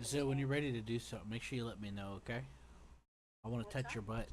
So when you're ready to do something, make sure you let me know, okay? I want to touch your butt.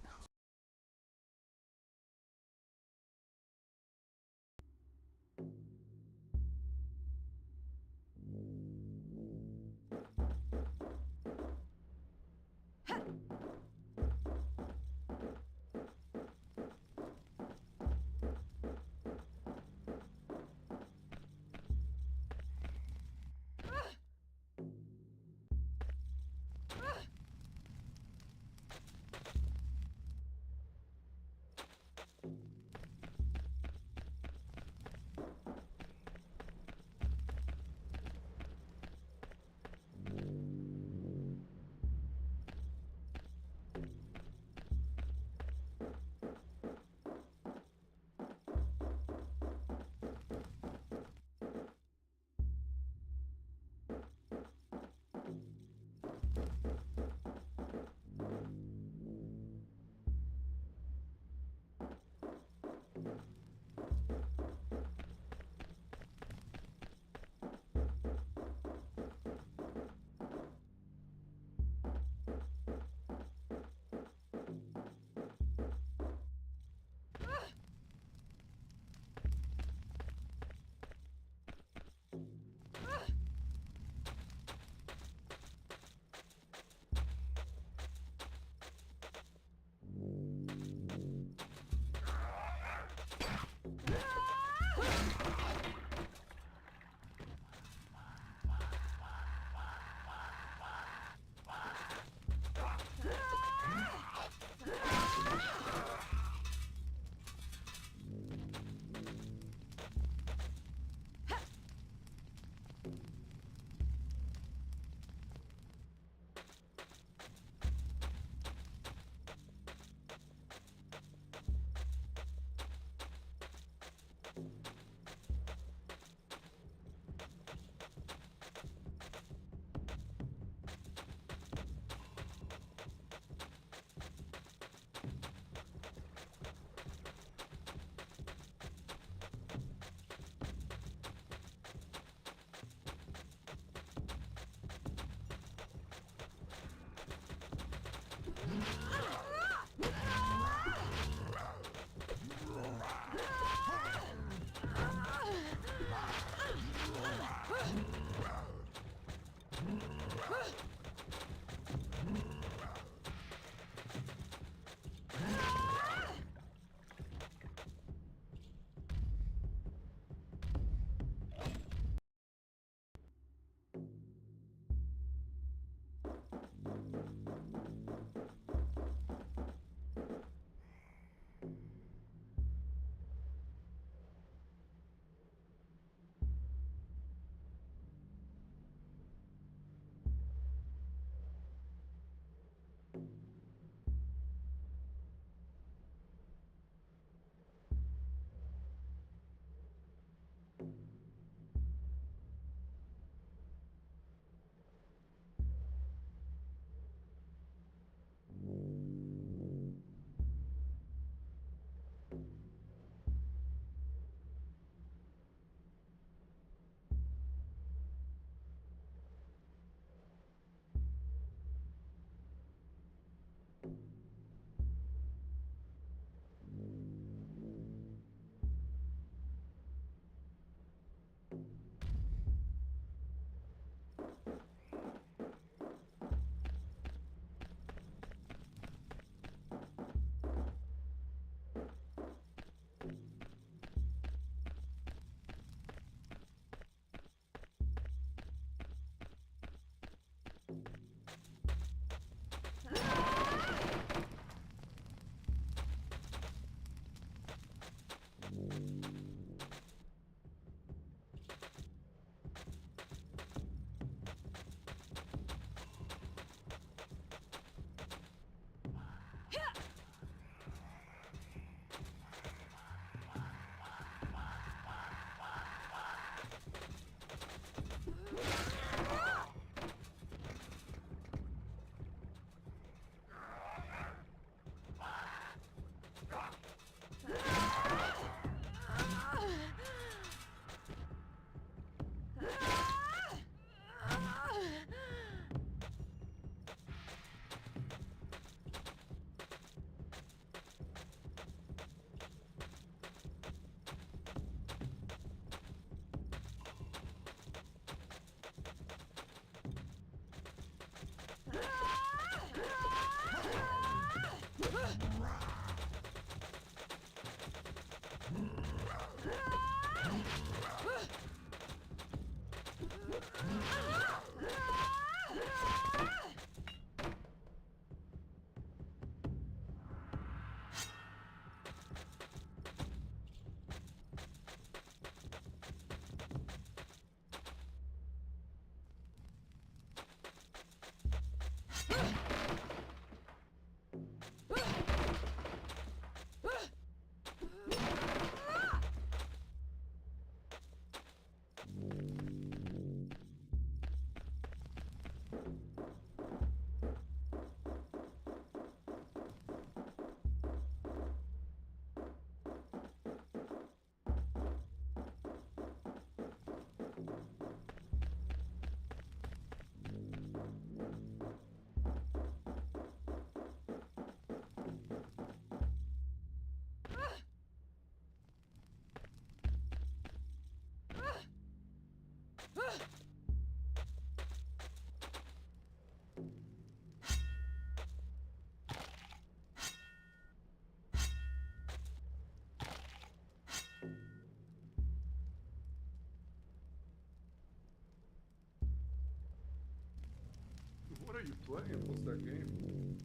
What are you playing? What's that game?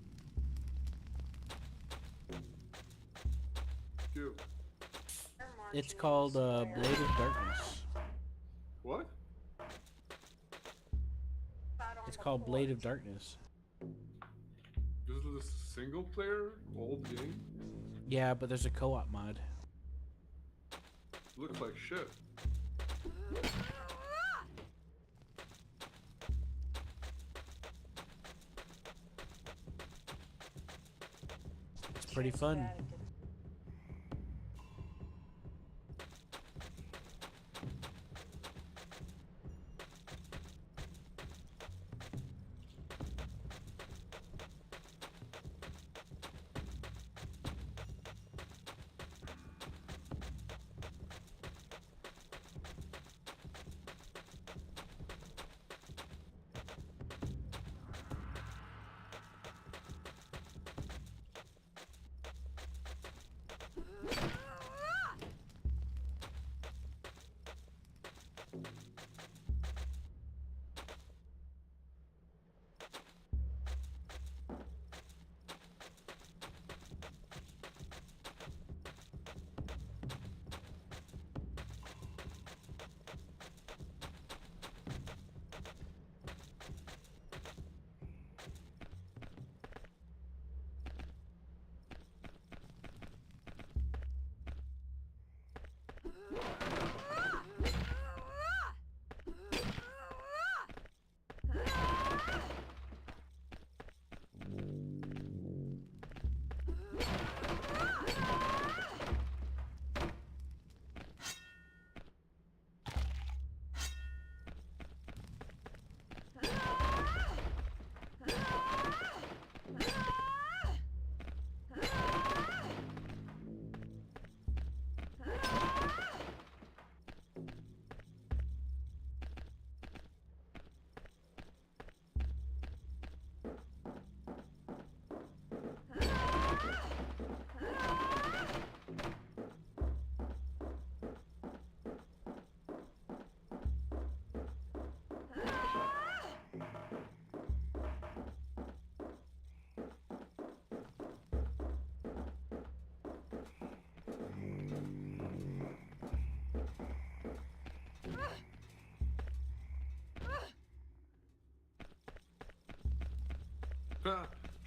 Q. It's called Blade of Darkness. What? It's called Blade of Darkness. This is a single player old game? Yeah, but there's a co-op mod. Looks like shit. It's pretty fun.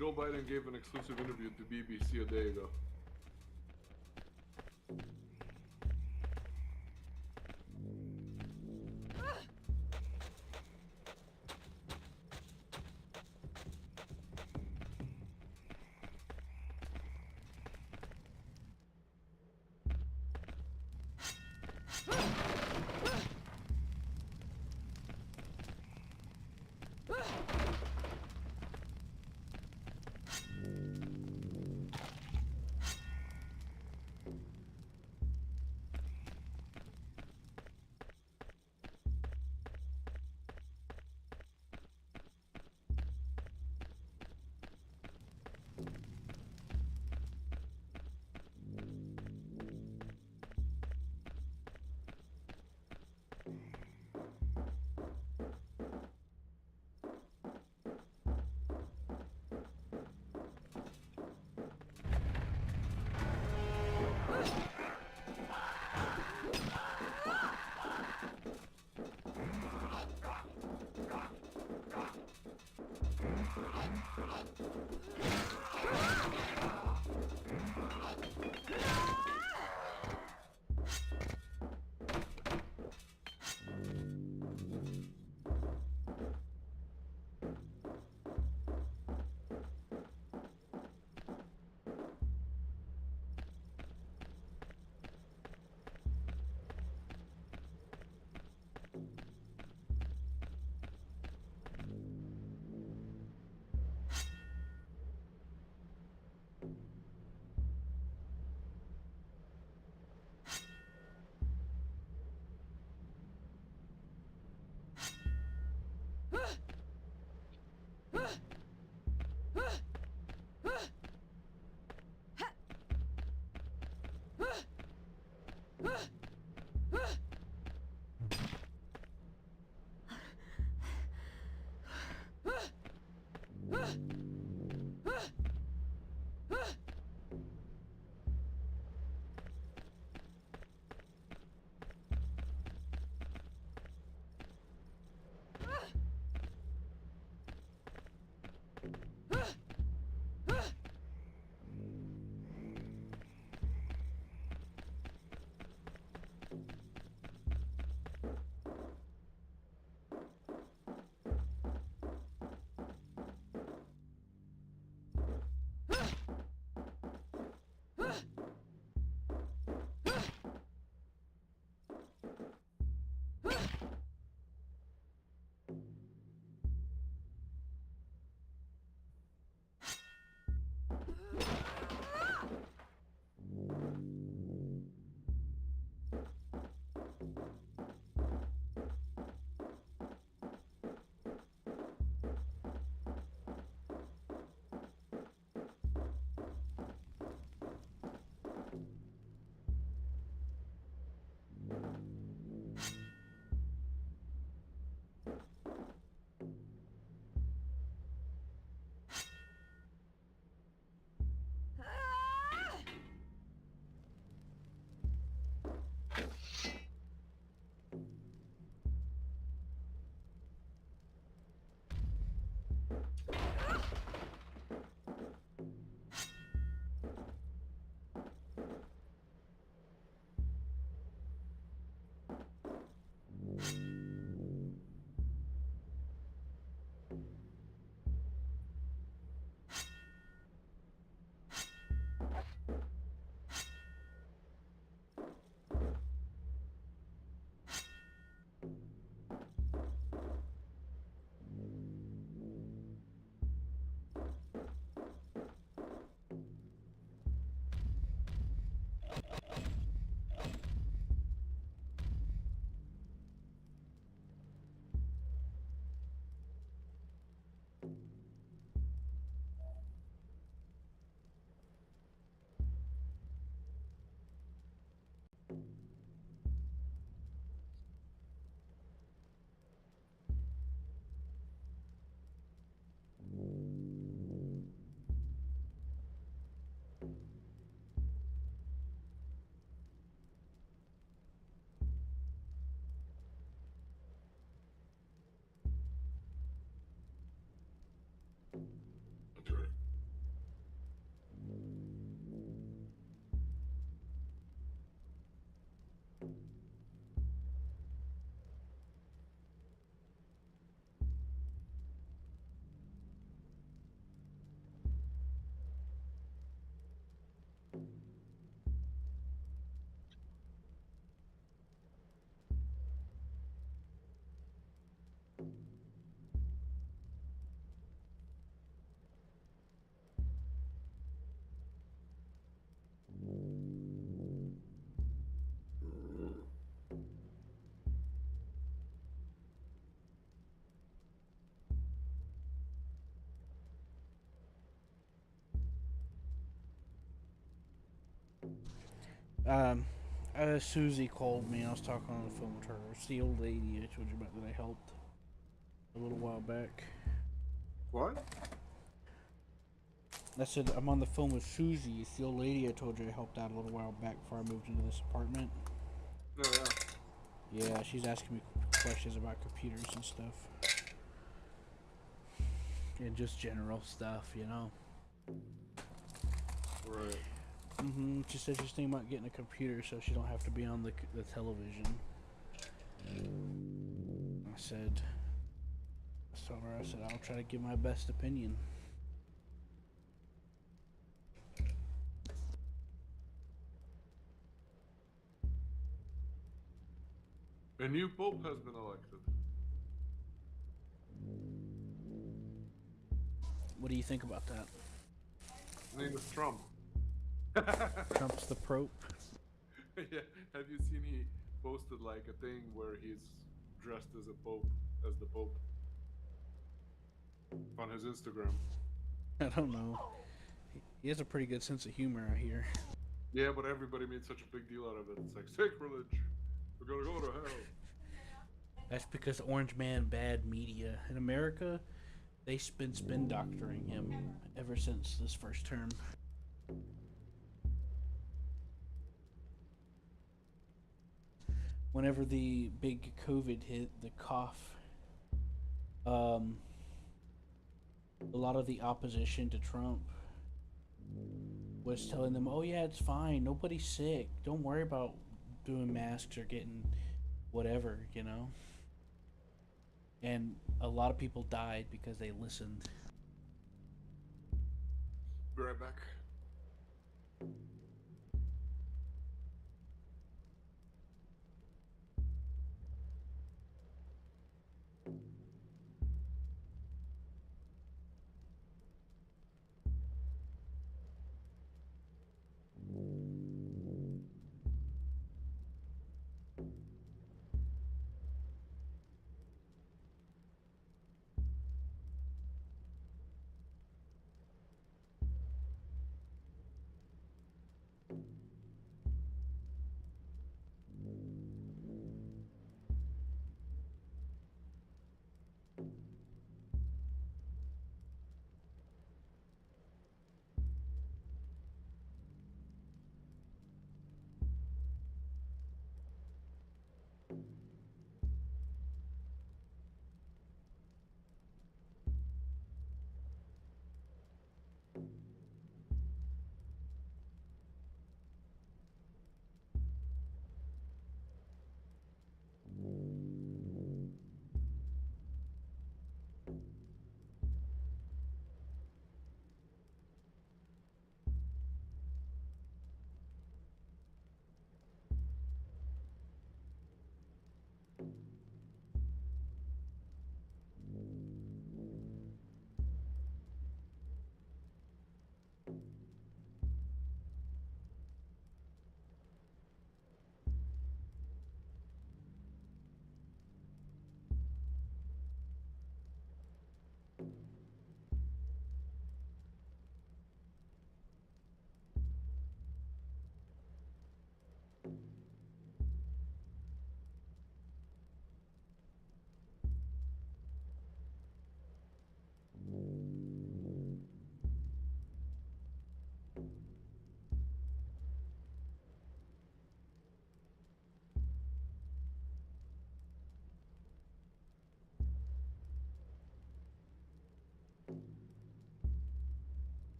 Joe Biden gave an exclusive interview to BBC a day ago. Um, Susie called me. I was talking on the phone with her. It's the old lady I told you about that I helped a little while back. What? I said I'm on the phone with Susie. It's the old lady I told you I helped out a little while back before I moved into this apartment. Oh, yeah. Yeah, she's asking me questions about computers and stuff. And just general stuff, you know. Right. She said she's thinking about getting a computer so she don't have to be on the television. I said I'll try to give my best opinion. A new pope has been elected. What do you think about that? His name is Trump. Trump's the Pope. Yeah. Have you seen he posted like a thing where he's dressed as a pope, as the pope? on his Instagram. I don't know. He has a pretty good sense of humor, I hear. Yeah, but everybody made such a big deal out of it. It's like sacrilege. We're gonna go to hell. That's because Orange Man bad media. In America, they've been spin doctoring him ever since this first term. Whenever the big COVID hit, the cough, um, a lot of the opposition to Trump was telling them, "Oh yeah, it's fine. Nobody's sick. Don't worry about doing masks or getting whatever, you know." And a lot of people died because they listened. Be right back.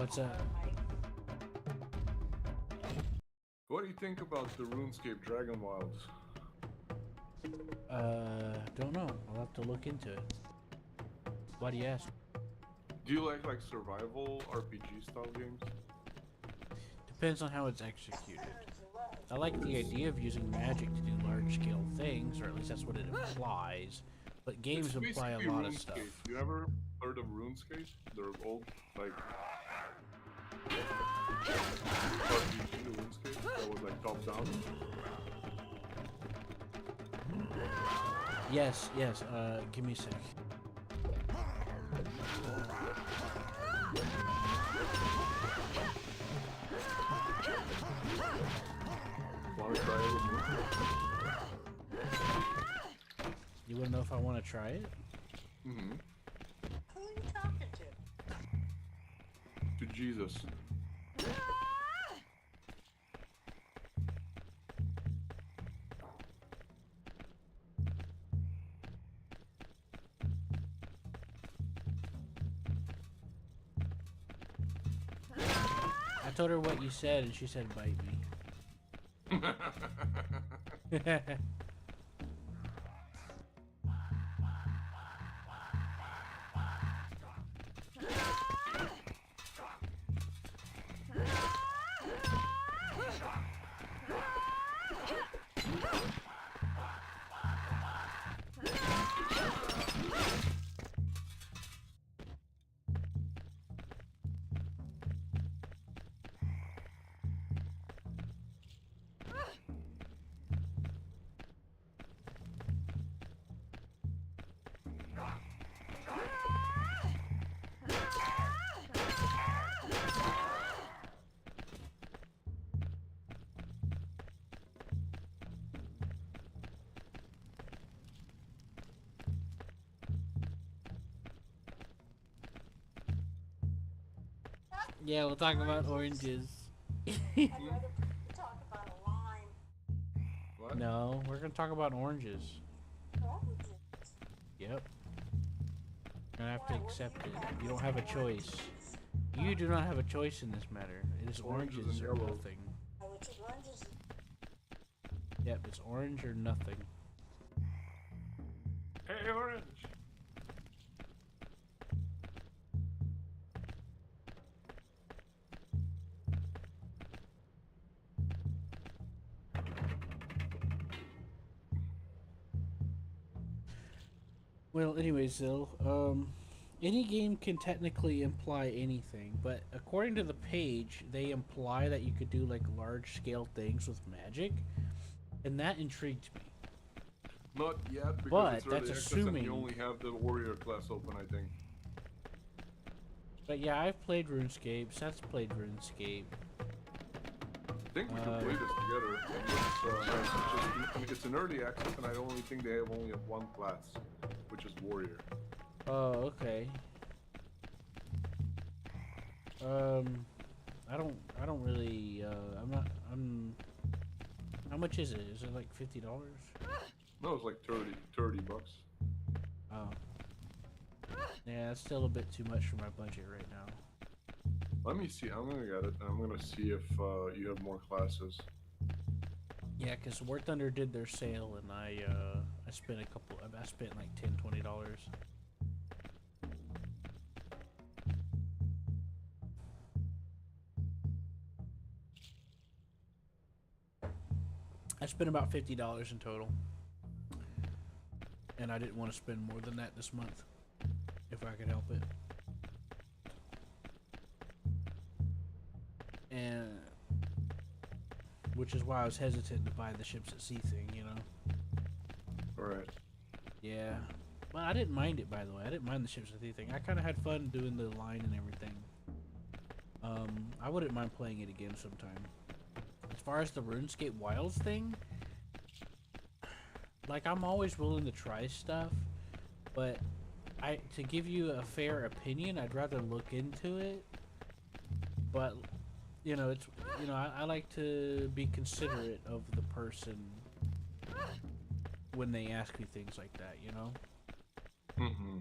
What's up? What do you think about the RuneScape Dragon Wilds? Don't know. I'll have to look into it. Why do you ask? Do you like survival RPG style games? Depends on how it's executed. I like the idea of using magic to do large-scale things, or at least that's what it implies. But games It's imply a basically lot of RuneScape. stuff. You ever heard of RuneScape? They're old, like RPG RuneScape that was top down. Yes, yes. Give me a sec. Want to try it with me? You wanna know if I want to try it? Mm-hmm. Who are you talking to? To Jesus. I told her what you said, and she said bite me. Yeah, we'll talk about oranges. I'd rather talk about a lime. What? No, we're gonna talk about oranges. Oranges. Yep. You're gonna have to accept it. You don't have a choice. You do not have a choice in this matter. It is Oranges oranges and or yellow. nothing. I would choose oranges. Yep, it's orange or nothing. Hey, orange! Well, anyways, though, any game can technically imply anything, but according to the page, they imply that you could do large-scale things with magic, and that intrigued me. Not yet, because But it's early that's access and assuming- you only have the warrior class open, I think. But yeah, I've played RuneScape. Seth's played RuneScape. I think we can play this together. It's an early access, and I only think they only have one class, which is warrior. Oh, okay. I don't really. How much is it? Is it like $50? No, it's like 30 bucks. Oh. Yeah, that's still a bit too much for my budget right now. Let me see. I'm gonna get it, and I'm gonna see if you have more classes. Yeah, because War Thunder did their sale, and I spent I spent like $10-20. I spent about $50 in total, and I didn't want to spend more than that this month, if I could help it. And which is why I was hesitant to buy the Ships at Sea thing, you know. Alright. Yeah, well, I didn't mind it, by the way. I didn't mind the Ships at Sea thing. I kind of had fun doing the line and everything. I wouldn't mind playing it again sometime. As far as the RuneScape Wilds thing, I'm always willing to try stuff, but to give you a fair opinion, I'd rather look into it. But I like to be considerate of the person when they ask me things like that, you know? Mm-hmm.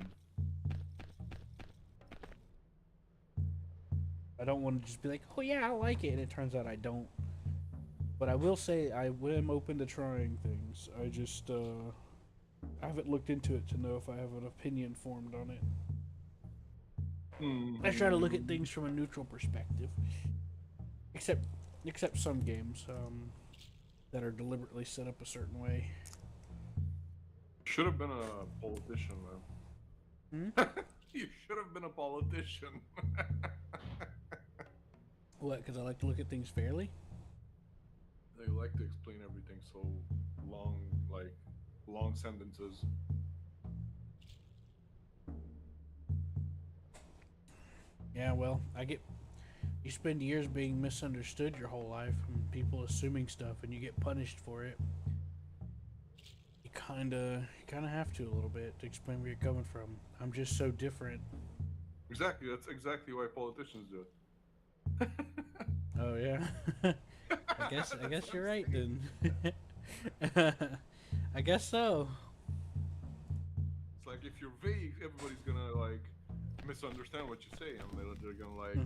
I don't want to just be like, oh yeah, I like it, and it turns out I don't. But I will say I am open to trying things. I just I haven't looked into it to know if I have an opinion formed on it. I try to look at things from a neutral perspective, except some games that are deliberately set up a certain way. Should have been a politician, man. You should have been a politician. What? Because I like to look at things fairly. They like to explain everything so long, like long sentences. Yeah, well, you spend years being misunderstood your whole life, and people assuming stuff, and you get punished for it. You kind of have to a little bit to explain where you're coming from. I'm just so different. Exactly. That's exactly why politicians do it. Oh yeah. I guess you're right then. I guess so. It's like if you're vague, everybody's gonna like misunderstand what you say, and they're gonna like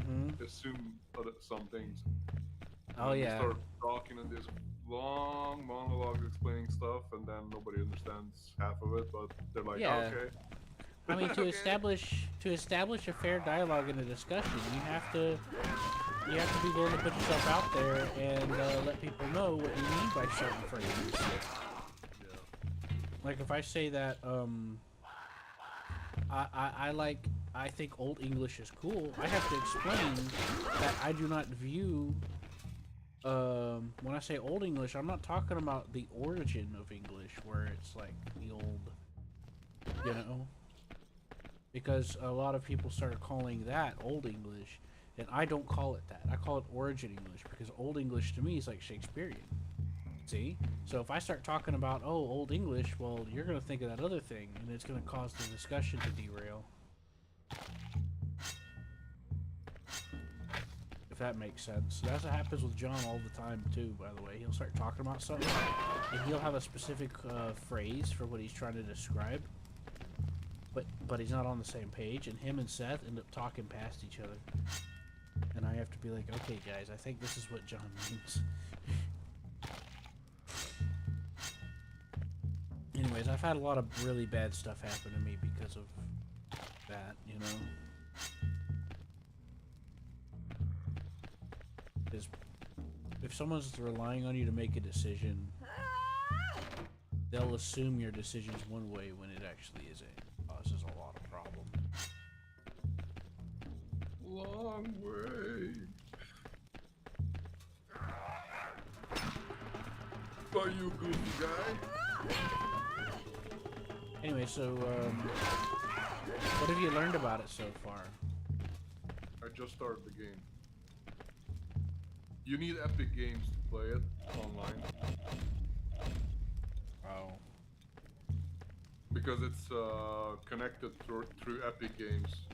assume some things. Oh and yeah. They start talking in this long monologue explaining stuff, and then nobody understands half of it, but they're like, Yeah. okay. I mean, to Okay. establish a fair dialogue in a discussion, you have to be willing to put yourself out there and let people know what you mean by certain phrases. Yeah. Like if I say that I think Old English is cool, I have to explain that I do not view when I say Old English, I'm not talking about the origin of English where it's like the old, you know, because a lot of people started calling that Old English, and I don't call it that. I call it Origin English because Old English to me is like Shakespearean. See? So if I start talking about, oh, Old English, well, you're going to think of that other thing, and it's going to cause the discussion to derail. If that makes sense. That's what happens with John all the time, too, by the way. He'll start talking about something, and he'll have a specific phrase for what he's trying to describe, but he's not on the same page, and him and Seth end up talking past each other. And I have to be like, okay, guys, I think this is what John means. Anyways, I've had a lot of really bad stuff happen to me because of that, you know? Because if someone's relying on you to make a decision, they'll assume your decision's one way when it actually isn't. It causes a lot of problems. Long way. Are you a goofy guy? Anyway, so, what have you learned about it so far? I just started the game. You need Epic Games to play it online. Oh. Because it's connected through Epic Games.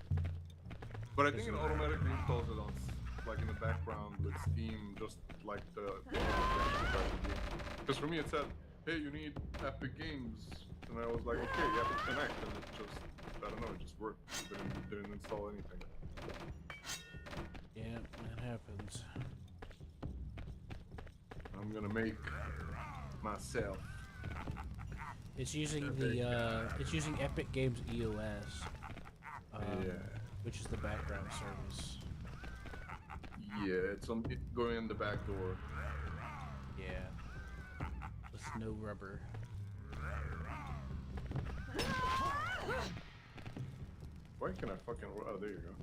But I think it automatically installs it on, like in the background with Steam, just like the because for me it said, hey, you need Epic Games. And I was like, okay, you have to connect, and it just, I don't know, it just worked. It didn't install anything. Yeah, that happens. I'm gonna make myself. It's using it's using Epic Games EOS, which is the background service. Yeah, it's going in the back door. Yeah, with no rubber. Why can I fucking? Oh, there you go.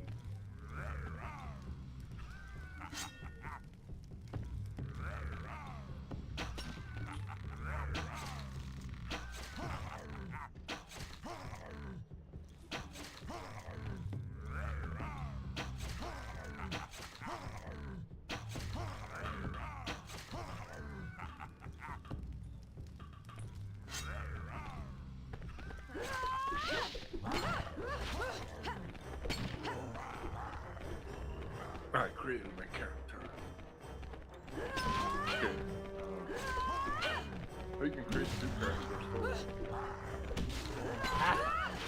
I created my character. Okay. Oh, you can create 2 characters.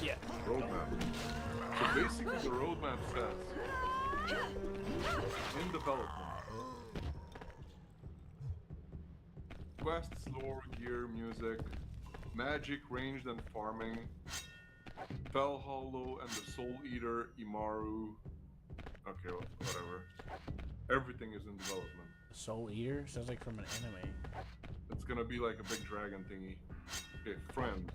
Yeah. Roadmap. So basically, the roadmap says In development. Quests, lore, gear, music, magic, ranged and farming, Fell Hollow and the Soul Eater, Imaru. Okay, well, whatever. Everything is in development. Soul Eater? Sounds like from an anime. It's gonna be like a big dragon thingy. Okay, friends.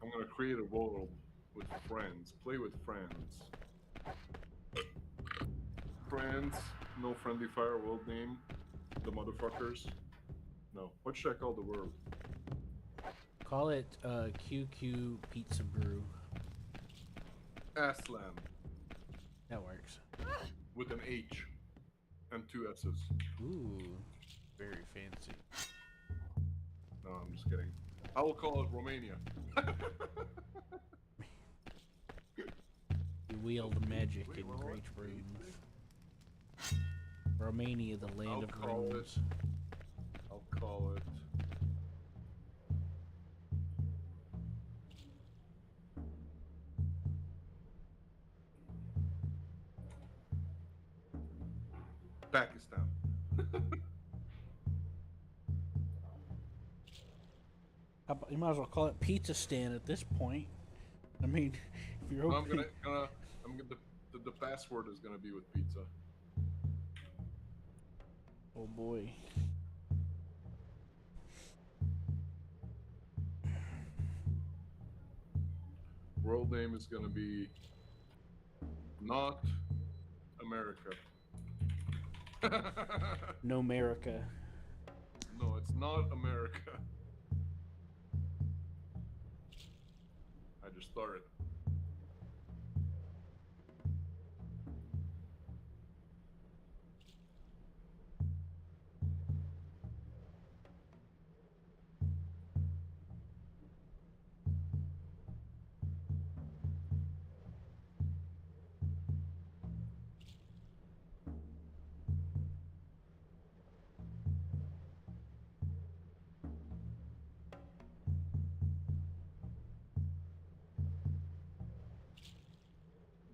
I'm gonna create a world with friends. Play with friends. Friends. No friendly fire world name. The motherfuckers. No. What should I call the world? Call it QQ Pizza Brew. Aslan. That works. With an H. And 2 S's. Ooh, very fancy. No, I'm just kidding. I will call it Romania. You wield magic Wait, and what? great runes. Romania, the land I'll of call runes. I'll call it. Pakistan. You might as well call it Pizza Stand at this point. I mean, if you're No, open... the password is gonna be with pizza. Oh boy. World name is gonna be not America. No America. No, it's not America. I just started.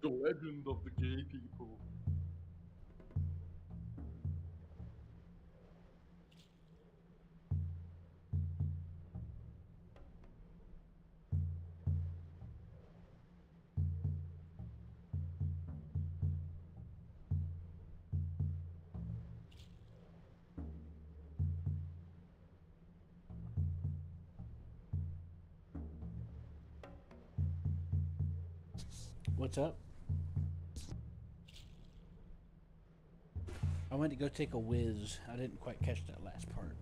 The legend of the gay people. What's up? I went to go take a whiz. I didn't quite catch that last part.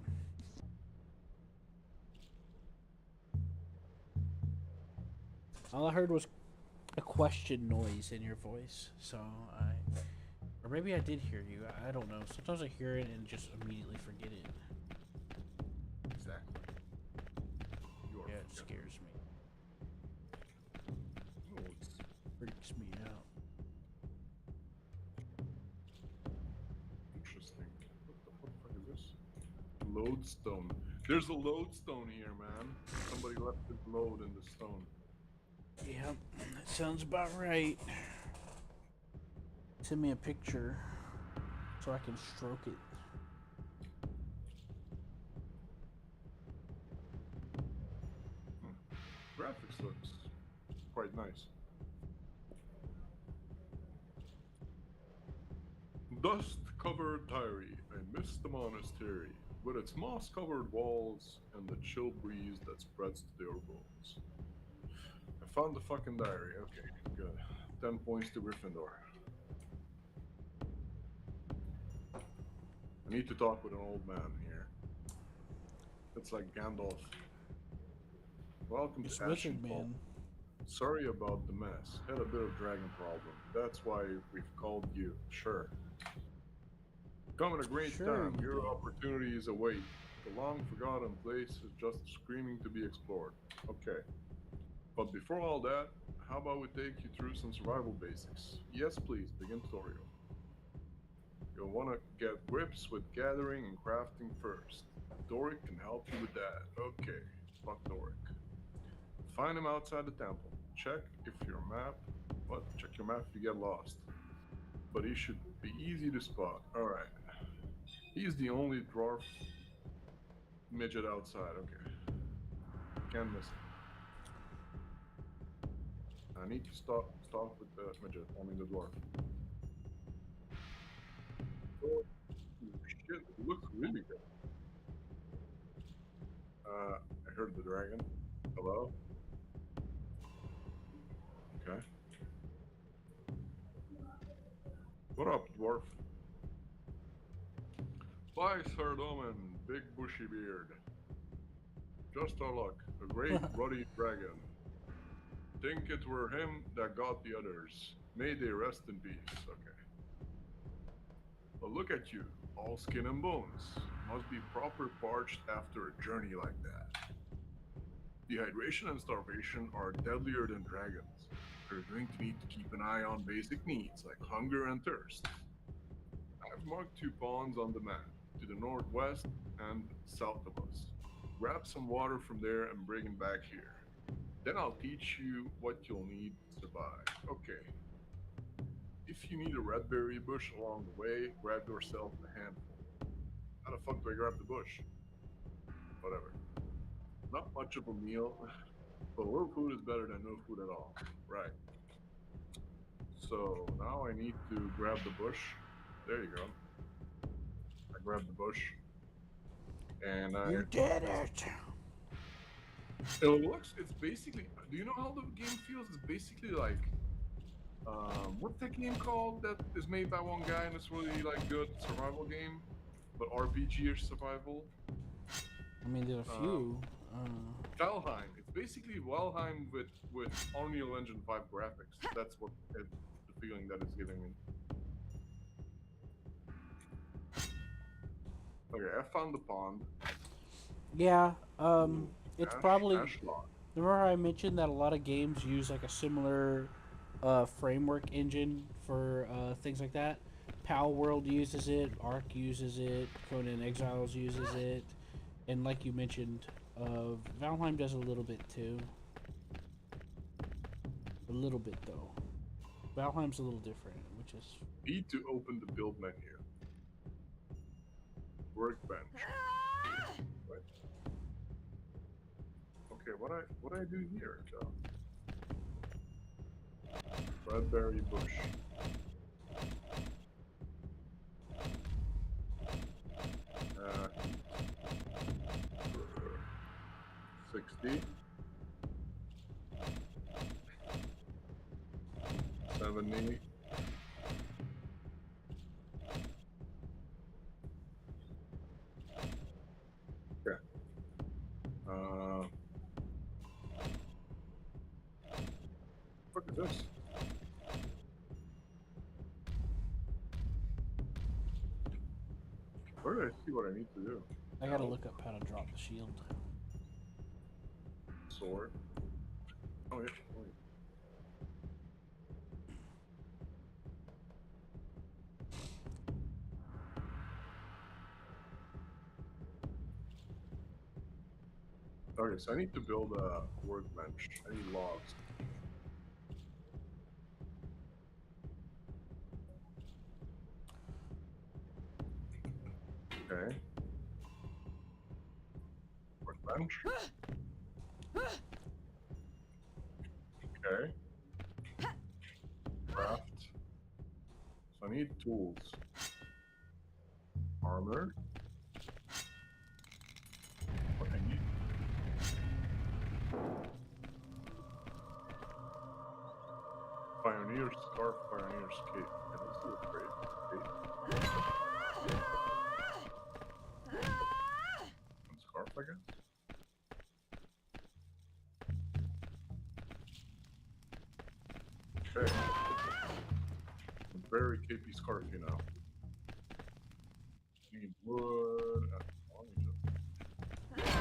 All I heard was a question noise in your voice, so or maybe I did hear you. I don't know. Sometimes I hear it and just immediately forget it. Exactly. You are Yeah, it forgetting. scares me. No, it's Freaks me out. interesting. What the fuck is this? Lodestone. There's a lodestone here, man. Somebody left his load in the stone. Yep, that sounds about right. Send me a picture so I can stroke it. Graphics looks quite nice. Dust-covered diary. I miss the monastery, with its moss-covered walls and the chill breeze that spreads to their bones. I found the fucking diary. Okay, good. 10 points to Gryffindor. I need to talk with an old man here. It's like Gandalf. Welcome This to wizard Ashenfall. man. Sorry about the mess. Had a bit of dragon problem. That's why we've called you. Sure. Come at a great Sure time. we Your did. opportunities await. The long forgotten place is just screaming to be explored. Okay. But before all that, how about we take you through some survival basics? Yes, please. Begin tutorial. You'll want to get grips with gathering and crafting first. Doric can help you with that. Okay. Fuck Doric. Find him outside the temple. Check your map if you get lost. but he should be easy to spot. Alright. He's the only dwarf midget outside. Okay. Can't miss him. I need to start with the midget. I mean the dwarf. Oh shit! It looks really good. I heard the dragon. Hello. Okay. What up, dwarf? Bye, Sir Doman, big bushy beard. Just our luck, a great ruddy dragon. Think it were him that got the others. May they rest in peace. Okay. But look at you, all skin and bones. Must be proper parched after a journey like that. Dehydration and starvation are deadlier than dragons. You're going to need to keep an eye on basic needs like hunger and thirst. I've marked 2 ponds on the map, to the northwest and south of us. Grab some water from there and bring it back here. Then I'll teach you what you'll need to survive. Okay. If you need a red berry bush along the way, grab yourself a handful. How the fuck do I grab the bush? Whatever. Not much of a meal, but a little food is better than no food at all. Right. So now I need to grab the bush. There you go. I grab the bush. And You did it! it's basically, do you know how the game feels? It's basically like, what's that game called that is made by one guy and it's really like good survival game, but RPG-ish survival? I mean, there's a few. Valheim. It's basically Valheim with Unreal Engine 5 graphics. That's what the feeling that it's giving me. Okay, I found the pond. Yeah, Ooh, it's probably. ash log. Remember I mentioned that a lot of games use like a similar framework engine for things like that. Pal World uses it, Ark uses it, Conan Exiles uses it, and like you mentioned, Valheim does a little bit too. A little bit though. Valheim's a little different, which is Need to open the build menu. Workbench. Right. Okay, what I do here, Joe? Bradbury bush. Uh, 60. 70. Okay. What is this? Where do I see what I need to do? I gotta look up how to drop the shield. Sword. Oh yeah. Wait. Okay, so I need to build a workbench. I need logs. Okay. Workbench. Okay. Craft. So I need tools. Armor. What I need. Pioneer scarf, pioneer cape. Okay, let's do a trade. One scarf, I guess. Okay. Very capey scarf, you know. Need wood. I'll need to-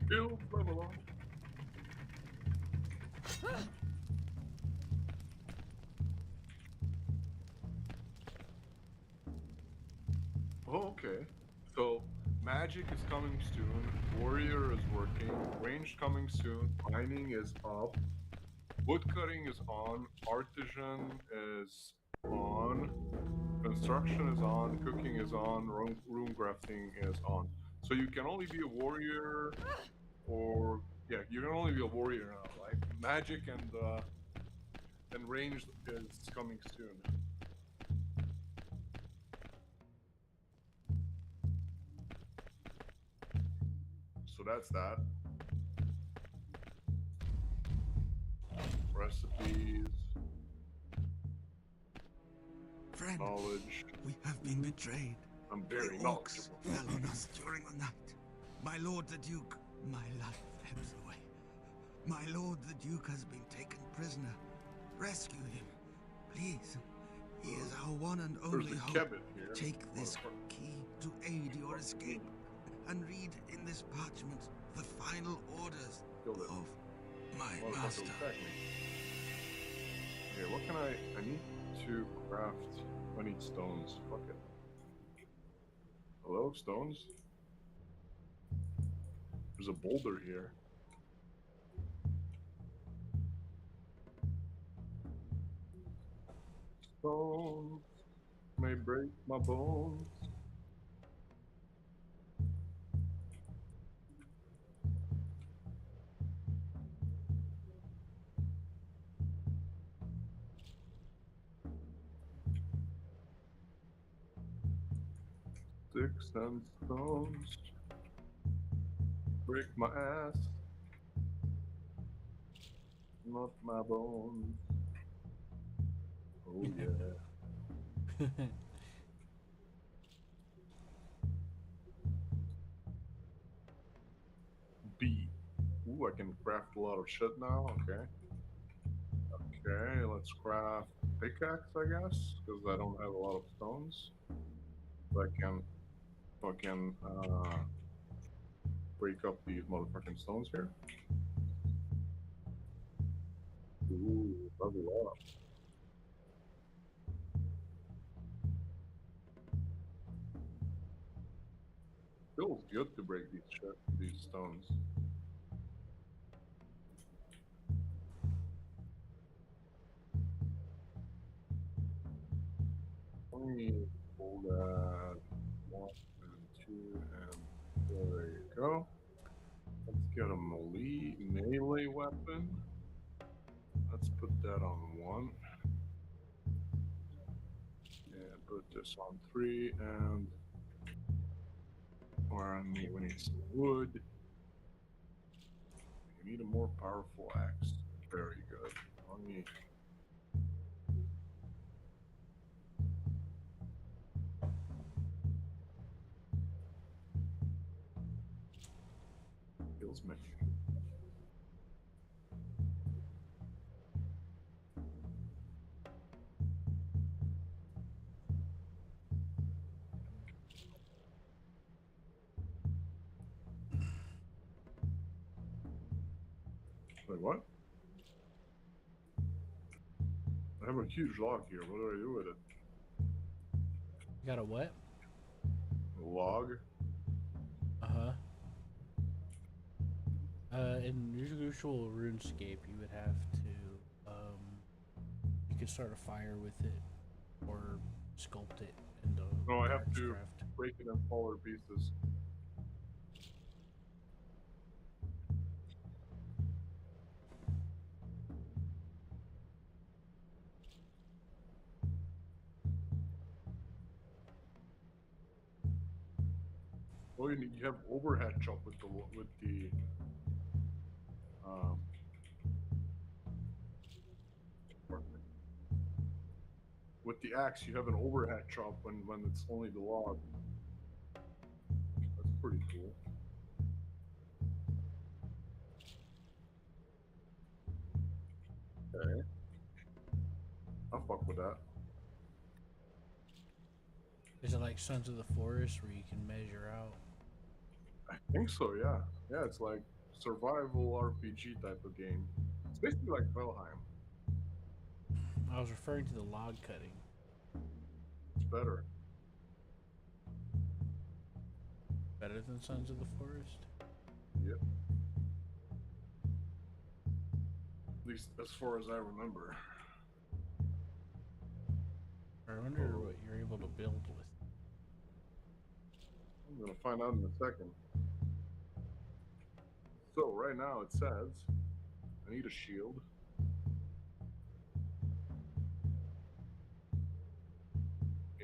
Build level up. Oh, okay. So magic is coming soon. Warrior is working. Range coming soon. Mining is up. Woodcutting is on. Artisan is on. Construction is on. Cooking is on. Room crafting is on. So you can only be a warrior, or yeah, you can only be a warrior now, right? Magic and ranged is coming soon. So that's that. Recipes, Friend, knowledge. we have been betrayed. I'm The very orcs knowledgeable. fell on us during the night. My lord the Duke, my life ebbs away. My lord the Duke has been taken prisoner. Rescue him, please. He is our one and There's only the hope. cabin here. Take this Motherfucker. key to aid your escape, and read in this parchment the final orders Killed it. of my Motherfucker master. attack me. Okay, what can I need to craft? I need stones. Fuck it. Hello, stones? There's a boulder here. Stones may break my bones. Sticks and stones break my ass, not my bones. Oh yeah. B. Ooh, I can craft a lot of shit now. Okay. Okay, let's craft pickaxe, I guess, because I don't have a lot of stones. So I can fucking break up these motherfucking stones here. Ooh, level up. Feels good to break these stones. Let me pull that 1 and 2 and there you go. Let's get a melee weapon. Let's put that on 1. And put this on 3 and we need some wood. We need a more powerful axe. Very good. Let me kills me. Wait, what? I have a huge log here. What do I do with it? You got a what? A log? Uh-huh. In usual RuneScape, you would have to, you could start a fire with it, or sculpt it into No, I have to Axecraft. break it in smaller pieces. Oh, you have overhead chop with the um. With the axe, you have an overhead chop when it's only the log. That's pretty cool. Okay. I'll fuck with that. Is it like Sons of the Forest where you can measure out? I think so, yeah. Yeah, it's like survival RPG type of game. It's basically like Valheim. I was referring to the log cutting. It's better. Better than Sons of the Forest? Yep. At least as far as I remember. I wonder what you're able to build with. I'm gonna find out in a second. So right now it says I need a shield.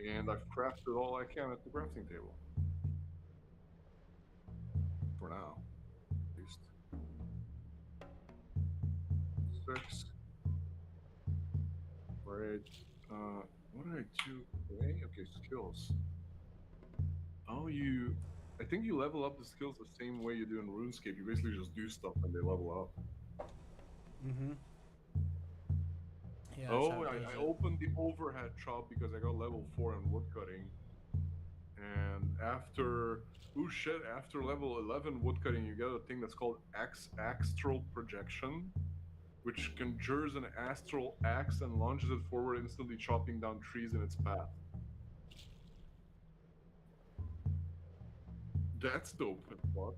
And I've crafted all I can at the crafting table. For now, at least. 6. Right. What did I do? Okay, skills. Oh, I think you level up the skills the same way you do in RuneScape. You basically just do stuff and they level up. Mm-hmm. Yeah, Oh, I opened the overhead shop because I got level 4 in woodcutting. And after level 11 woodcutting, you get a thing that's called astral projection, which conjures an astral axe and launches it forward, instantly chopping down trees in its path. That's dope as fuck.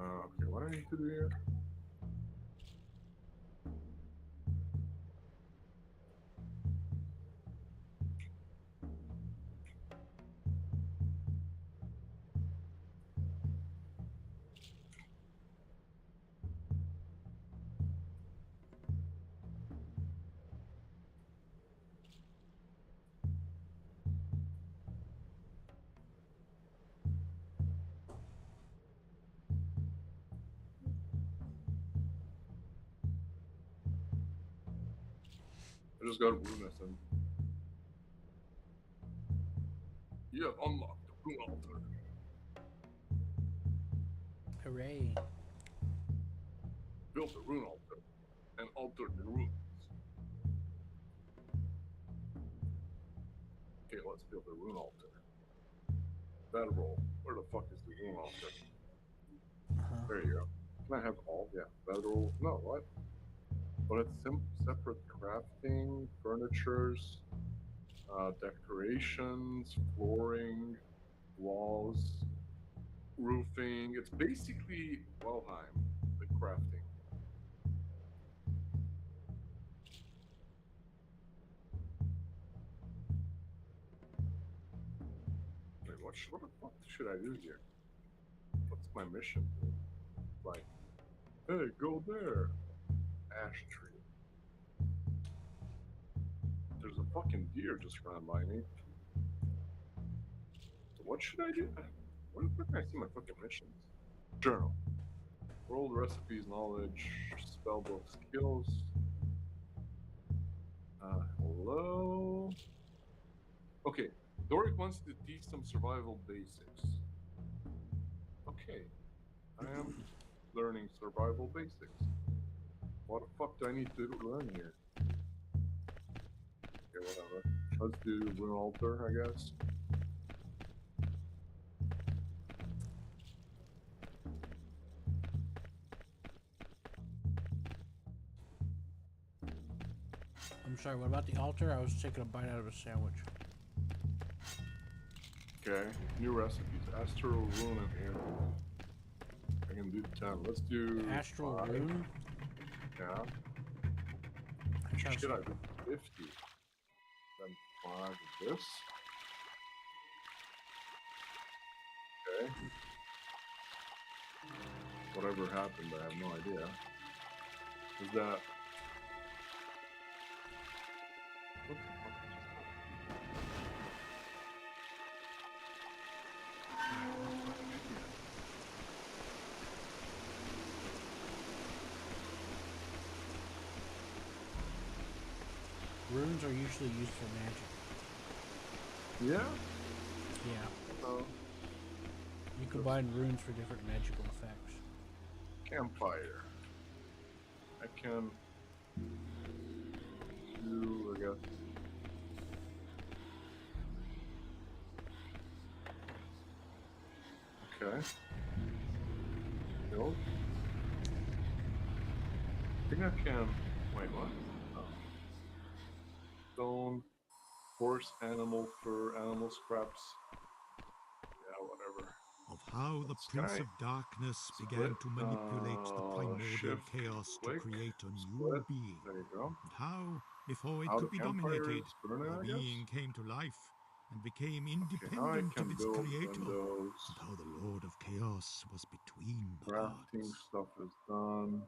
Okay, what do I need to do here? I just got Runescent. You have unlocked the Rune Altar. Hooray. Build the Rune Altar and alter the runes. Okay, let's build the Rune Altar. Bedroll. Where the fuck is the Rune Altar? There you go. Can I have all? Yeah. Bedroll. No, what? But it's separate crafting, furnitures, decorations, flooring, walls, roofing. It's basically Valheim, the crafting. Wait, what the fuck should I do here? What's my mission? Like, hey, go there. Ash tree. There's a fucking deer just ran by me. So what should I do? Where the fuck can I see my fucking missions? Journal. World recipes, knowledge, spellbook skills. Hello? Okay, Doric wants to teach some survival basics. Okay, I am learning survival basics. What the fuck do I need to learn here? Okay, whatever. Let's do Rune Altar, I guess. I'm sorry, what about the altar? I was taking a bite out of a sandwich. Okay, new recipes. Astral Rune and Air. I can do 10. Let's do Astral 5. Rune? Yeah. That sounds- Should I do 50? Then 5 of this. Okay. Whatever happened, I have no idea. Is that... What the fuck just Runes are usually used for magic. Yeah? Yeah. Oh. You combine runes for different magical effects. Campfire. I can do, I guess. Okay. Build. I think I can. Wait, what? Oh. Stone, horse, animal fur, animal scraps. Yeah, whatever. Of how the Can Prince I of Darkness split? began to manipulate the primordial Shift, chaos to click, create a new split. being. There you go. And how, before it How could the be campfire dominated, is burning, the I guess. being came to life and became Okay, now I independent can of its build creator. windows. And how the Lord of Chaos was between the Crafting gods. stuff is done.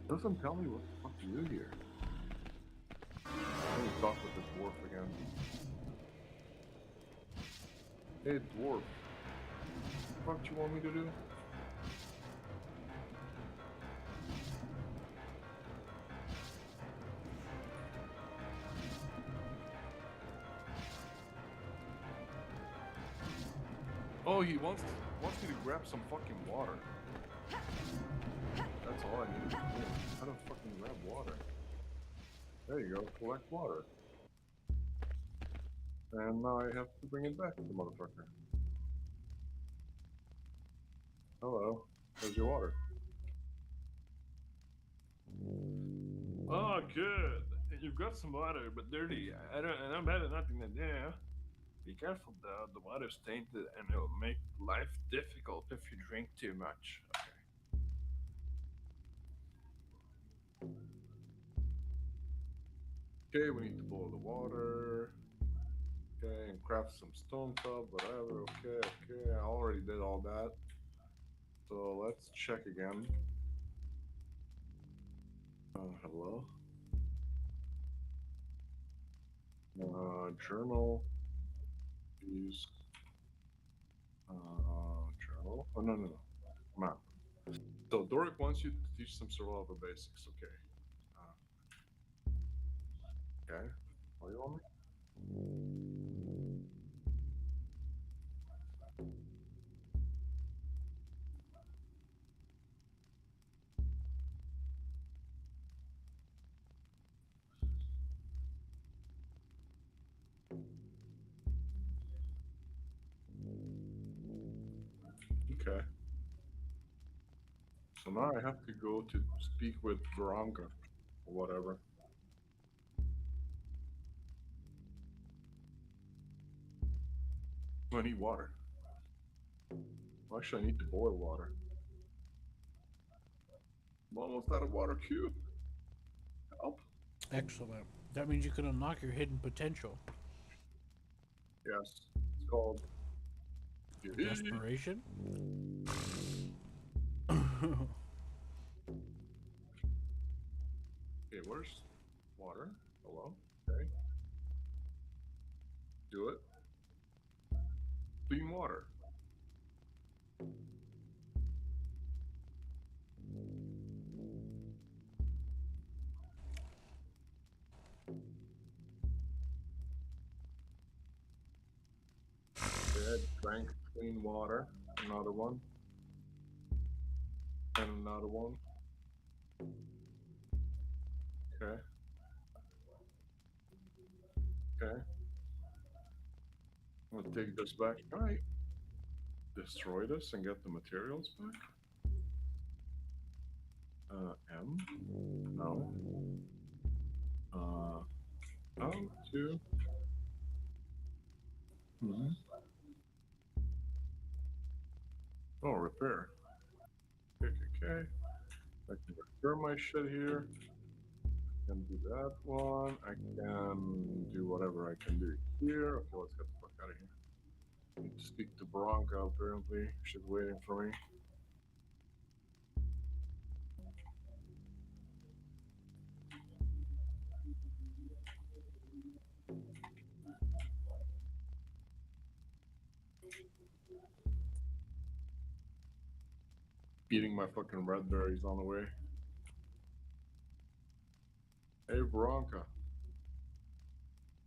Doesn't tell me what the fuck to do here. Let me talk with the dwarf again. Hey dwarf, what do you want me to do? Oh, he wants me to grab some fucking water. That's all I need to do. How to fucking grab water? There you go, collect water. And now I have to bring it back to the motherfucker. Hello, where's your water? Oh, good. You've got some water, but dirty. I don't have nothing to do. Be careful though, the water's tainted and it'll make life difficult if you drink too much. Okay, we need to boil the water. Okay, and craft some stone tub, whatever. Okay, I already did all that. So let's check again. Hello? Journal. Use. Journal. Oh, no. Map. So Doric wants you to teach some survival basics. Okay. Okay. What do you want me? Okay. So now I have to go to speak with Veronica or whatever. I need water. Well, actually, I need to boil water. I'm almost out of water cube. Help. Excellent. That means you can unlock your hidden potential. Yes. It's called. Desperation? Okay, where's water? Hello? Okay. Do it. Clean water. Okay, drank clean water. Another one. And another one. Okay. Okay. I'm gonna take this back. Alright. Destroy this and get the materials back. M? No. Two. Hmm. Oh, repair. Okay. I can repair my shit here. I can do that one. I can do whatever I can do here. Okay, let's get the fuck out of here. I need to speak to Bronca, apparently. She's waiting for me. Eating my fucking red berries on the way. Hey, Bronca.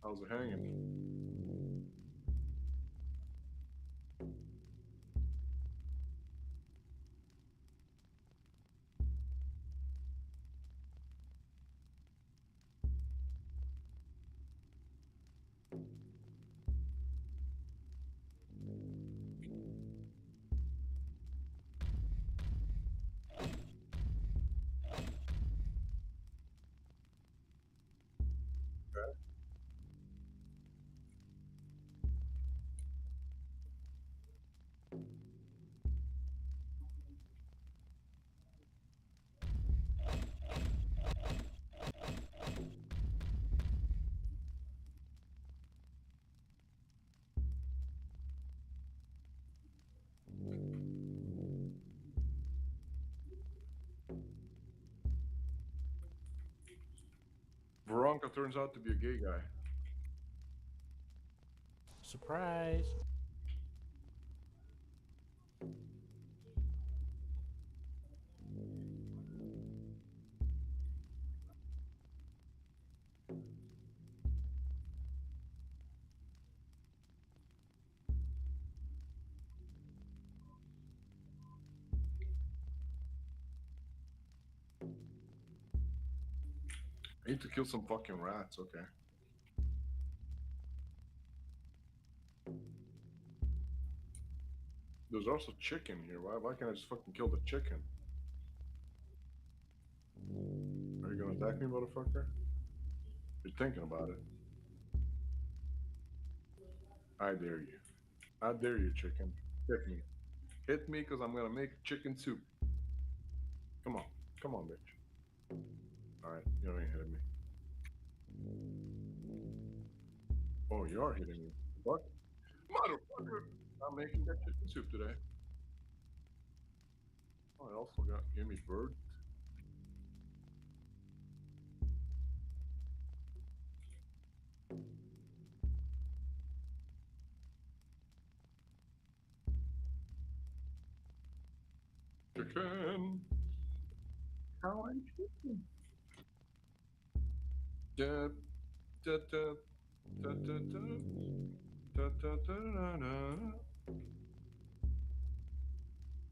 How's it hanging? Veronica turns out to be a gay guy. Surprise. I need to kill some fucking rats, okay. There's also chicken here. Why can't I just fucking kill the chicken? Are you gonna attack me, motherfucker? You're thinking about it. I dare you. I dare you, chicken. Hit me. Hit me, because I'm gonna make chicken soup. Come on. Come on, bitch. Alright, you ain't hitting me. Oh, you are hitting me. What? Motherfucker! I'm making that chicken soup today. Oh, I also gave me bird. Chicken. How I'm chicken. Da, da, da, da, da, da, da, da, da, da, da.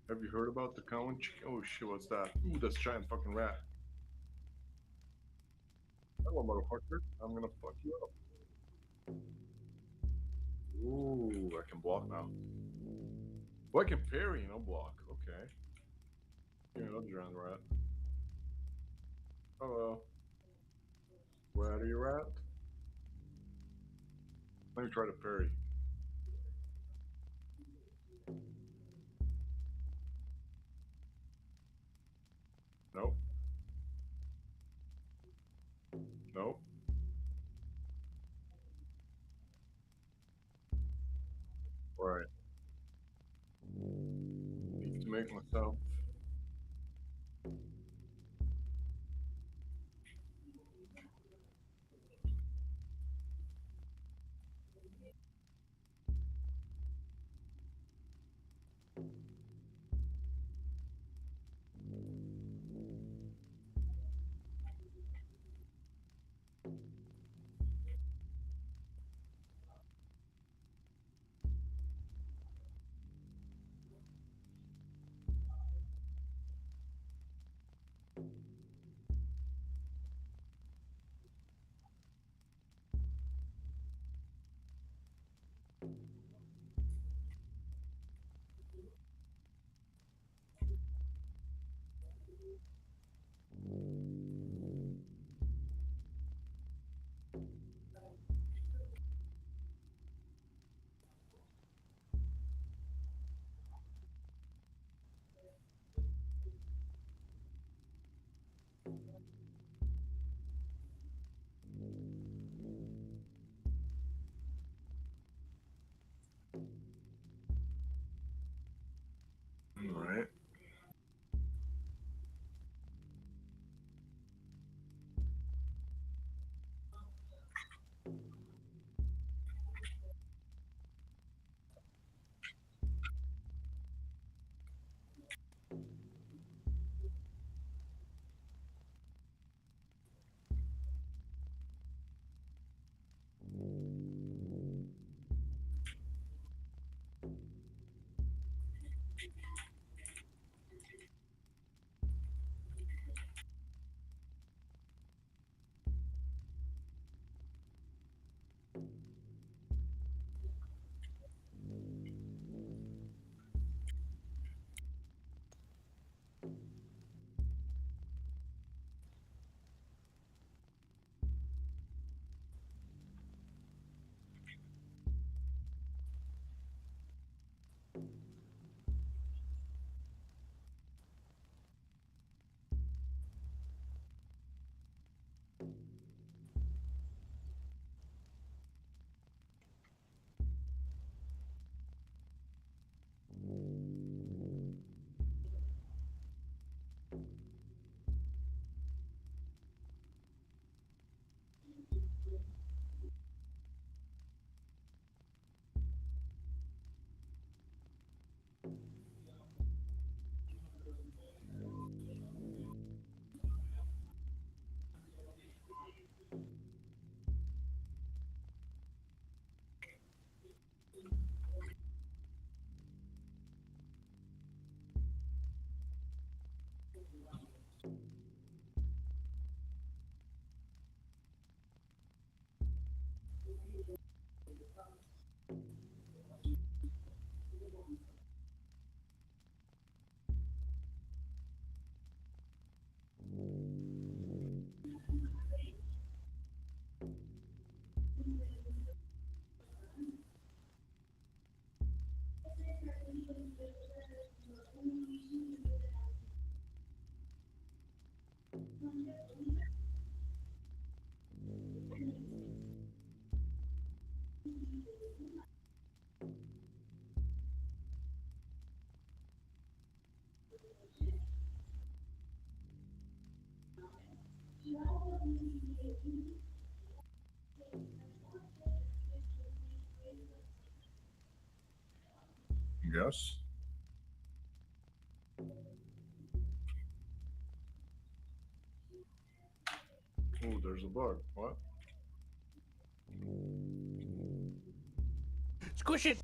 Have you heard about the cow and chicken? Oh shit, what's that? Ooh, that's a giant fucking rat. Hello, motherfucker. I'm gonna fuck you up. Ooh, I can block now. Well, I can parry, no block. Okay. Give me another giant rat. Hello. Ratty rat. Let me try to parry. Nope. Nope. Right. Need to make myself. Yes. Oh, there's a bug. What? Squish it!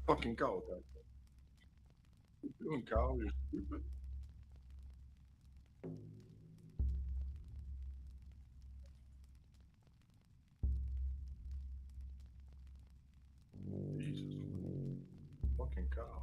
Fucking cow attack. What you doing, cow? You're stupid. Jesus. Fucking cow.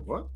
what?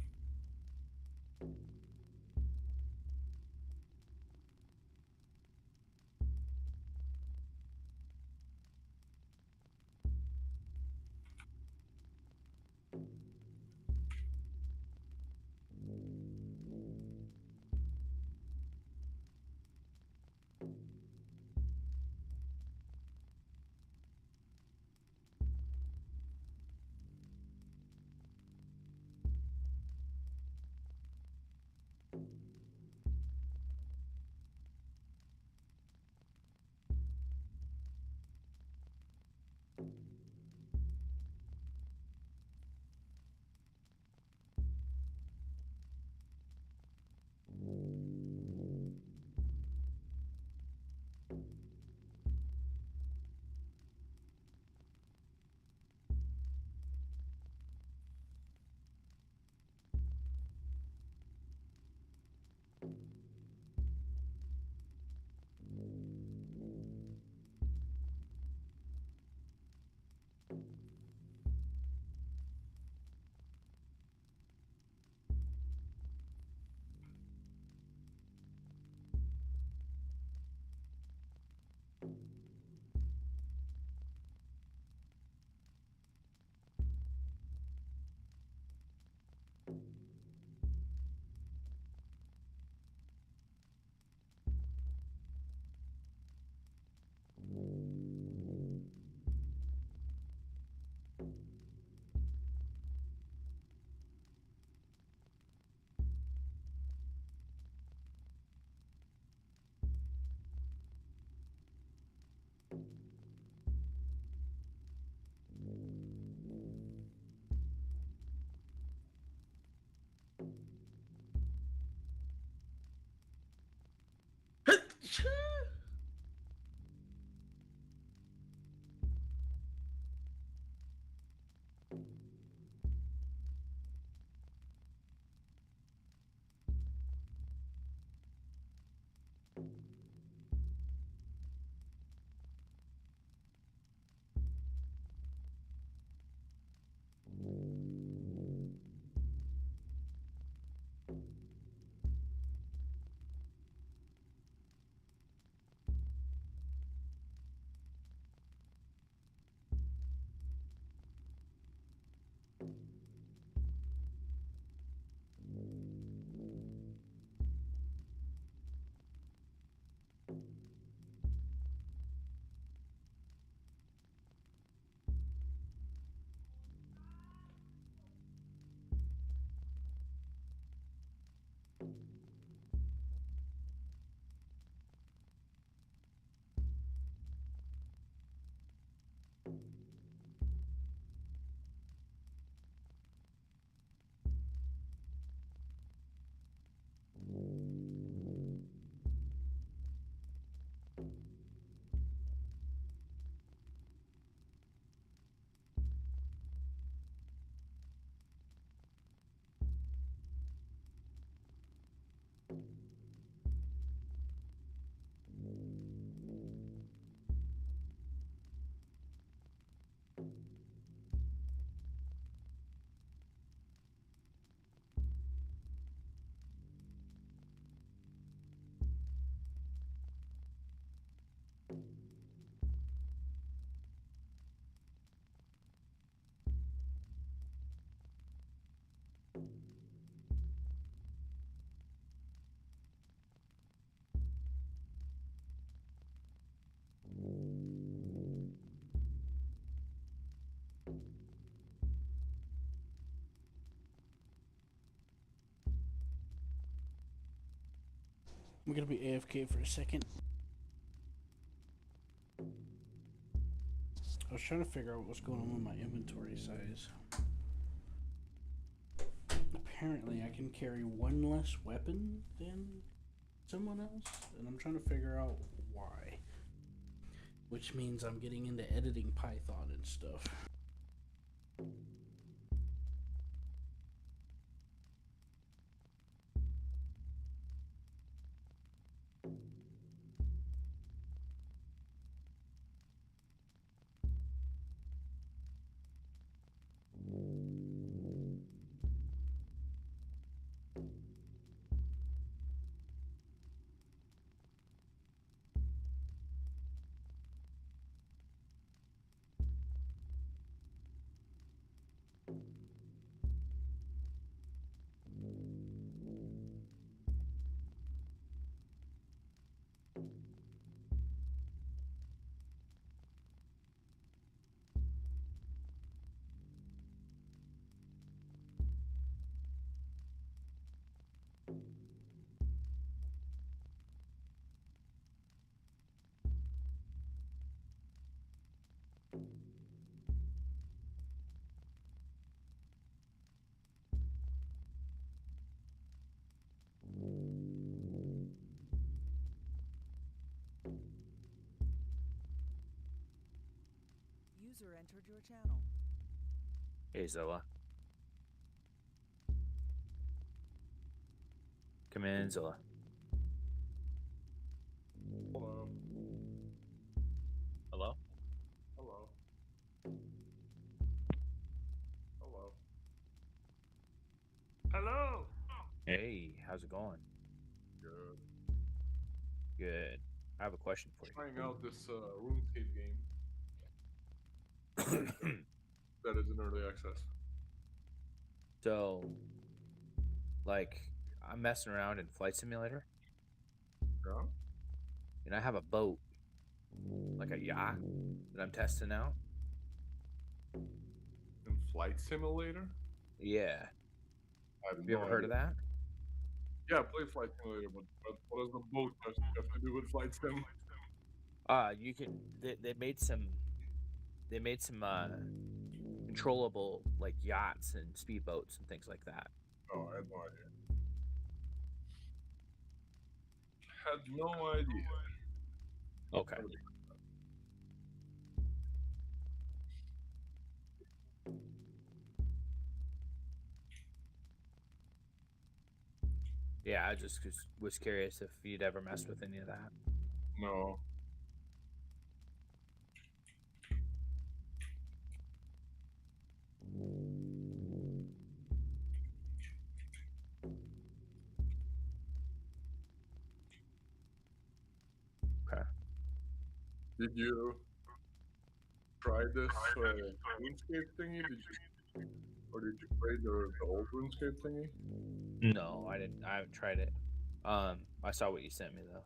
I'm gonna be AFK for a second. I was trying to figure out what's going on with my inventory size. Apparently, I can carry one less weapon than someone else, and I'm trying to figure out why. Which means I'm getting into editing Python and stuff. User entered your channel. Hey, Zola. Come in, Zola. Hello. Hello? Hello. Hello. Hello. Hey, how's it going? Good. Good. I have a question for Trying out this RuneScape game that is in early access. So, like, I'm messing around in Flight Simulator, Yeah. and I have a boat, like a yacht, that I'm testing out. In Flight Simulator? Yeah. I have Have you no ever heard of idea. that? Yeah, I play Flight Simulator, but what does the boat have to do with Flight Sim? You can. They made some. They made some controllable like yachts and speedboats and things like that. Oh, I had no idea. Had no idea. Okay. Yeah, I just was curious if you'd ever messed with any of that. No. Okay. Did you try this RuneScape thingy? Or did you play the old RuneScape thingy? No, I didn't. I haven't tried it. I saw what you sent me though.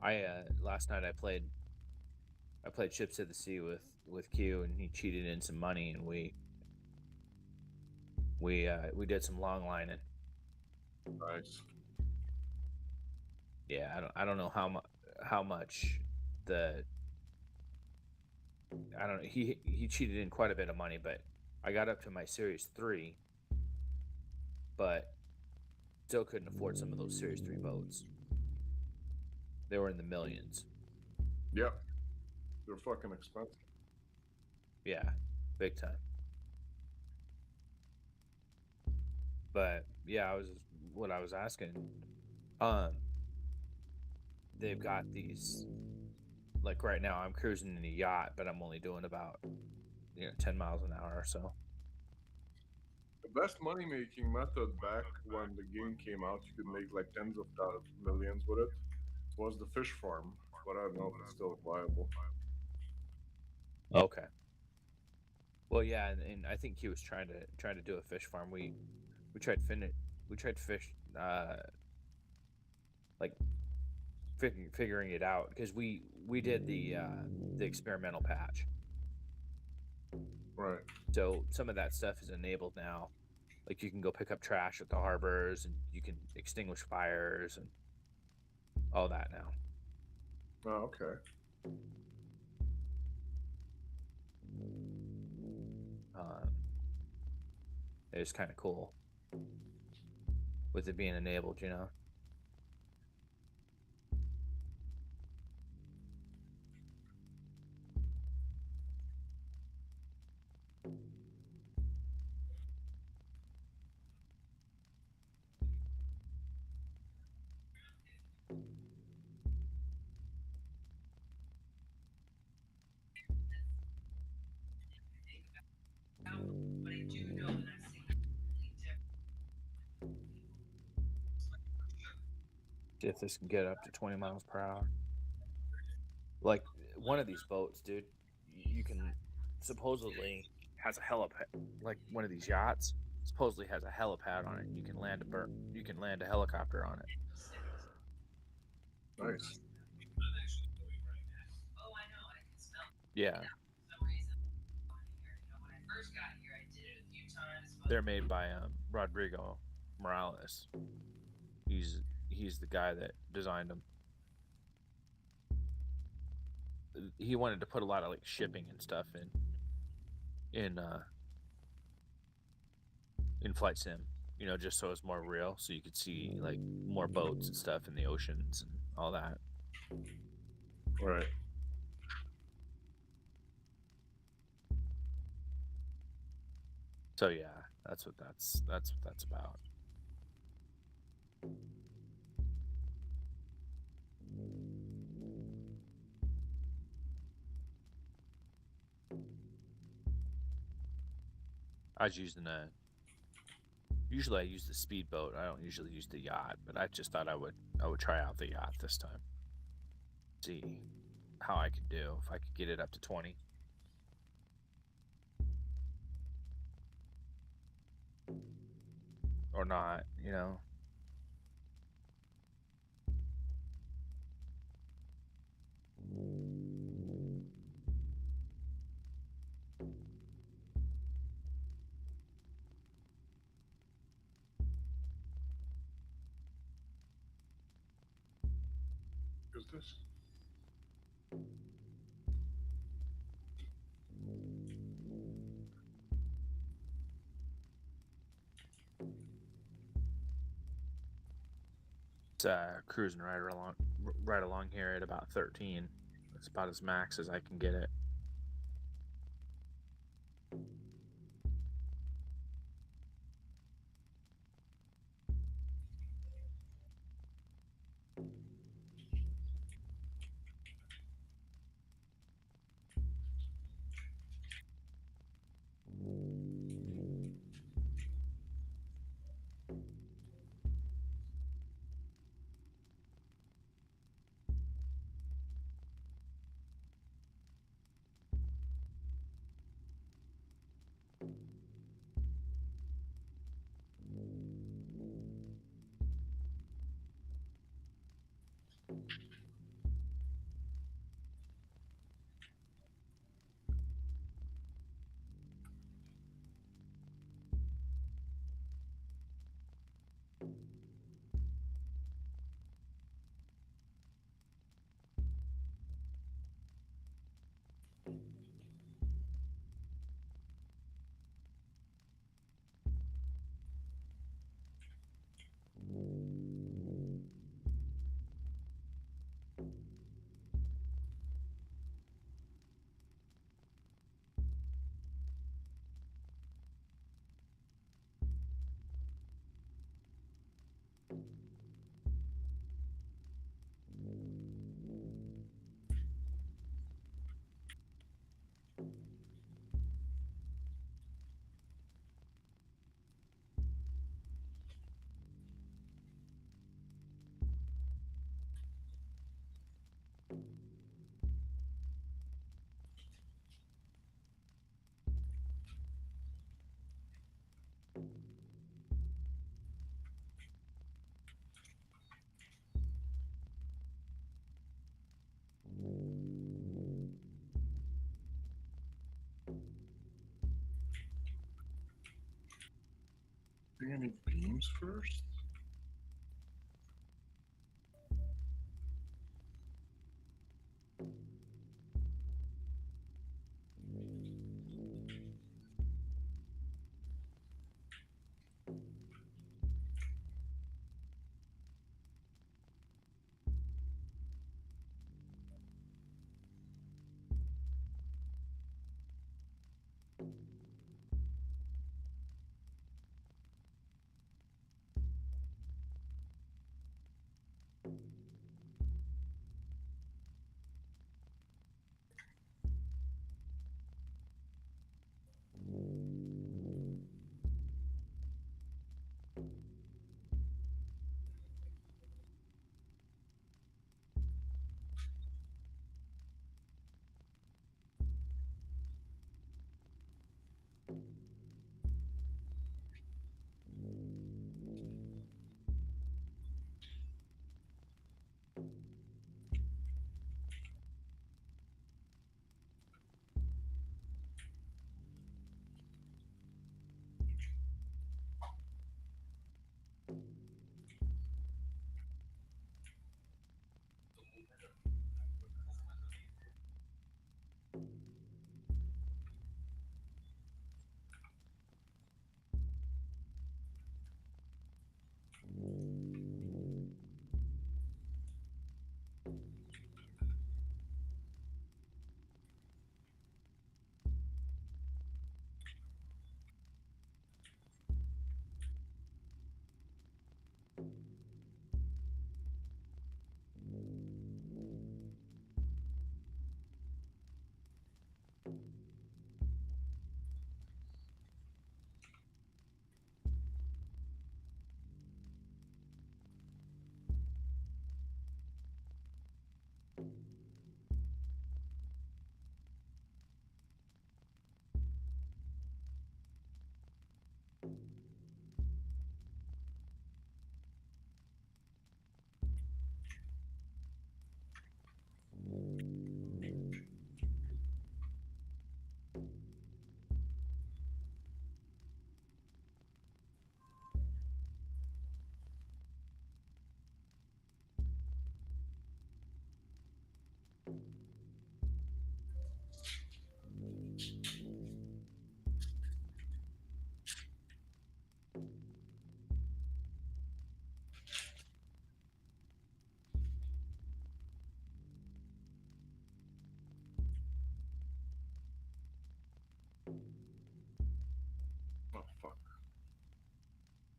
I last night I played Ships of the Sea with Q, and he cheated in some money, and we did some long lining. Nice. Yeah, I don't know how much the I don't know. He cheated in quite a bit of money, but I got up to my Series 3, but still couldn't afford some of those Series 3 boats. They were in the millions. Yep. They're fucking expensive. Yeah, big time. But yeah, what I was asking. They've got these, like right now I'm cruising in a yacht, but I'm only doing about 10 miles an hour or so. The best money making method back when the game came out, you could make like tens of millions with it, was the fish farm. But I don't know if it's still viable. Okay. Well, yeah, and I think he was trying to do a fish farm. We tried to fish like figuring it out because we did the experimental patch. Right. So some of that stuff is enabled now. Like you can go pick up trash at the harbors, and you can extinguish fires and all that now. Oh, okay. It's kind of cool with it being enabled, you know. See if this can get up to 20 miles per hour. Like one of these boats, dude, you can supposedly has a helipad, like one of these yachts supposedly has a helipad on it. You can land a helicopter on it. Nice. Yeah. They're made by Rodrigo Morales. He's the guy that designed them. He wanted to put a lot of like shipping and stuff in Flight Sim, just so it's more real, so you could see like more boats and stuff in the oceans and all that. Right. So yeah, that's what that's about. I was using a. Usually I use the speedboat. I don't usually use the yacht, but I just thought I would try out the yacht this time. See how I could do if I could get it up to 20. Or not, you know. Who's this? It's cruising right along here at about 13. That's about as max as I can get it. Do you need beams first?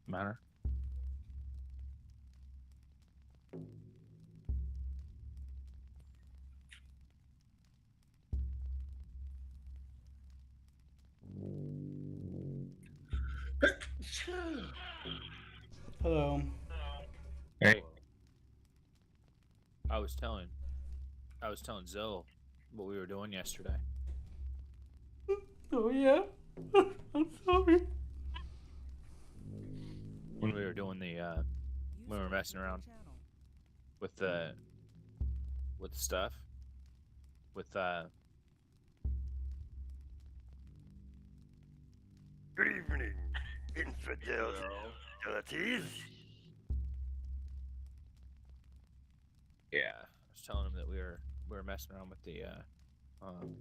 matter. Hello. Hey, I was telling, I was telling Zoe what we were doing yesterday Oh yeah. I'm sorry. when we were doing the when we were messing around with the stuff with Good evening, infidelities. yeah. I was telling him that we were messing around with the um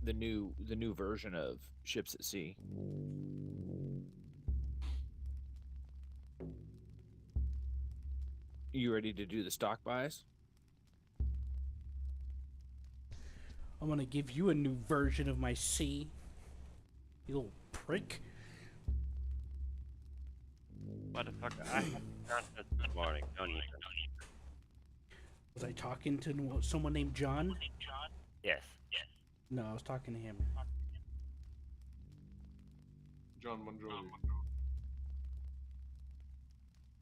the new version of ships at sea. You ready to do the stock buys? I'm gonna give you a new version of my C. You little prick. Motherfucker, I had nonsense this morning. Don't even. Was I talking to someone named John? Yes. No, I was talking to him. John Bon Jovi.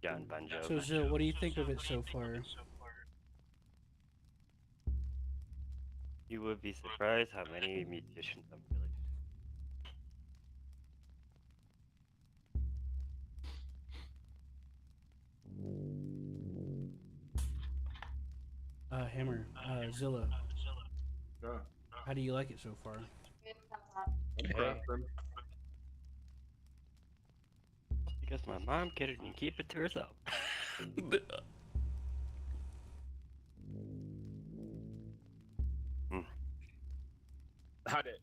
John Bon Jovi. So, Zill, what do you think of it so far? You would be surprised how many musicians I'm really. Hammer, Zilla, Yeah, how do you like it so far? I'm Hey. crafting. Because my mom couldn't keep it to herself. How'd it?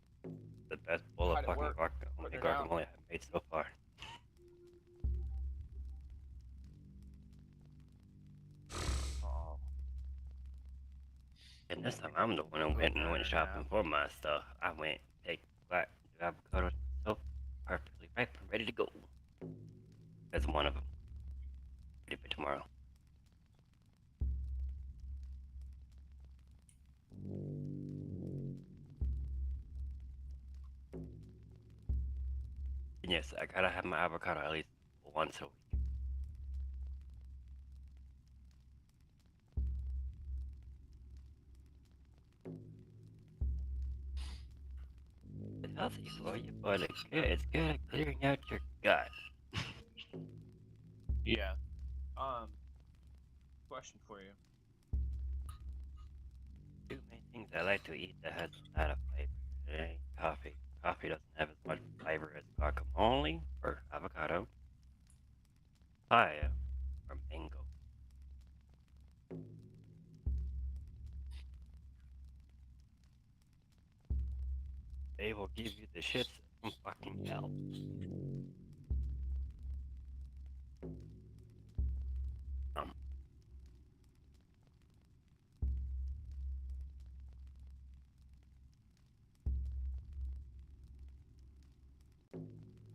The best bowl of How'd it fucking work? Putting it out. guacamole I've made so far. Oh, And this time I'm the one who went and went shopping for my stuff. I went take black avocado so perfectly ripe and ready to go. That's one of them. Ready for tomorrow. And yes, I gotta have my avocado at least once a week. It's healthy for you, but it's good at clearing out your gut. yeah. Question for you. Two main things I like to eat that has a lot of flavor. It ain't coffee. Coffee doesn't have as much flavor as guacamole or avocado, papaya, or mango. They will give you the shits from fucking hell.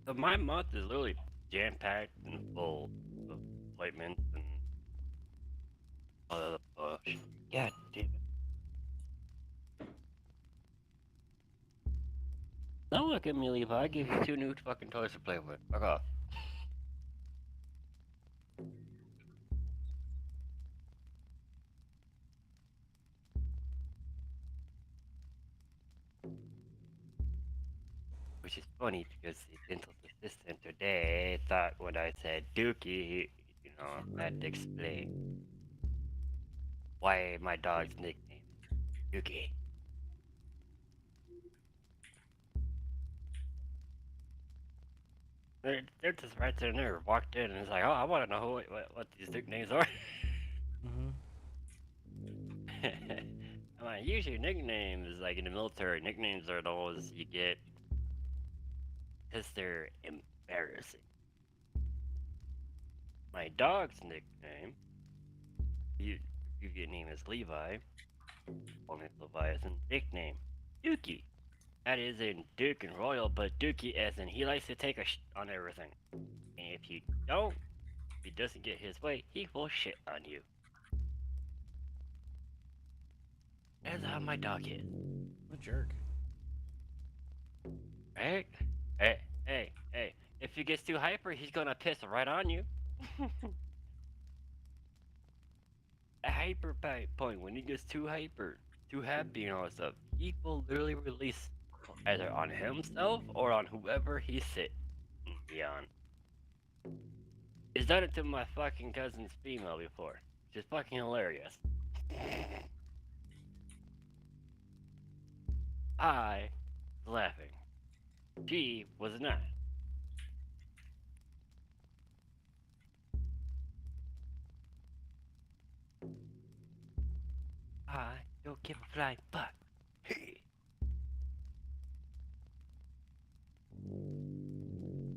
So my month is literally jam-packed and full of appointments and all the bullshit. God damn it. Don't look at me, Levi. I give you 2 new fucking toys to play with. Fuck off. Which is funny because the dental assistant today thought when I said Dookie, I had to explain why my dog's nickname is Dookie. They're just right there and there, walked in and it's like, oh, I want to know what these nicknames are. Mm-hmm. I'm like, usually nicknames, like in the military, nicknames are those you get because they're embarrassing. My dog's nickname, your name is Levi, call me Leviathan, nickname, Dookie. That is in Duke and Royal, but Dookie as in he likes to take a on everything. And if you don't, if he doesn't get his way, he will shit on you. That's how my dog is. What a jerk. Right? Hey. If he gets too hyper, he's gonna piss right on you. A hyper point, when he gets too hyper, too happy and all that stuff, he will literally release either on himself or on whoever he sit on. He's done it to my fucking cousin's female before. Which is fucking hilarious. I was laughing. She was not. I don't give a flying fuck.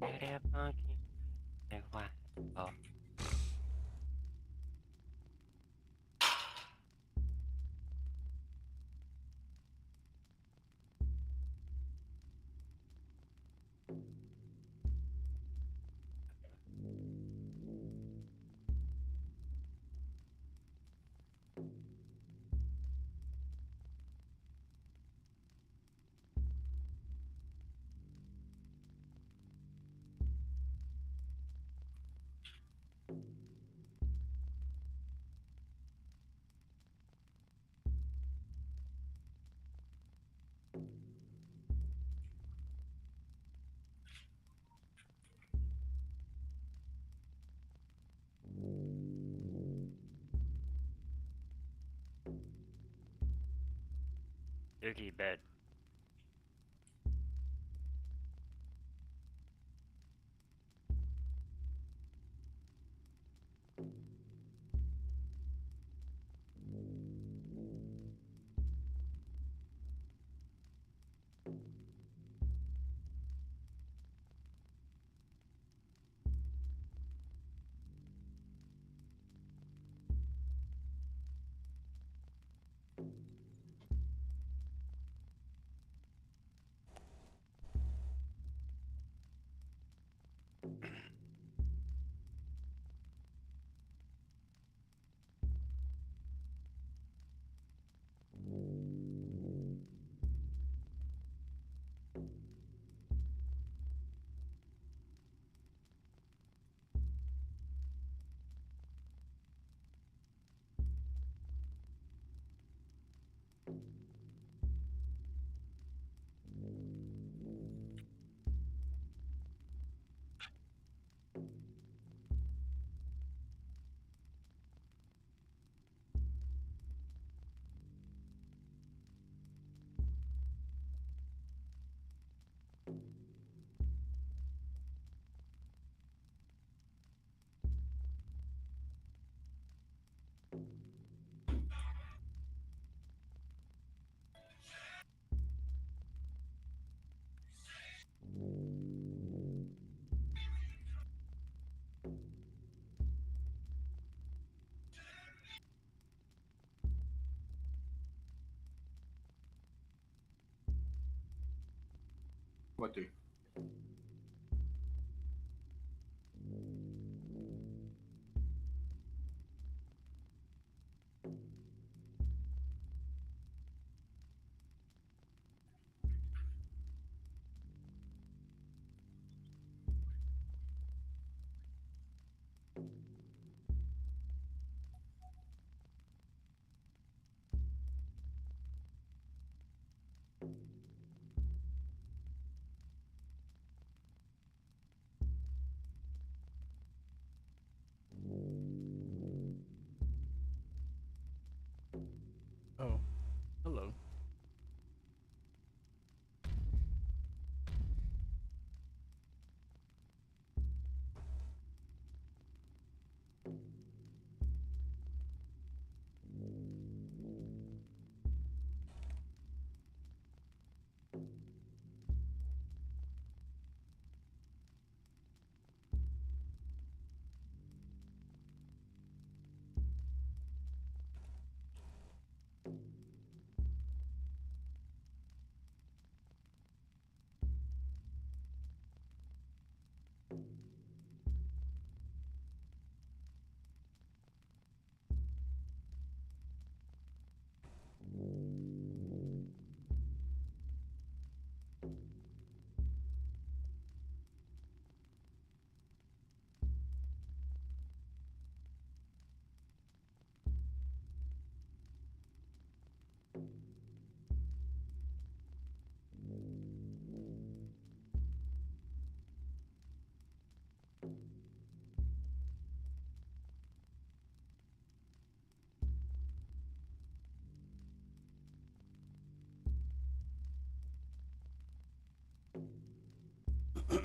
That funky and why? Oh. Dookie bed. Mate.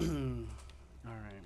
All right.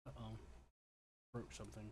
Uh-oh. Broke something.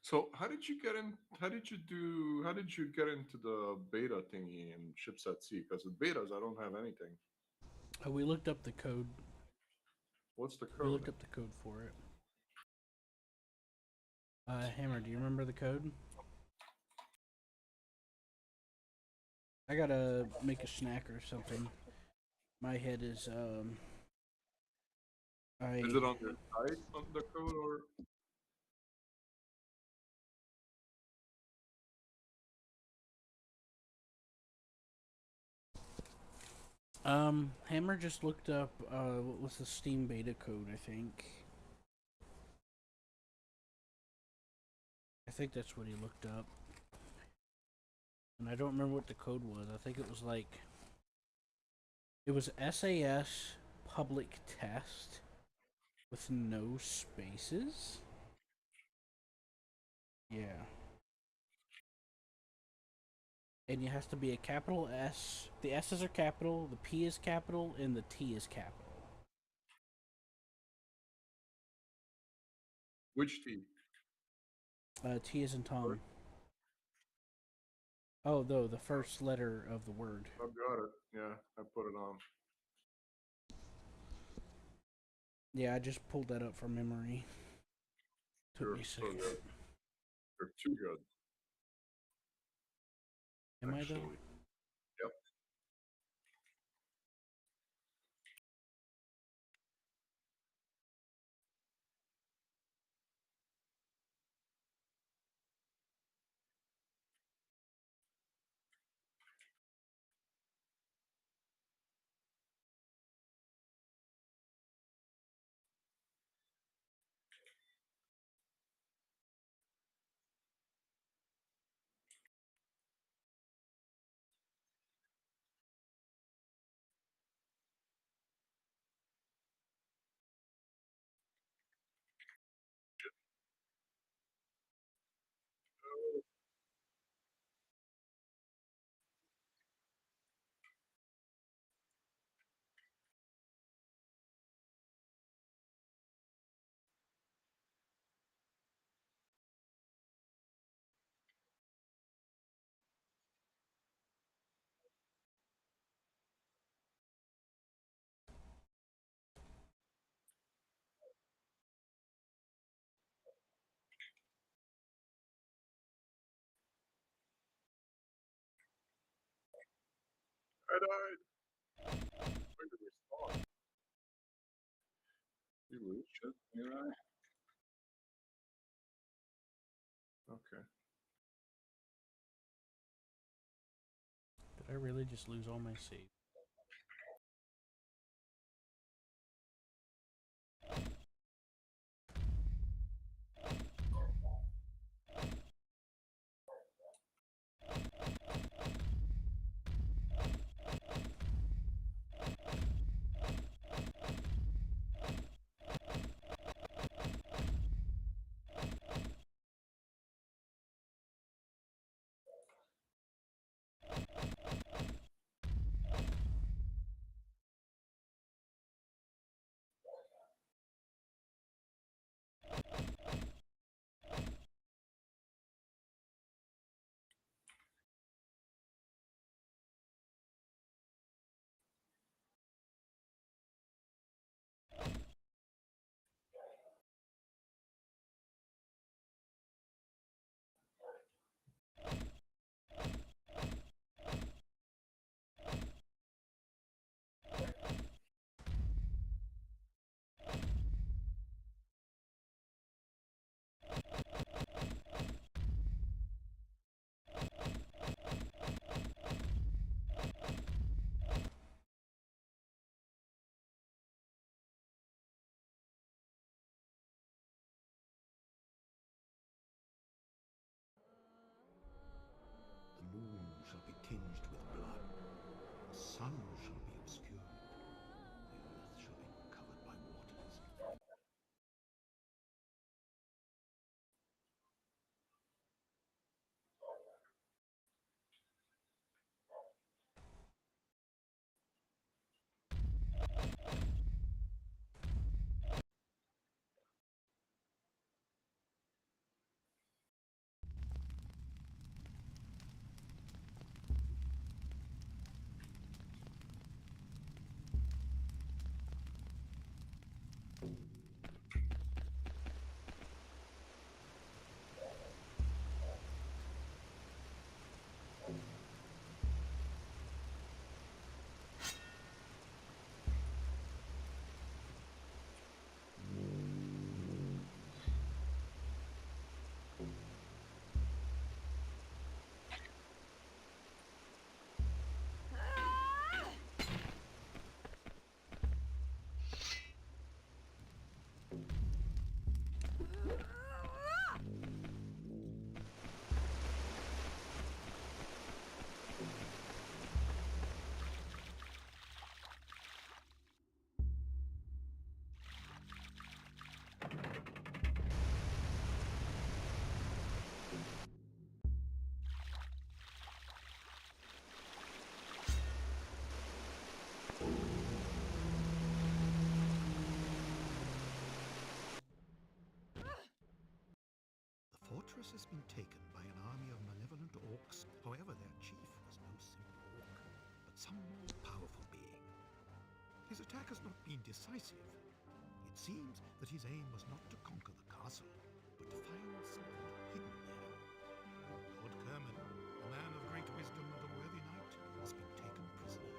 So how did you get in? How did you do? How did you get into the beta thingy in ships at sea? Because with betas, I don't have anything. We looked up the code. What's the We code? looked up the code for it. Hammer, do you remember the code? I gotta make a snack or something. My head is Is it on your site on the code or? Hammer just looked up what was the Steam beta code, I think. I think that's what he looked up. And I don't remember what the code was. I think it was like it was SAS public test with no spaces. Yeah. And it has to be a capital S. The S's are capital, the P is capital, and the T is capital. Which T? T is in Tom. Sorry? Oh, no, the first letter of the word. I've got it. Yeah, I put it on. Yeah, I just pulled that up from memory. Took You're me a so second. good. You're too good. Am I Actually. though? Yep. I died. Where did we spawn? You lose shit. You die. Okay. Did I really just lose all my saves? fortress has been taken by an army of malevolent orcs. However, their chief was no simple orc, but some more powerful being. His attack has not been decisive. It seems that his aim was not to conquer the castle, but to find something hidden there. Lord Kerman, a man of great wisdom and a worthy knight, has been taken prisoner.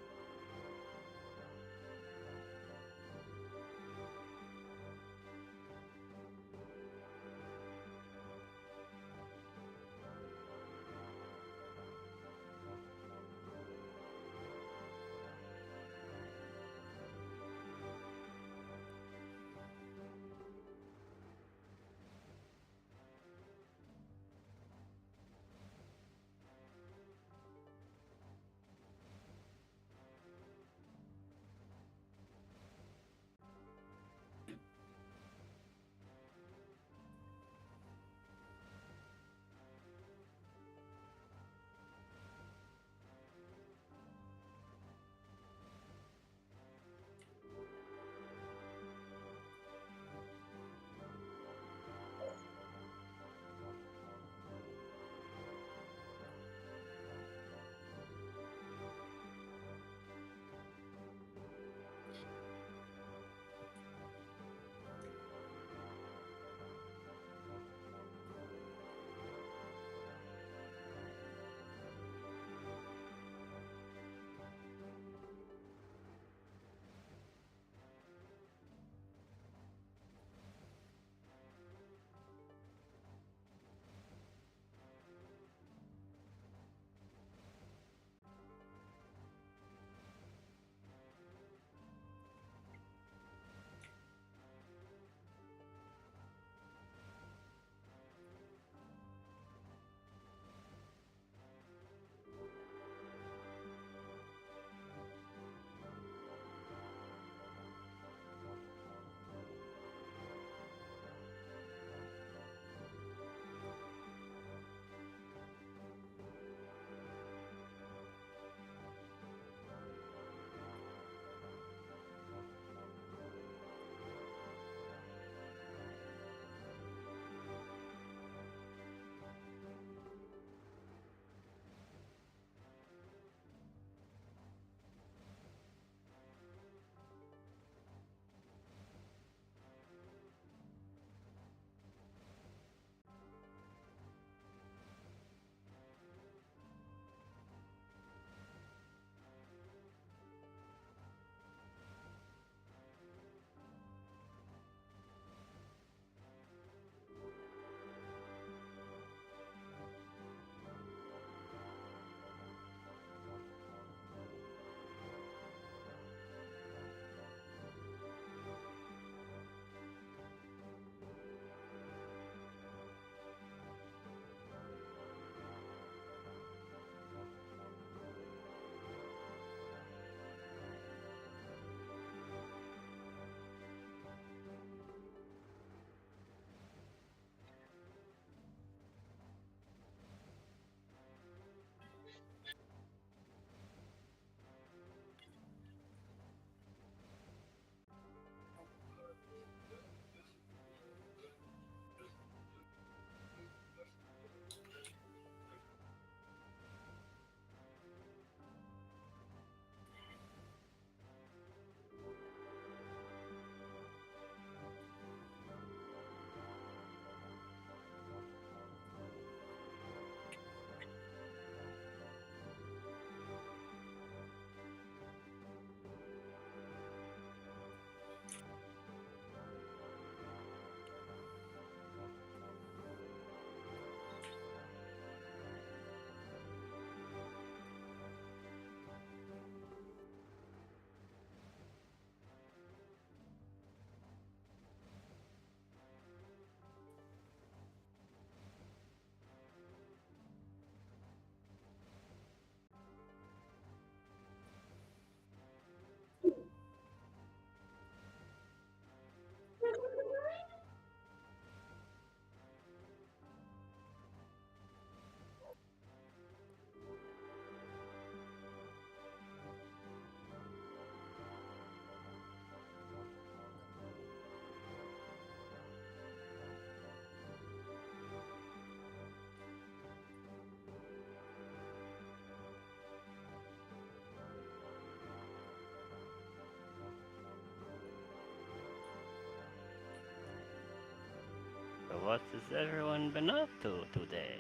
what has everyone been up to today?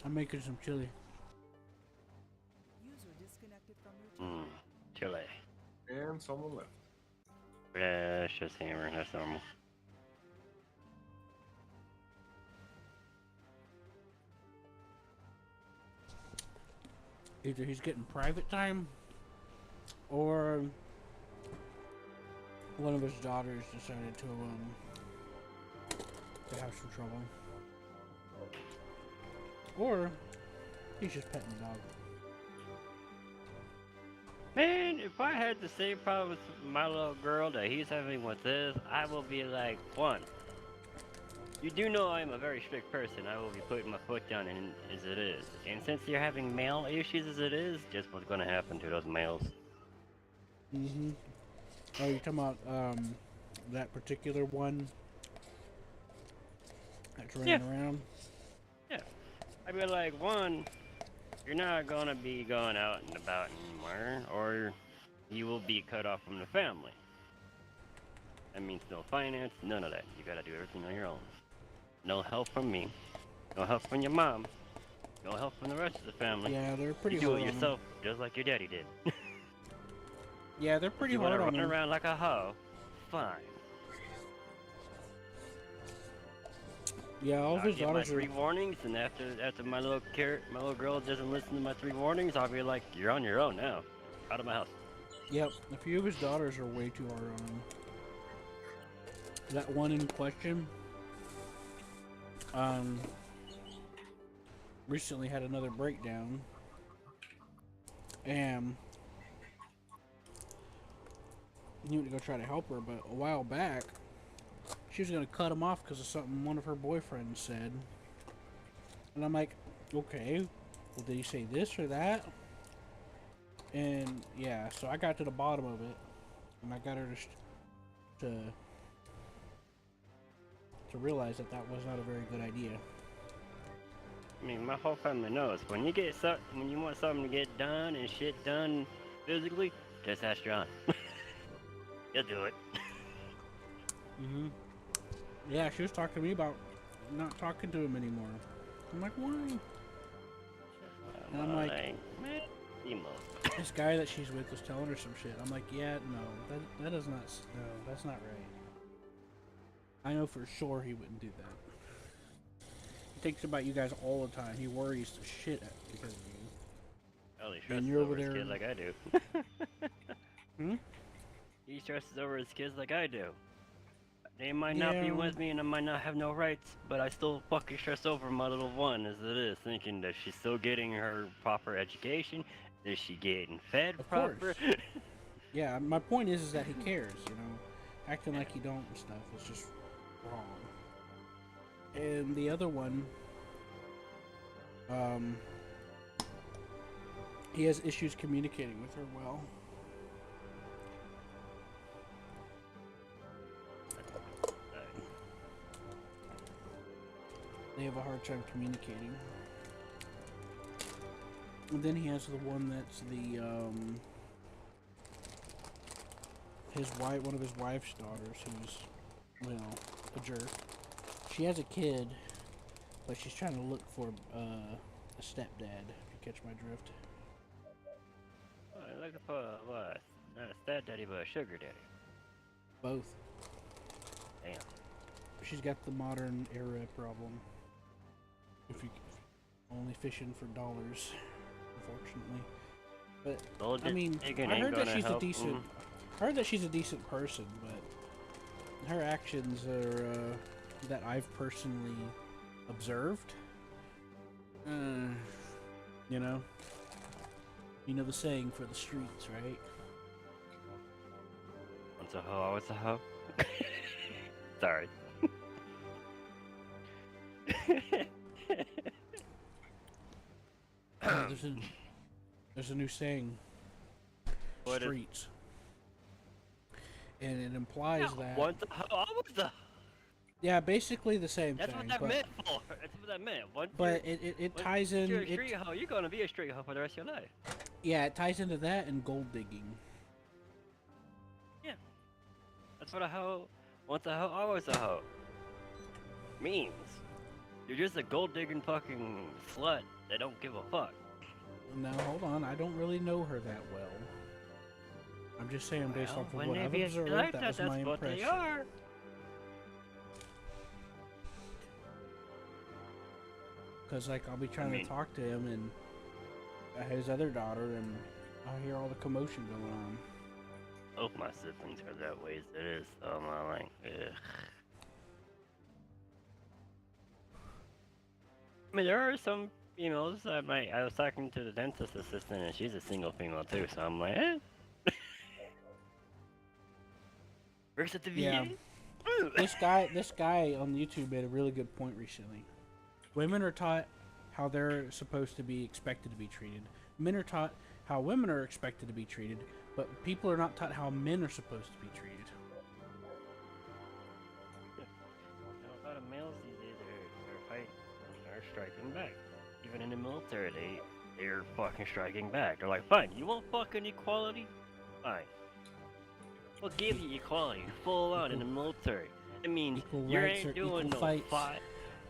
I'm making some chili. User disconnected from your channel. Chile. And someone left. Yeah, it's just hammer. That's normal. Either he's getting private time, or one of his daughters decided to have some trouble. Or he's just petting the dog. Man, if I had the same problem with my little girl that he's having with this, I will be like, one, you do know I'm a very strict person. I will be putting my foot down and as it is. And since you're having male issues as it is, just what's gonna happen to those males. Mm-hmm. Oh, you're talking about that particular one that's running around? Yeah. I'd be like, one, you're not gonna be going out and about anymore, or you will be cut off from the family. That means no finance, none of that. You gotta do everything on your own. No help from me. No help from your mom. No help from the rest of the family. Yeah, they're pretty You do hard it on yourself, just like your daddy did. Yeah, they're pretty You hard wanna on run them. around like a hoe? Fine. Yeah, all of I'll his give my daughters are. 3 warnings, and after my little girl doesn't listen to my 3 warnings, I'll be like, you're on your own now. Out of my house. Yep, a few of his daughters are way too hard on him. That one in question, recently had another breakdown, and he went to go try to help her, but a while back, she was gonna cut him off because of something one of her boyfriends said. And I'm like, okay, well, did he say this or that? And yeah, so I got to the bottom of it, and I got her to realize that that was not a very good idea. I mean, my whole family knows when you want something to get done and shit done physically, just ask John. He'll do it. Mm-hmm. Yeah, she was talking to me about not talking to him anymore. I'm like, why? And I'm like, man, emo. this guy that she's with was telling her some shit. I'm like, yeah, no, that is not, no, that's not right. I know for sure he wouldn't do that. He thinks about you guys all the time. He worries the shit because of you. Well, he And stresses you're over over his there- kids like I do. Hmm? He stresses over his kids like I do. They might not be Yeah. with me and I might not have no rights, but I still fucking stress over my little one as it is, thinking that she's still getting her proper education. Is she getting fed Of proper? course. Yeah, my point is that he cares, you know. Acting like he don't and stuff is just wrong. And the other one, he has issues communicating with her well. They have a hard time communicating. And then he has the one that's the, one of his wife's daughters, who's, well, a jerk. She has a kid, but she's trying to look for, a stepdad, if you catch my drift. Looking for what? Not a stepdaddy, but a sugar daddy. Both. Damn. She's got the modern era problem. If you only fishing for dollars, unfortunately. But Gold I mean, digging I ain't heard that gonna she's a help. decent. I heard that she's a decent person, but her actions are that I've personally observed. You know the saying for the streets, right? Once a hoe, always a hoe. Sorry. There's a new saying. What is- Streets. And it implies that. Once a hoe, always a. Yeah, basically the same That's thing. what that but, meant for. That's what that meant. Once but you're- it once ties in. you're a street hoe, you're gonna be a street hoe for the rest of your life. Yeah, it ties into that and gold digging. Yeah, That's what a hoe. Once a hoe, always a hoe. Means you're just a gold digging fucking slut that don't give a fuck. Now hold on, I don't really know her that well. I'm just saying based Well, off of when what they I've be observed, like that that, was that's my what they impression. are. Cause like I'll be trying mean- to talk to him and his other daughter, and I hear all the commotion going on. Both my siblings are that way as it is, so I'm like, ugh. I mean, there are some females that might. I was talking to the dentist assistant, and she's a single female too, so I'm like, eh. Works at the VA? Yeah. This guy on YouTube made a really good point recently. Women are taught how they're supposed to be expected to be treated. Men are taught how women are expected to be treated, but people are not taught how men are supposed to be treated. A lot of males these days are fighting, are striking back. Even in the military, they're fucking striking back. They're like, fine, you want fucking equality? Fine. We'll give you equality full on in the military. It means Equal you rights or ain't doing equal no fights. five.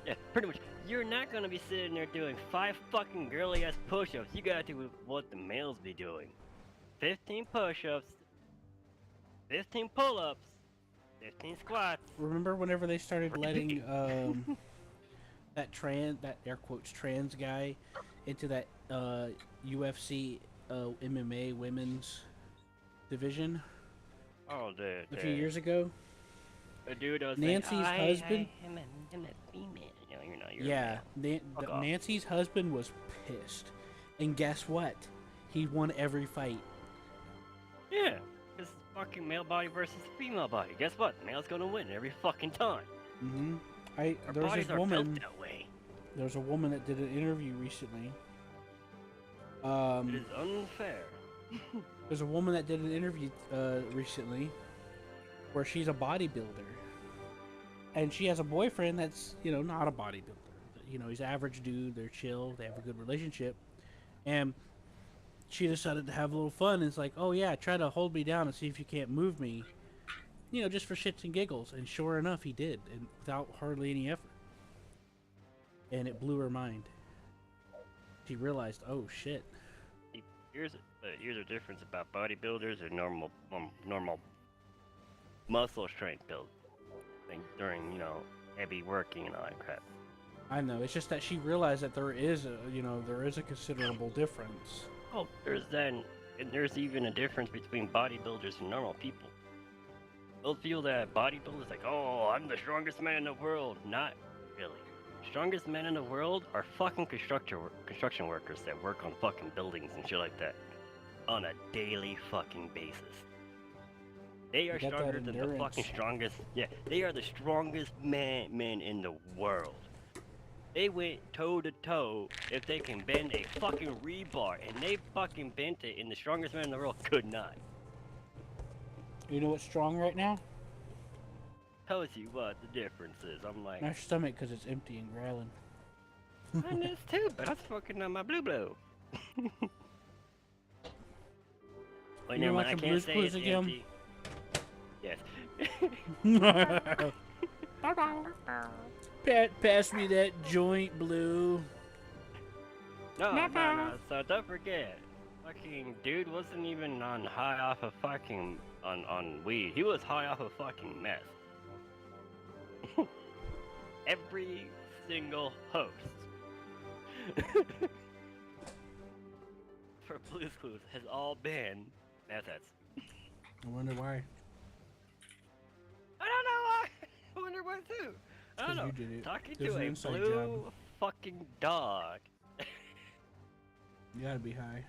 Yeah, pretty much. You're not gonna be sitting there doing 5 fucking girly ass push-ups. You gotta do what the males be doing. 15 push-ups, 15 pull-ups, 15 squats. Remember whenever they started letting that air quotes trans guy into that UFC MMA women's division Oh, dude. a few years ago? A dude was Nancy's saying, husband. I'm a female. You know, you're not. You're Yeah, a male. Fuck off. Nancy's husband was pissed, and guess what? He won every fight. Yeah, it's fucking male body versus female body. Guess what? Male's gonna win every fucking time. Mm-hmm. Our There was bodies this are woman. built that way. There was a woman that did an interview recently. It is unfair. There's a woman that did an interview recently where she's a bodybuilder. And she has a boyfriend that's, not a bodybuilder. He's an average dude, they're chill, they have a good relationship. And she decided to have a little fun. It's like, oh yeah, try to hold me down and see if you can't move me. Just for shits and giggles. And sure enough, he did, and without hardly any effort. And it blew her mind. She realized, oh shit. Here's the difference about bodybuilders and normal muscle strength build. Like during heavy working and all that crap. I know. It's just that she realized that there is a considerable difference. Oh, there's even a difference between bodybuilders and normal people. They'll feel that bodybuilders like, oh, I'm the strongest man in the world. Not really. Strongest men in the world are fucking construction workers that work on fucking buildings and shit like that on a daily fucking basis. They are They got that stronger than the endurance. fucking strongest. Yeah, they are the strongest men in the world. They went toe to toe if they can bend a fucking rebar, and they fucking bent it, and the strongest man in the world could not. You know what's strong right now? Tells you what the difference is. I'm like, My stomach, because it's empty and growling. mine is too, but I'm fucking on my blue. Wait, You never mind, watch I the can't Blue's say Clues it's again? empty. Yes. Pass me that joint, Blue. No. So don't forget, fucking dude wasn't even on high off of fucking on weed. He was high off of fucking meth. Every single host for Blue's Clues has all been meth heads. I wonder why. I don't know why. I wonder why too. I don't 'Cause know. you did it. Talking There's to an a inside blue job. fucking dog. You gotta be high.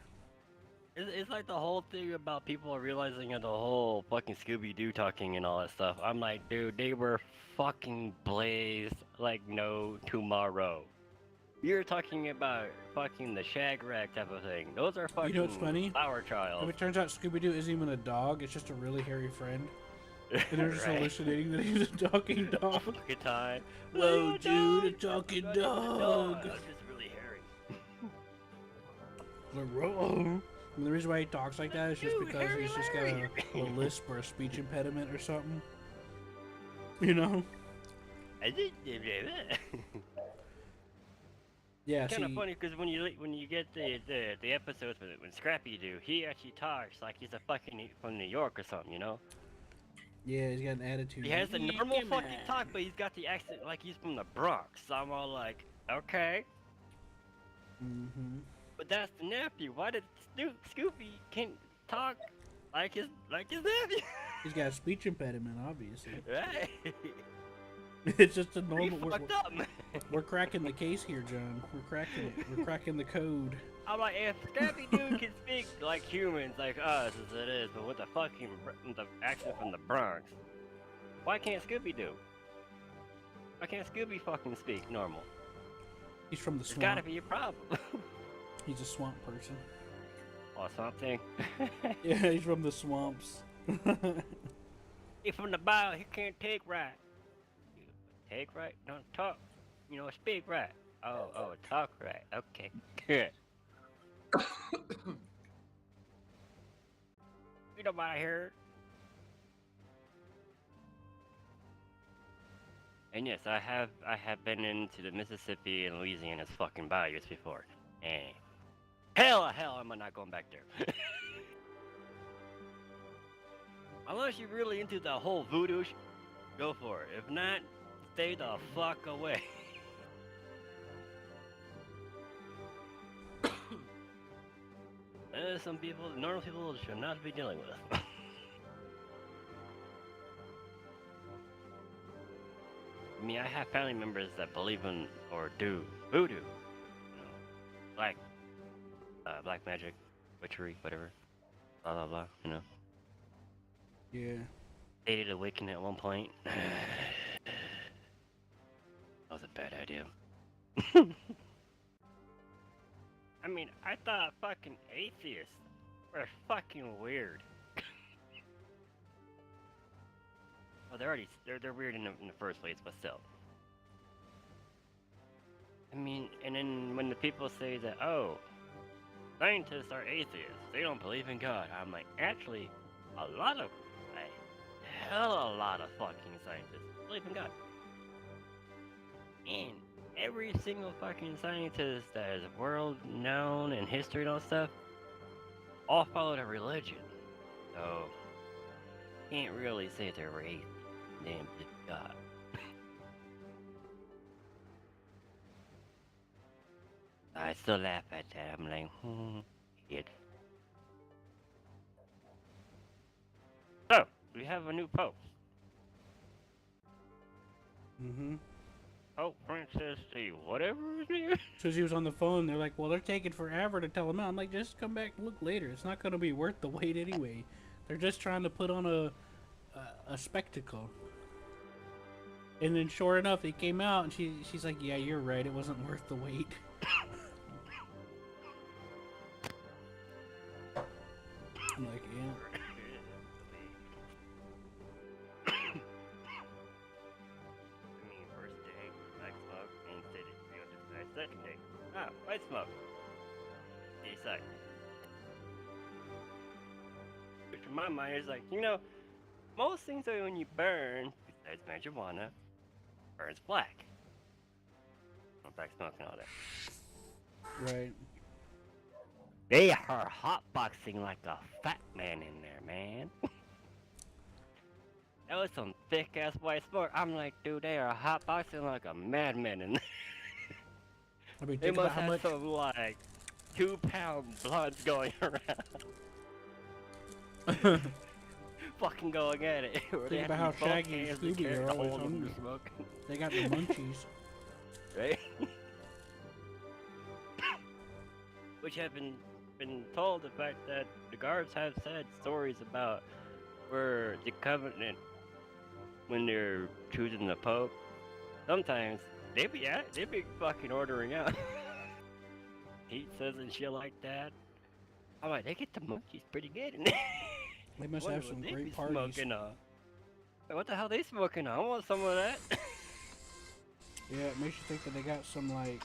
It's like the whole thing about people realizing the whole fucking Scooby-Doo talking and all that stuff. I'm like, dude, they were fucking blazed like no tomorrow. You're talking about fucking the shag rag type of thing. Those are fucking You know what's funny? flower If child. it turns out Scooby-Doo isn't even a dog, it's just a really hairy friend. And they're just Right. hallucinating that he's a talking dog. Fucking time. Whoa, Oh, dude, a dog. talking It's dog. just really hairy. And the reason why he talks like that is just You because he's just got hairy. a lisp or a speech impediment or something. You know? I think Yeah. kind of See, funny because when you get the episodes when Scrappy do, he actually talks like he's a fucking from New York or something, you know? yeah, he's got an attitude. He has the Yeah, normal come fucking on. talk, but he's got the accent like he's from the Bronx. So I'm all like, okay, Mm-hmm. but that's the nephew. Why did Scoopy can't talk like his nephew? He's got a speech impediment, obviously. Right? It's just a He normal. fucked up, man. We're cracking the case here, John. We're cracking it. We're cracking the code. I'm like, if Scrappy Dude can speak like humans, like us, as it is, but with the accent from the Bronx, why can't Scooby do? Why can't Scooby fucking speak normal? He's from the There's swamp. gotta be a problem. He's a swamp person. Or something. Yeah, he's from the swamps. He from the bio, he can't take right. Take right? Don't talk. You know, speak right. Oh, talk right. Okay, good. You know what I heard? And yes, I have been into the Mississippi and Louisiana's fucking bayous before. And hell, am I not going back there. Unless you're really into the whole voodoo go for it. If not, stay the fuck away. Some people, normal people should not be dealing with. I mean, I have family members that believe in or do voodoo, you know, black magic, witchery, whatever, blah blah blah, you know. Yeah. Dated awakening at one point. That was a bad idea. I mean, I thought fucking atheists were fucking weird. Well, they're weird in the first place, but still. I mean, and then when the people say that, oh, scientists are atheists, they don't believe in God, I'm like, actually, a lot of fucking scientists believe in God. And every single fucking scientist that is world known in history and all stuff, all followed a religion. So, can't really say they're atheists. They believe in God. I still laugh at that. I'm like, idiot. So, we have a new pope. Mm-hmm. Pope Francis the whatever his name is. So he was on the phone. They're like, well, they're taking forever to tell him out. I'm like, just come back and look later. It's not going to be worth the wait anyway. They're just trying to put on a spectacle. And then sure enough, he came out and she's like, yeah, you're right. It wasn't worth the wait. I'm like, yeah. First day, black smoke, and said it. Second day, white smoke. Decide. Which in my mind is like, you know, most things that when you burn, besides marijuana, burns black. Black smoke and all that. Right. They are hotboxing like a fat man in there, man. That was some thick ass white smoke. I'm like, dude, they are hotboxing like a madman in there. I mean, They think must about how have much. some like 2-pound bloods going around. Fucking going at it. Think about how Shaggy and Scooby are always hungry. They got the munchies. Right? Which have been told the fact that the guards have said stories about where the covenant, when they're choosing the pope, sometimes they be fucking ordering out pizzas and shit like that. I'm like, they get the munchies pretty good in there. They must have some great parties. Smoking on. Like, what the hell they smoking on? I want some of that. Yeah, it makes you think that they got some like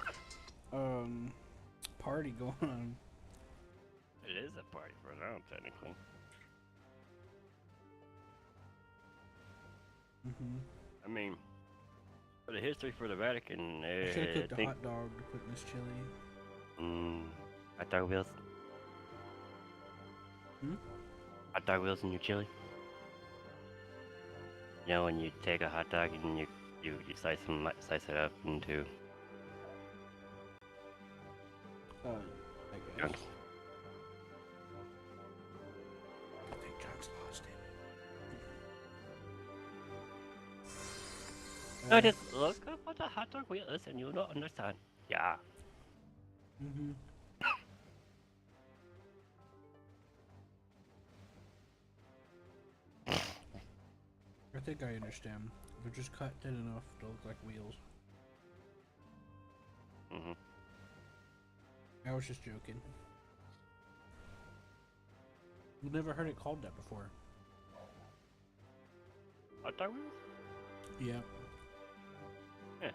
party going on. It is a party for them, technically. Mm-hmm. I mean, for the history for the Vatican, I should have I cooked a think. hot dog to put in this chili. Hot dog wheels. Hmm? Hot dog wheels in your chili. You know when you take a hot dog and you slice it up into I guess. chunks. I think John's lost it. No, just look up what a hot dog wheel is and you'll not understand. Yeah. Mm-hmm. I think I understand. They're just cut thin enough to look like wheels. Mm-hmm. I was just joking. You've never heard it called that before. Hot dog wheels? Yeah. Yeah.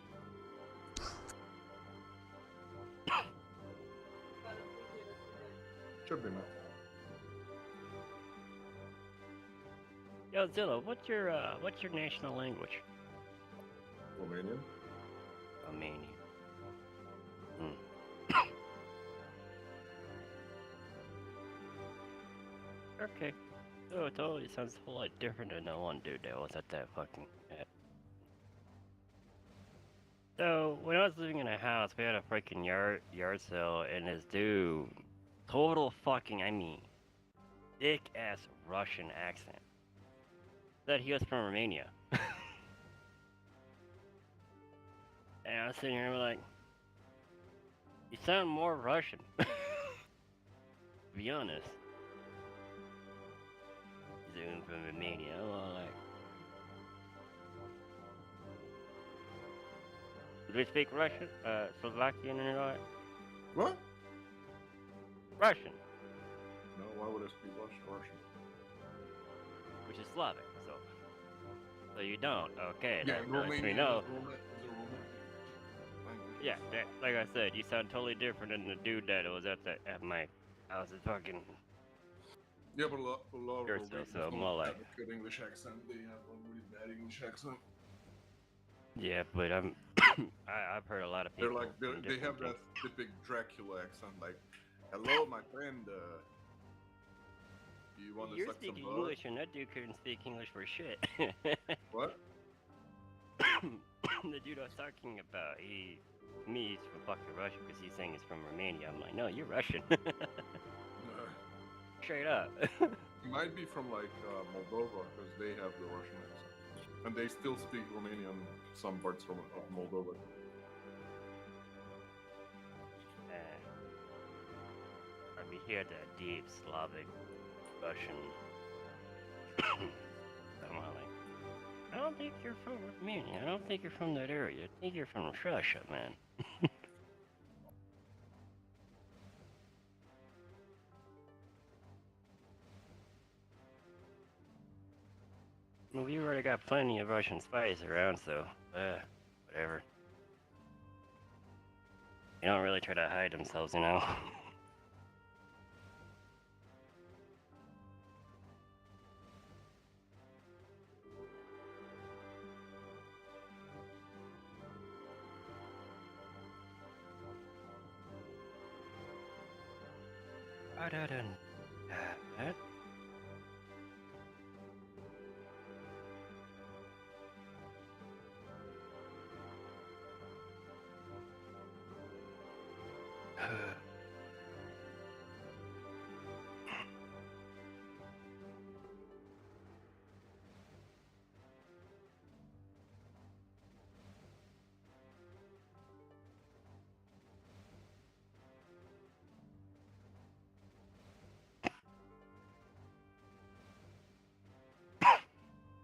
Should be enough. Yo, Zilla, what's your national language? Romanian. Romanian. Hmm. Okay. So it totally sounds a whole lot different than the one dude that was at that fucking. So when I was living in a house, we had a freaking yard sale, and this dude, total fucking, I mean, thick ass Russian accent, said he was from Romania. And I was sitting here like, you sound more Russian. To be honest. He's even from Romania. Well, like, do we speak Russian? Slovakian and all that? What? Russian, No, why would I speak Russian? which is Slavic, so you don't. Okay, Yeah, that lets me Romanian know. is a Roman language. Yeah, like I said, you sound totally different than the dude that was at my house. It's fucking. Yeah, but a lot of Sure, Romanians so don't more like- have a good English accent. They have a really bad English accent. Yeah, but I'm. I've heard a lot of They're people. like from they have different that typical Dracula accent, like, "Hello, my friend. Do you want to You're suck some speaking blood?" English, and that dude couldn't speak English for shit. What? The dude I was talking about, he's from fucking Russia because he's saying he's from Romania. I'm like, no, you're Russian. Straight up. He might be from like Moldova because they have the Russian accent, and they still speak Romanian some parts of Moldova. We hear the deep Slavic Russian. I'm all like, I don't think you're from Romania. I don't think you're from that area. I think you're from Russia, man. Well, we already got plenty of Russian spies around, so, whatever. They don't really try to hide themselves, you know? Other than that,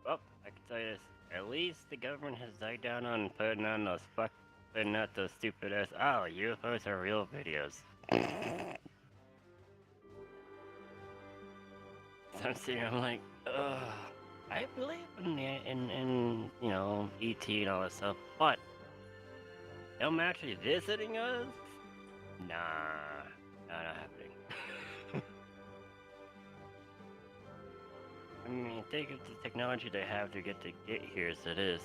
well, I can tell you this. At least the government has died down on putting out those stupid ass. Oh, UFOs are real videos. So I'm sitting here, I'm like, ugh. I believe in you know, ET and all that stuff, but them actually visiting us? Nah, not happening. I mean, think of the technology they have to get here as it is.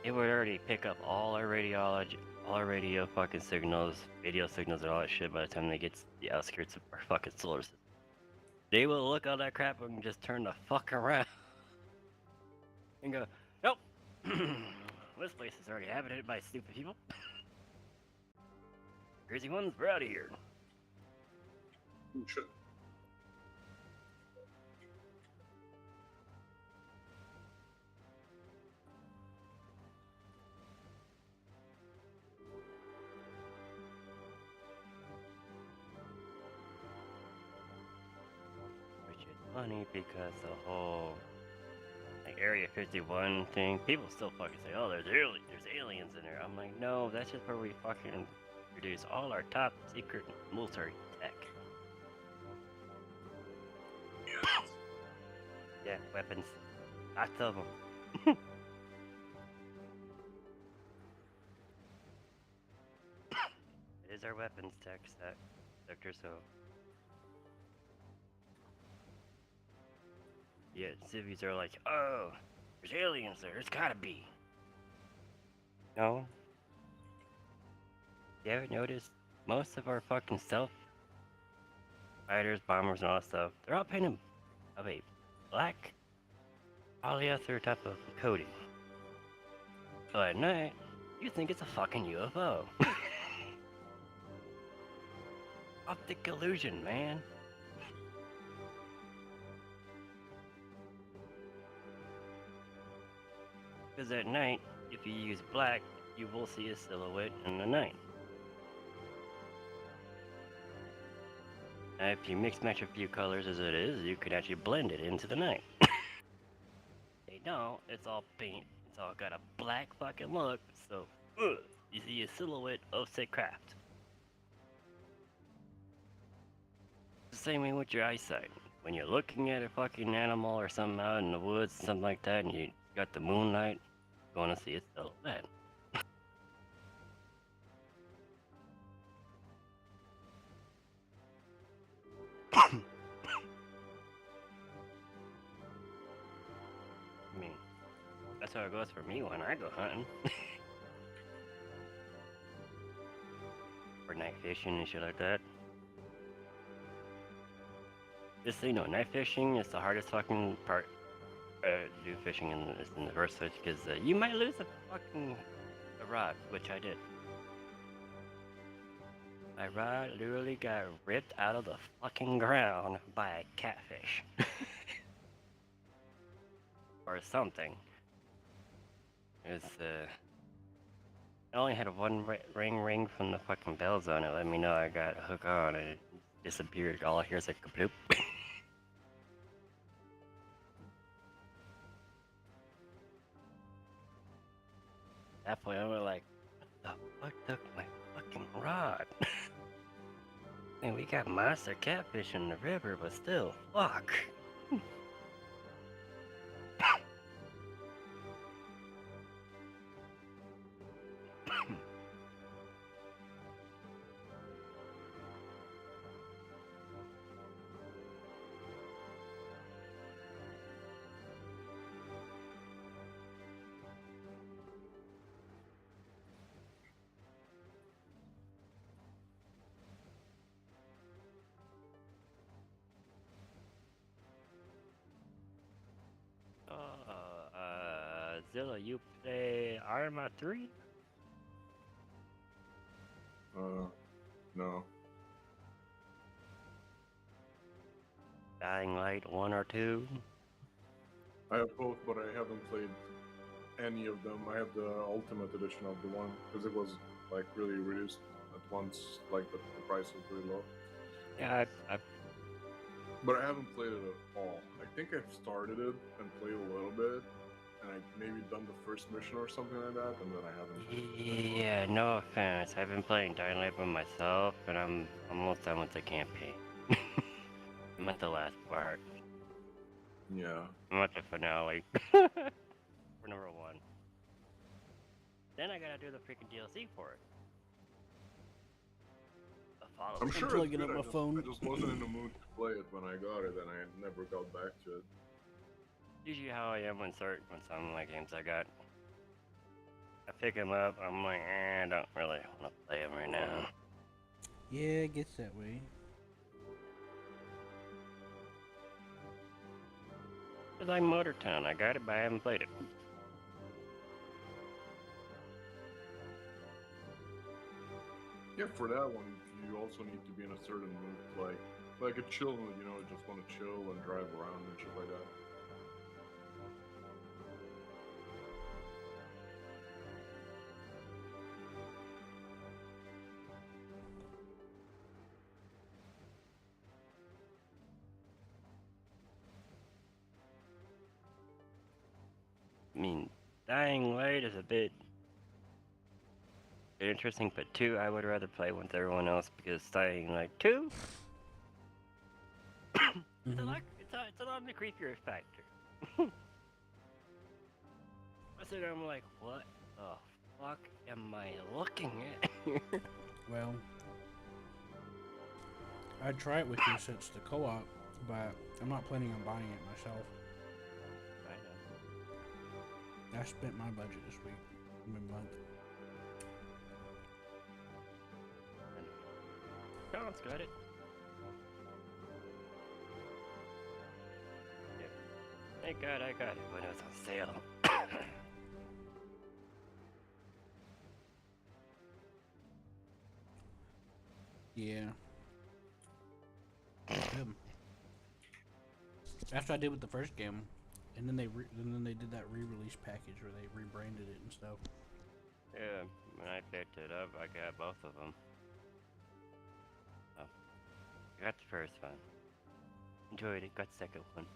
it would already pick up all our radio fucking signals, video signals, and all that shit by the time they get to the outskirts of our fucking solar system. They will look all that crap and just turn the fuck around and go, nope, this place is already inhabited by stupid people. Crazy ones, we're out of here. Ooh, shit. Which is funny because the whole like Area 51 thing, people still fucking say, oh, there's aliens in there. I'm like, no, that's just where we fucking produce all our top secret military tech. Yeah, weapons. Lots of them. It is our weapons tech sector, so. Yeah, civvies are like, oh, there's aliens there, there's gotta be. No. You ever noticed most of our fucking stealth fighters, bombers, and all that stuff, they're all painted of a black polyester type of coating. So at night, you think it's a fucking UFO. Optic illusion, man. Because at night, if you use black, you will see a silhouette in the night. Now, if you mix match a few colors as it is, you could actually blend it into the night. They don't, it's all paint. It's all got a black fucking look, so you see a silhouette of said craft. The same way with your eyesight. When you're looking at a fucking animal or something out in the woods, something like that, and you got the moonlight, you're gonna see a silhouette. I mean, that's how it goes for me when I go hunting. Or night fishing and shit like that. Just so you know, night fishing is the hardest fucking part to do fishing in the first place, because you might lose a rod, which I did. My rod literally got ripped out of the fucking ground by a catfish. Or something. It was, I only had one ring from the fucking bells on it. Let me know I got a hook on and it disappeared. All I hear is a kabloop. At that point, I was like, what the fuck took my fucking rod? And we got monster catfish in the river, but still, fuck. Zilla, you play Arma 3? No. Dying Light 1 or 2? I have both, but I haven't played any of them. I have the Ultimate Edition of the one, because it was, like, really reduced at once, like, the price was really low. Yeah, I've But I haven't played it at all. I think I've started it and played a little bit, and I've maybe done the first mission or something like that, and then I haven't. Yeah, no offense. I've been playing Dying Light by myself, and I'm almost done with the campaign. I'm at the last part. Yeah. I'm at the finale. For number 1. Then I gotta do the freaking DLC for it. The follow. I'm sure plugging it's up good. my phone. I just wasn't in the mood to play it when I got it, and I never got back to it. Usually how I am when some like games I got. I pick him up. I'm like, I don't really want to play him right now. Yeah, it gets that way. It's like Motor Town. I got it, but I haven't played it. Yeah, for that one, you also need to be in a certain mood, like a chill mood. You know, just want to chill and drive around and shit like that. I mean, Dying Light is a bit interesting, but 2 I would rather play with everyone else because Dying Light 2, it's a lot on the creepier factor. I'm like, what the fuck am I looking at? Well, I'd try it with you since the co-op, but I'm not planning on buying it myself. I know. I spent my budget this week, month. Colin's got it. Yep. Thank God I got it when it was on sale. Yeah. After I did with the first game, and then they did that re-release package where they rebranded it and stuff. Yeah, when I picked it up, I got both of them. Oh, I got the first one. Enjoyed it. Got the second one.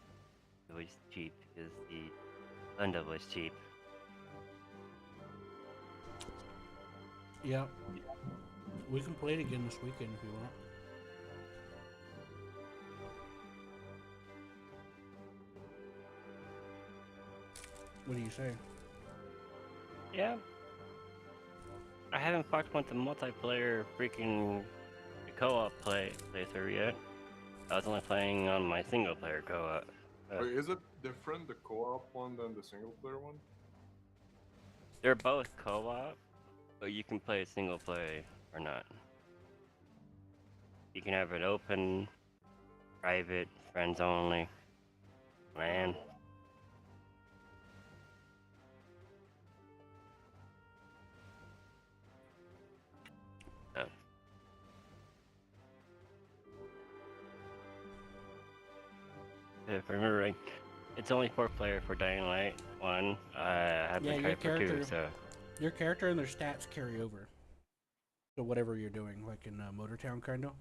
It was cheap because the bundle was cheap. Yeah. We can play it again this weekend if you want. What do you say? Yeah. I haven't fucked with the multiplayer freaking co-op playthrough yet. I was only playing on my single player co-op. Wait, is it different, the co-op one, than the single player one? They're both co-op, but you can play single play or not. You can have it open, private, friends only, LAN. Oh. If I remember right, it's only 4-player for Dying Light 1. I haven't tried for 2, so... Your character and their stats carry over. So whatever you're doing, like in Motor Town, kind of.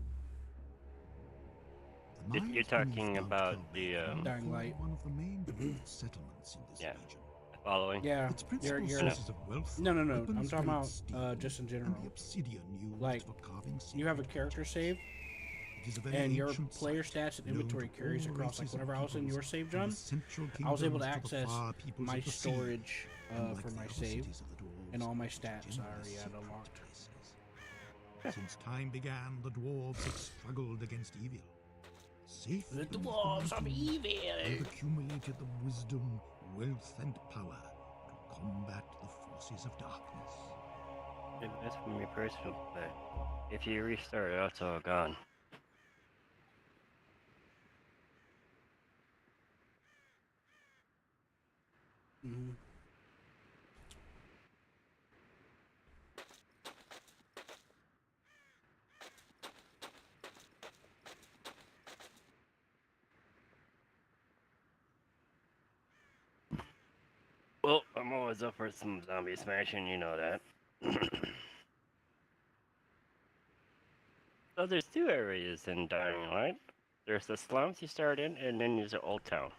You're talking about the Dying Light. One of the main settlements in this Yeah. region. Following. Yeah, Its principal you're sources of wealth. no. I'm weapons talking grade about steel, just in and general. the obsidian used Like, for carving You have a sacred character objects. save, It is a very and your ancient player site, stats and known inventory to carries all across. Like races of whenever I was in peoples your save, from John, the central I was able to kingdoms the access far peoples my of the sea, storage and like for the my other save, cities of the dwarves, and all my it is stats I generally already had secret unlocked. places. Since time began, the dwarves have struggled against evil. Safe The beneath dwarves of mountains, evil! they've accumulated the wisdom, wealth, and power to combat the forces of darkness. That's for me personal, but if you restart, it's all gone. Mm-hmm. Well, I'm always up for some zombie smashing, you know that. So there's 2 areas in Dying Light. There's the slums you start in, and then there's the Old Town,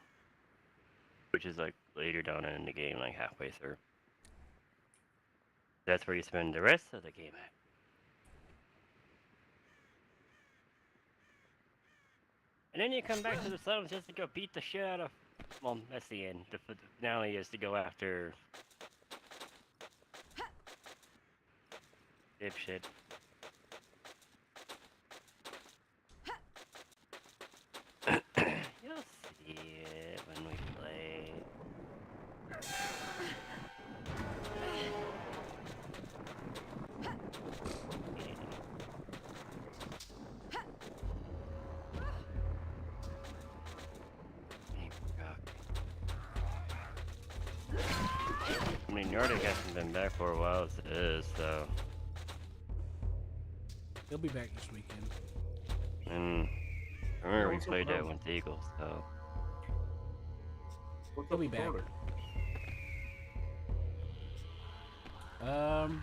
which is like later down in the game, like halfway through. That's where you spend the rest of the game at. And then you come back to the slums just to go beat the shit out of... Well, that's the end. The finale is to go after... dipshit. You'll see it when we play. Nordic hasn't been back for a while as it is, so. He'll be back this weekend. And I remember we what's up played with that him? with the Eagles, so. What's He'll up be with back. Nordic? Um,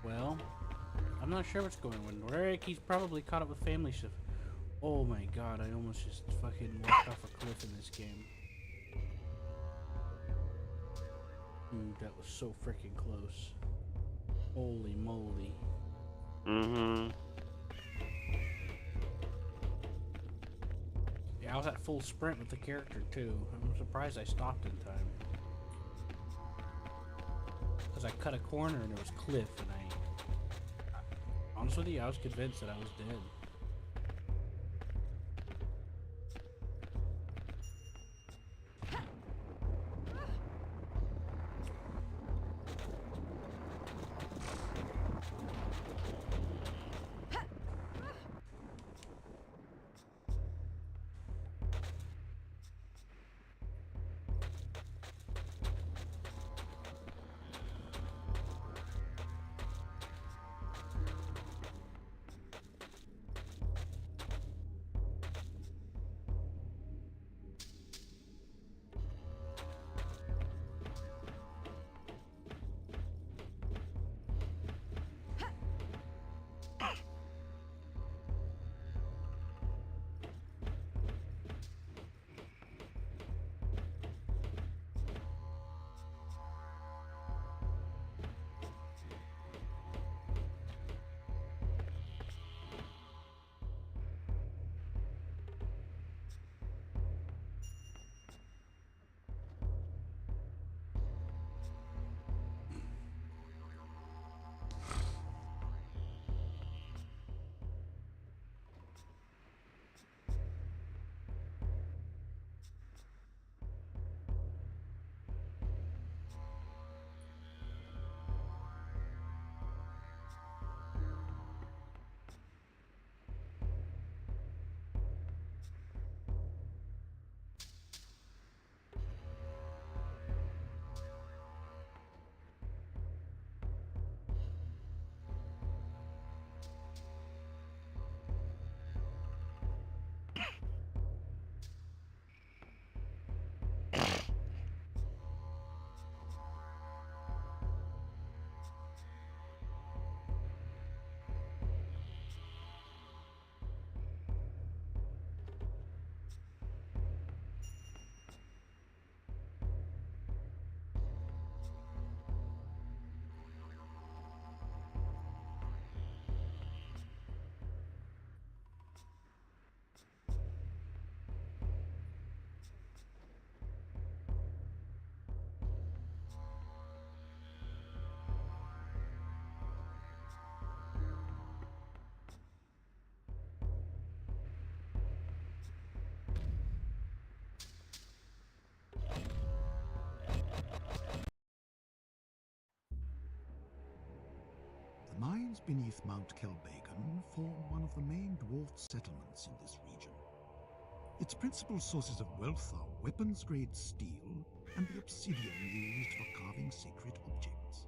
well, I'm not sure what's going on. Rick, he's probably caught up with family stuff. Oh my god, I almost just fucking walked off a cliff in this game. That was so freaking close. Holy moly. Mm-hmm. Yeah, I was at full sprint with the character too. I'm surprised I stopped in time. Because I cut a corner and it was cliff and honestly with you, I was convinced that I was dead. The mines beneath Mount Kelbagan form one of the main dwarf settlements in this region. Its principal sources of wealth are weapons-grade steel and the obsidian used for carving sacred objects.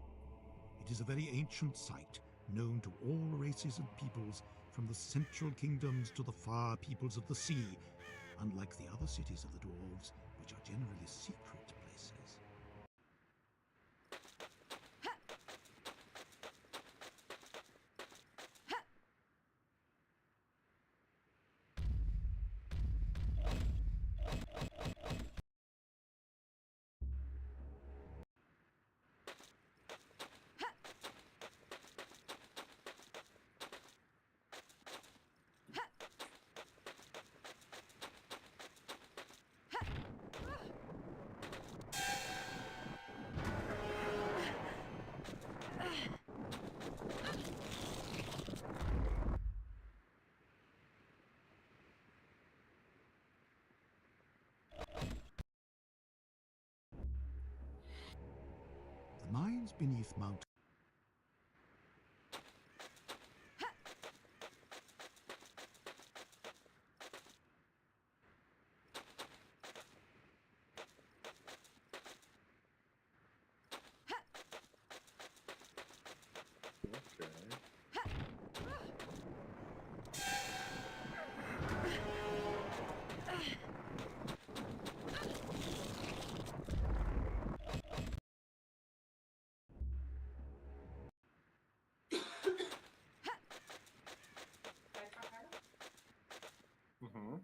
It is a very ancient site, known to all races and peoples, from the central kingdoms to the far peoples of the sea, unlike the other cities of the dwarves, which are generally secret places. lands beneath Mount Okay. Mm-hmm.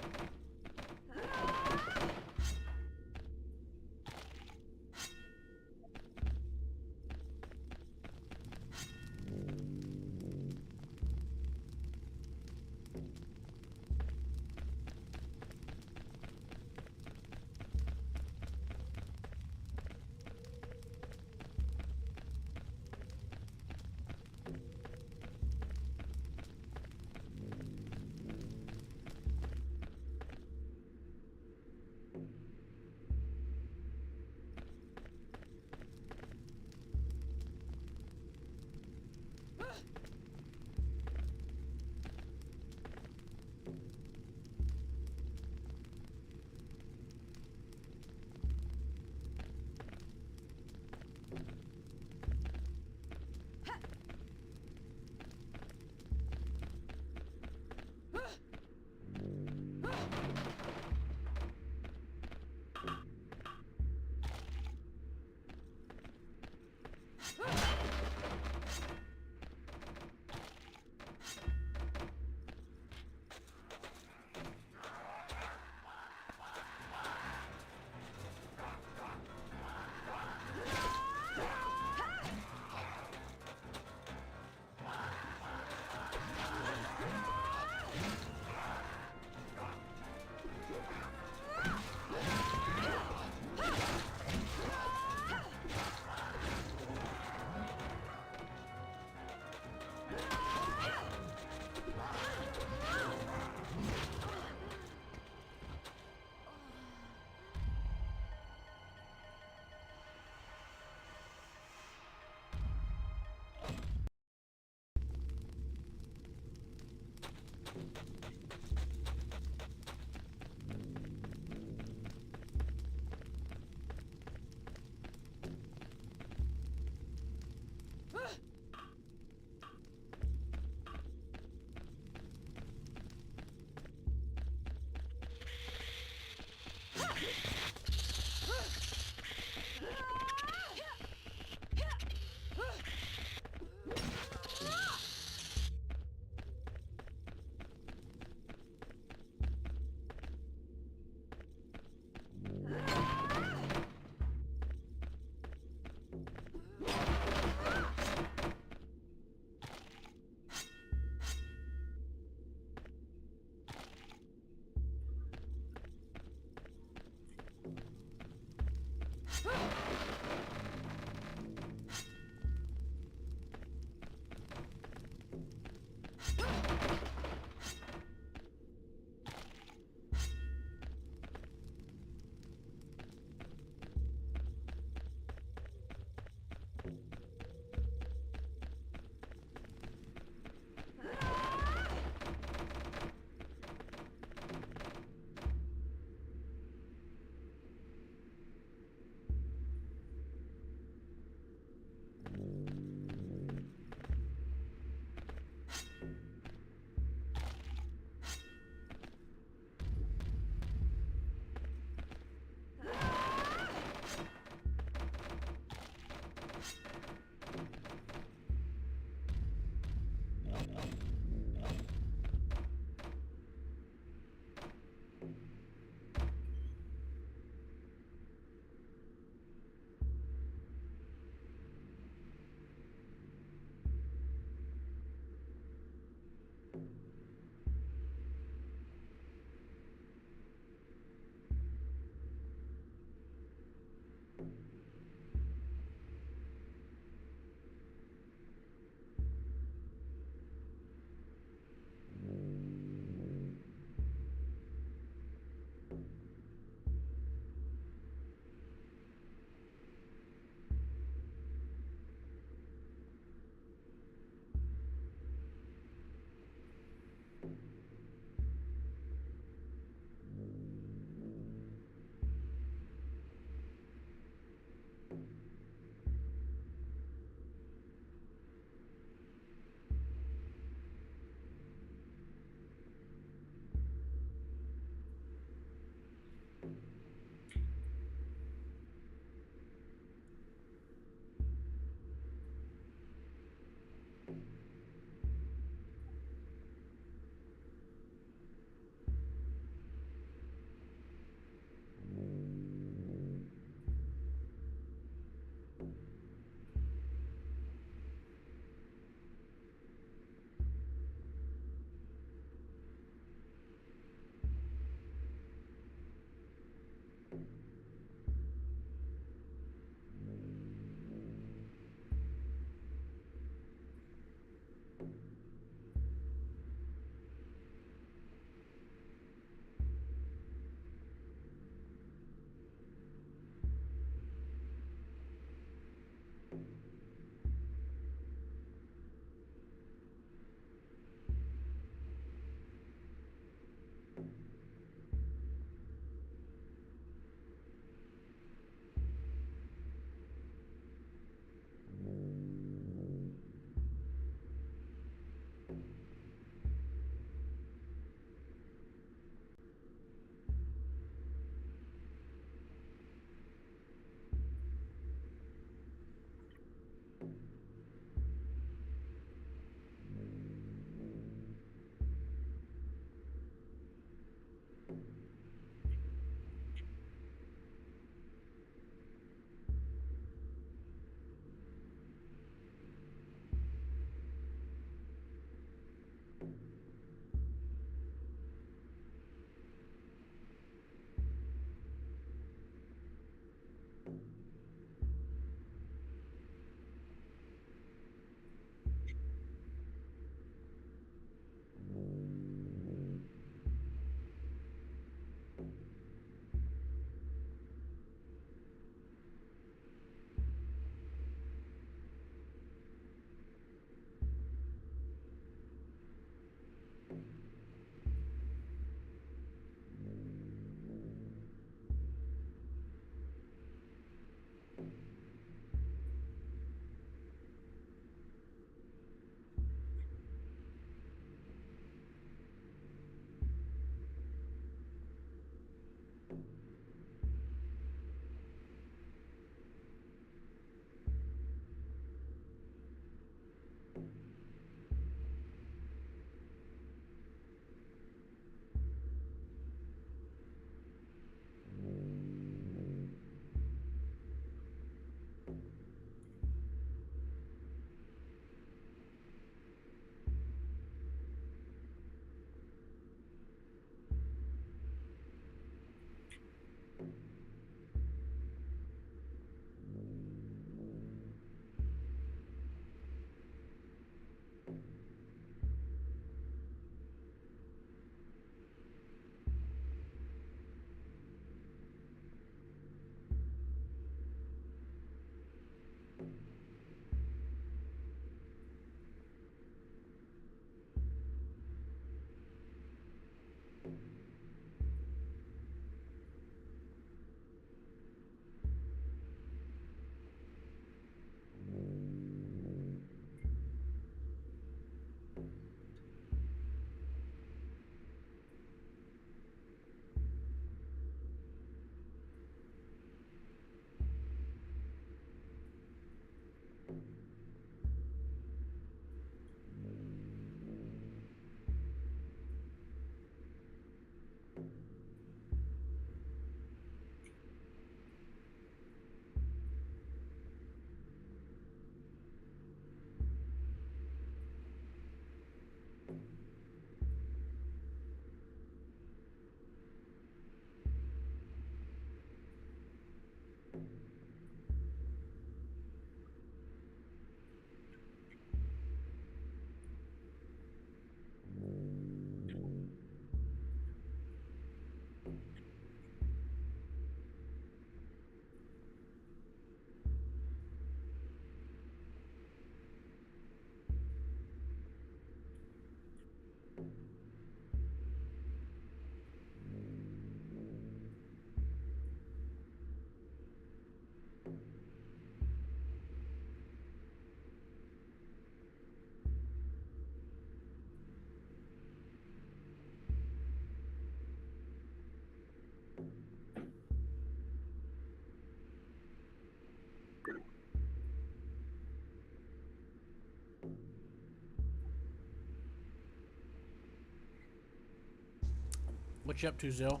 What you up to, Zill?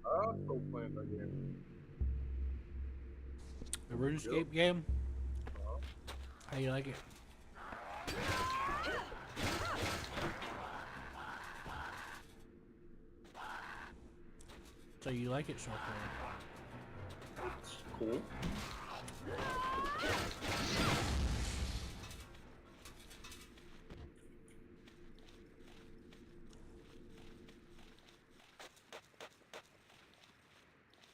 I'm still playing that game. The RuneScape game? How you like it? So you like it so far? It's cool.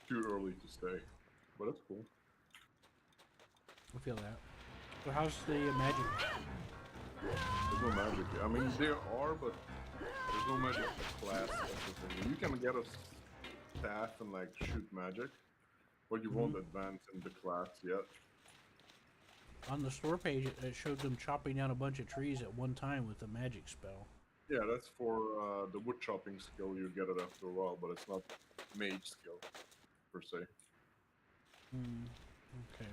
Too early to stay, but it's cool. I feel that. So how's the magic? There's no magic. I mean, there are, but there's no magic class. That's the thing. You can get a staff and like shoot magic, but you won't advance in the class yet. On the store page, it showed them chopping down a bunch of trees at one time with a magic spell. Yeah, that's for the wood chopping skill. You get it after a while, but it's not mage skill per se. Okay.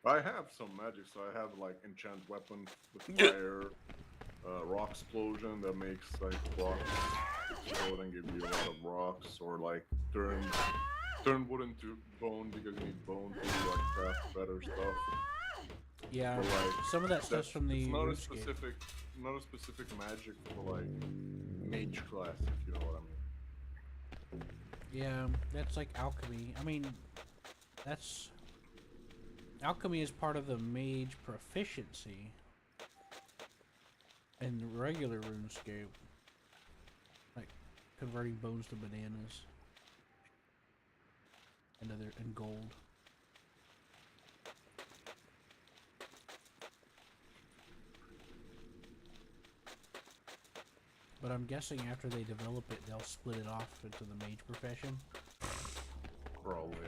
I have some magic, so I have like enchant weapon with fire, rock explosion that makes like rocks explode and give you a lot of rocks, or like turn wood into bone because you need bone to like craft better stuff. Yeah, But, like, some of that stuff's from the it's not a RuneScape. specific magic for like mage class, if you know what I mean. Yeah, that's like alchemy. I mean, that's... Alchemy is part of the mage proficiency in regular RuneScape. Like, converting bones to bananas. And gold. But I'm guessing after they develop it, they'll split it off into the mage profession. Probably,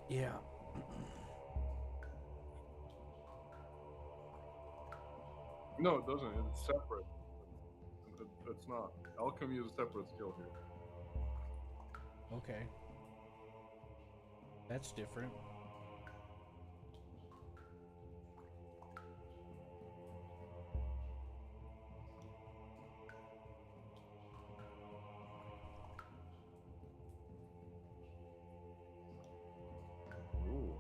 yeah. Yeah. No, it doesn't. It's separate. It's not. Alchemy is a separate skill here. Okay. That's different. Ooh.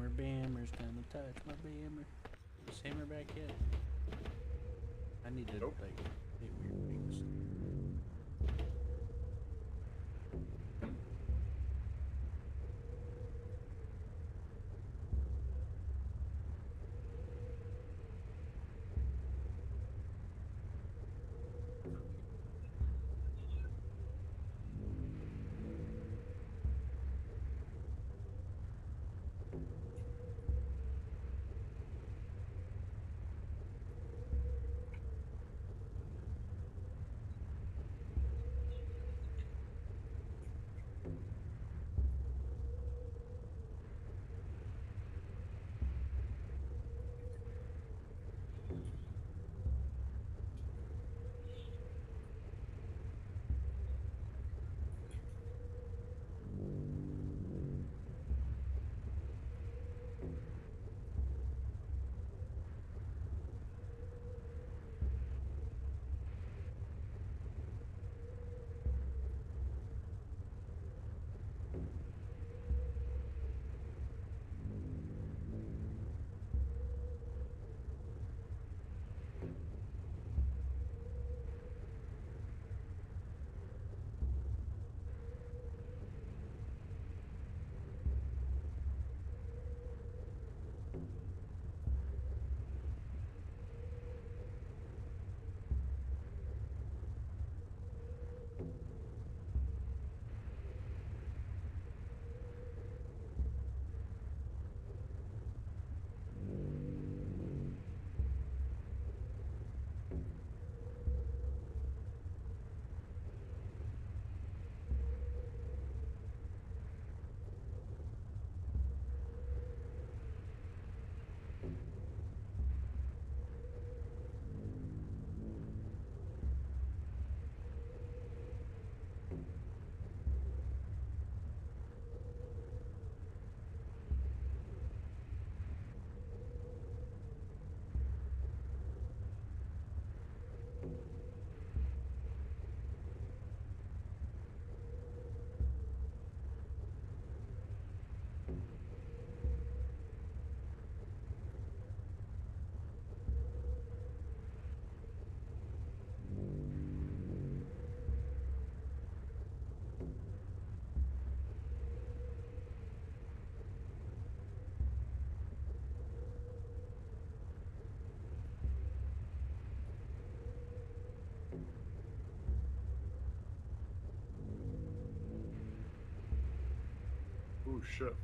Hammer Bammer's gonna touch my Bammer. Is Hammer back yet? I need to Nope. like hit weird things. Oh shit.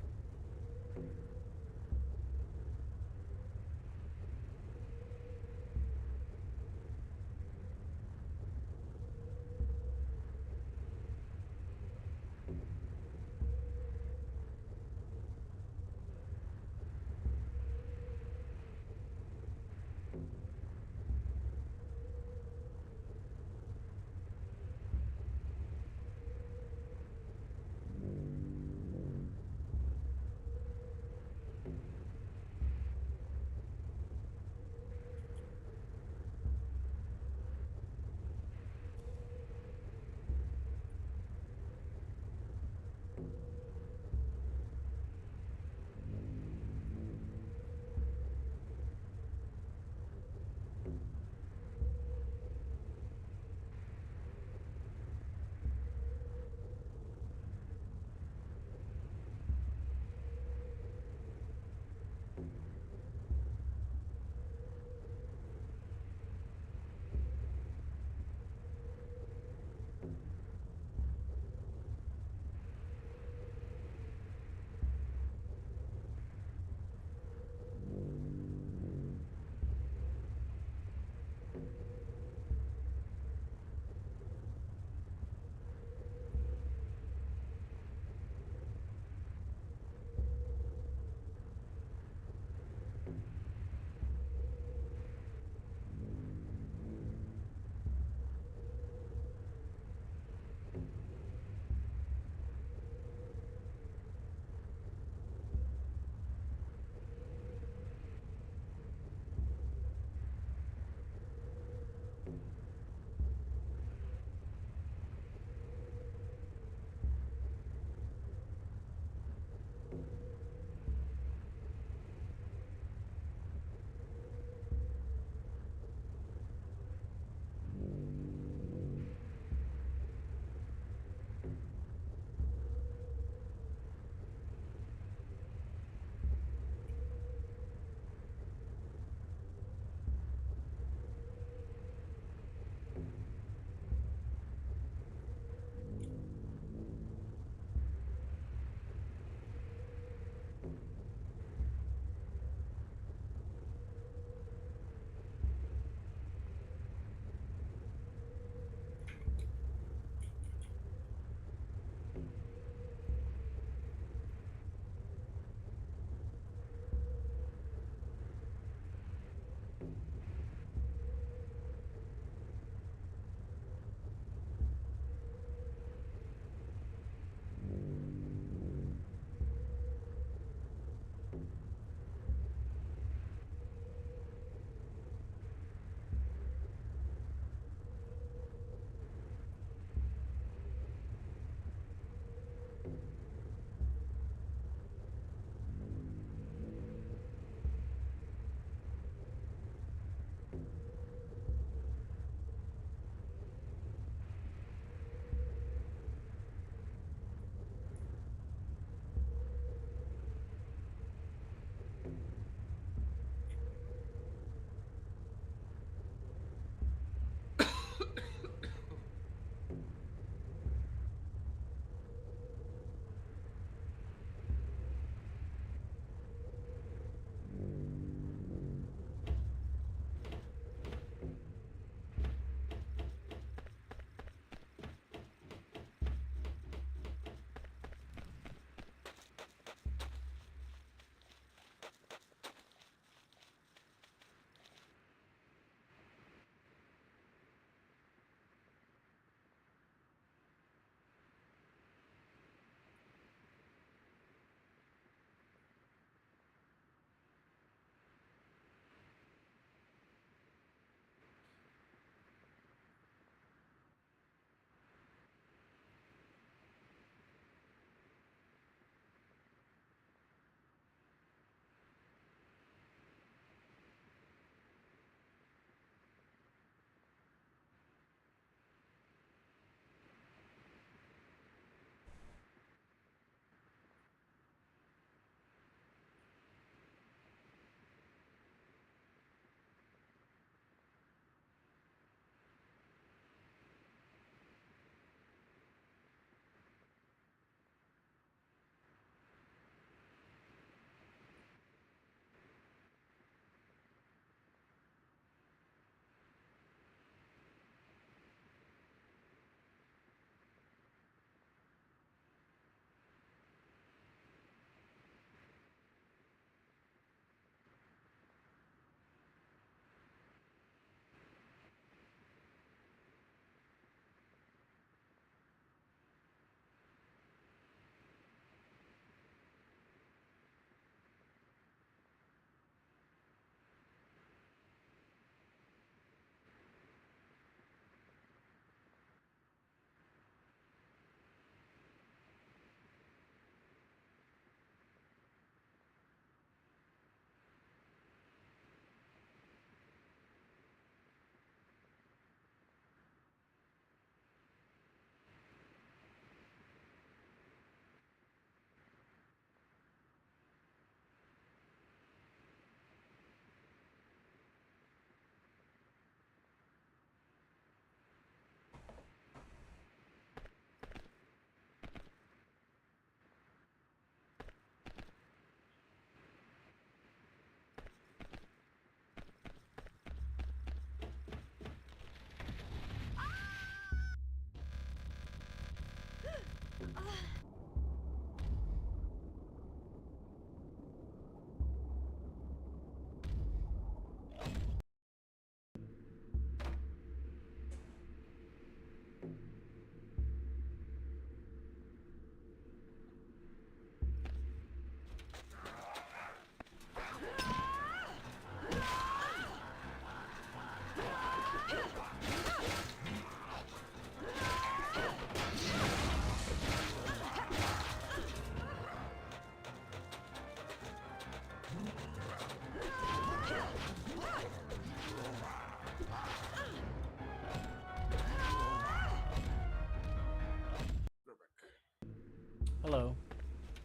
Hello.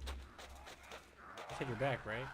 You said you're back, right?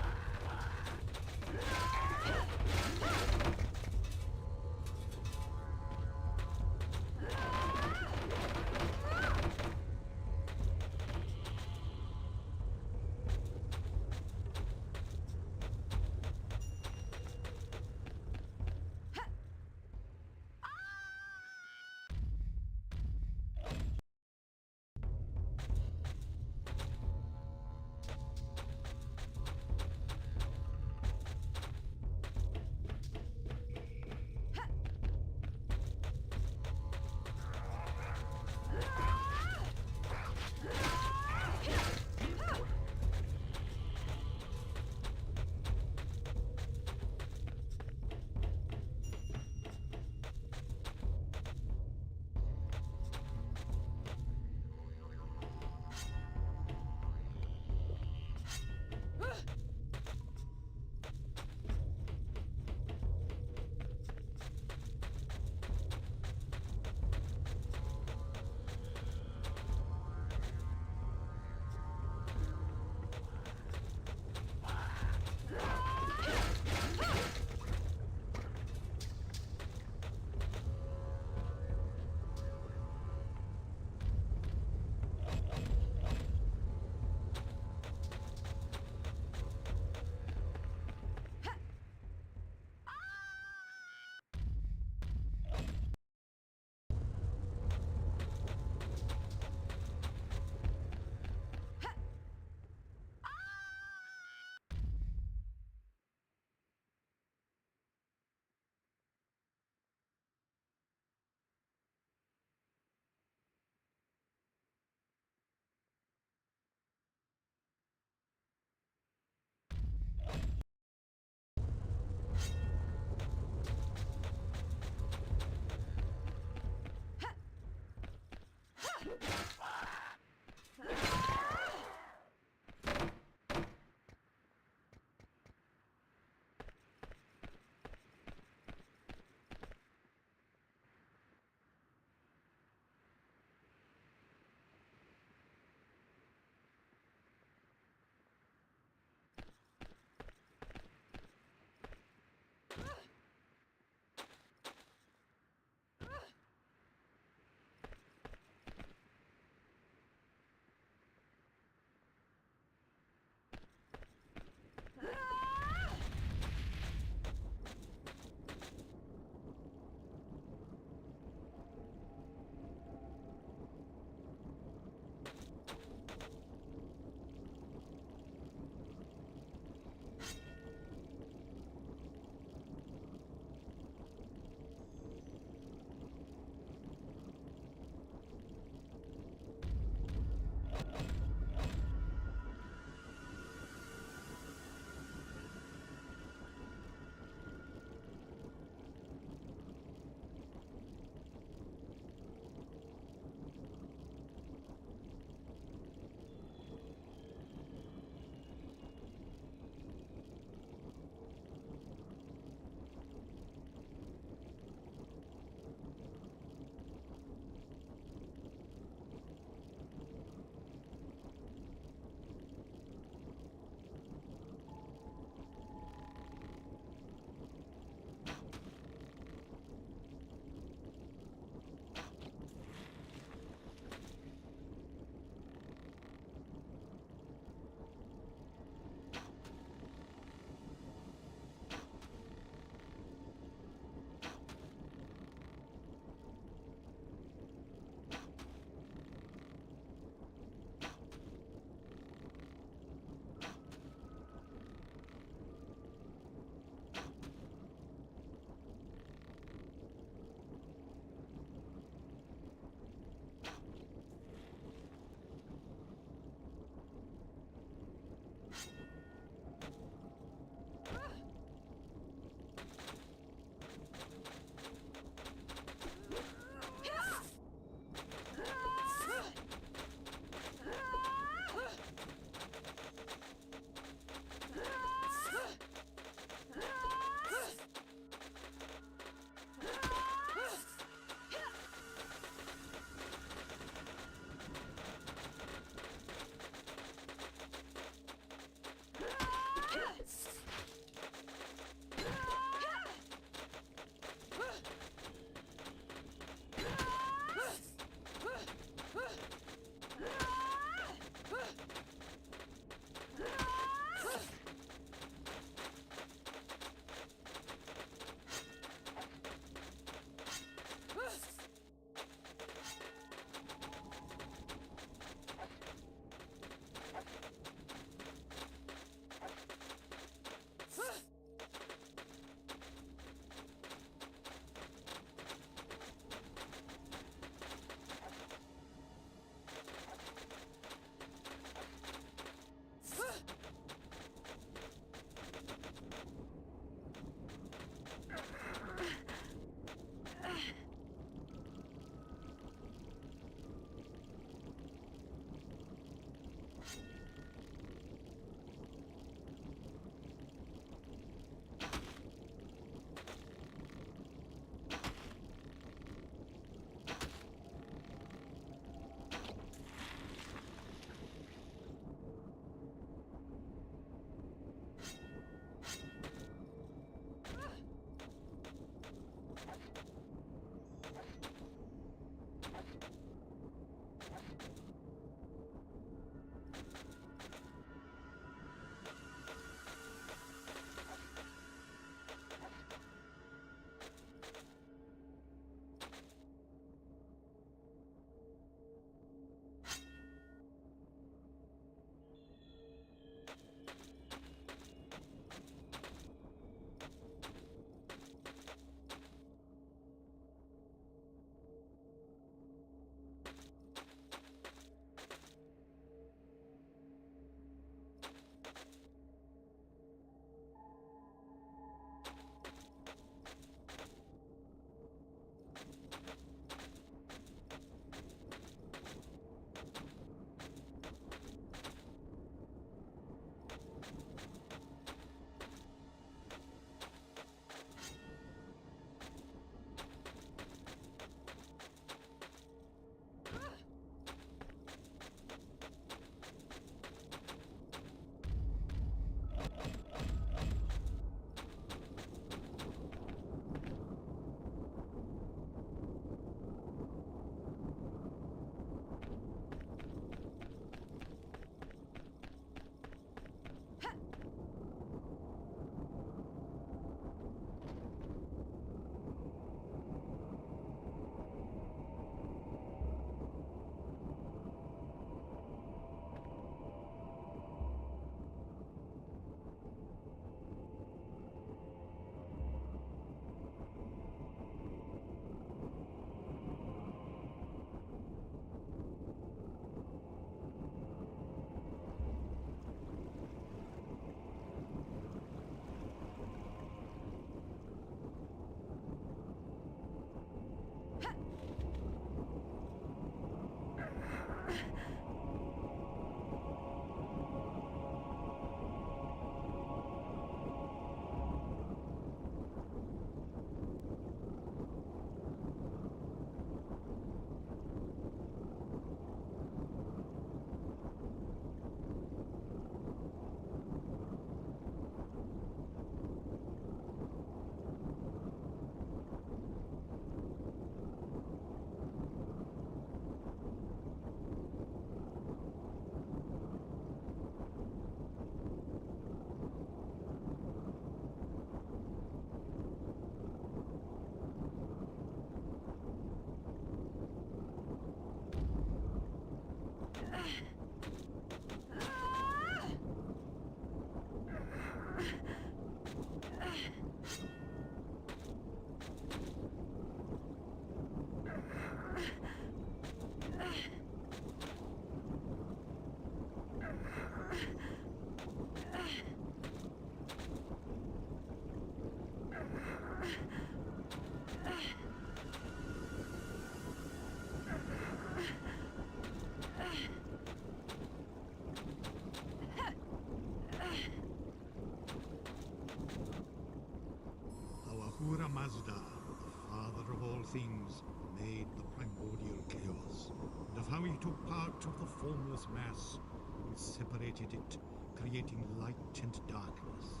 Our Ahura Mazda, the father of all things, made the primordial chaos, and of how he took part of the formless mass and separated it, creating light and darkness,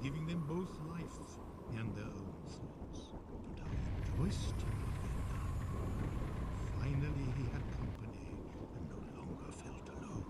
giving them both life and their own thoughts. And how he rejoiced in what he had done. Finally he had company and no longer felt alone.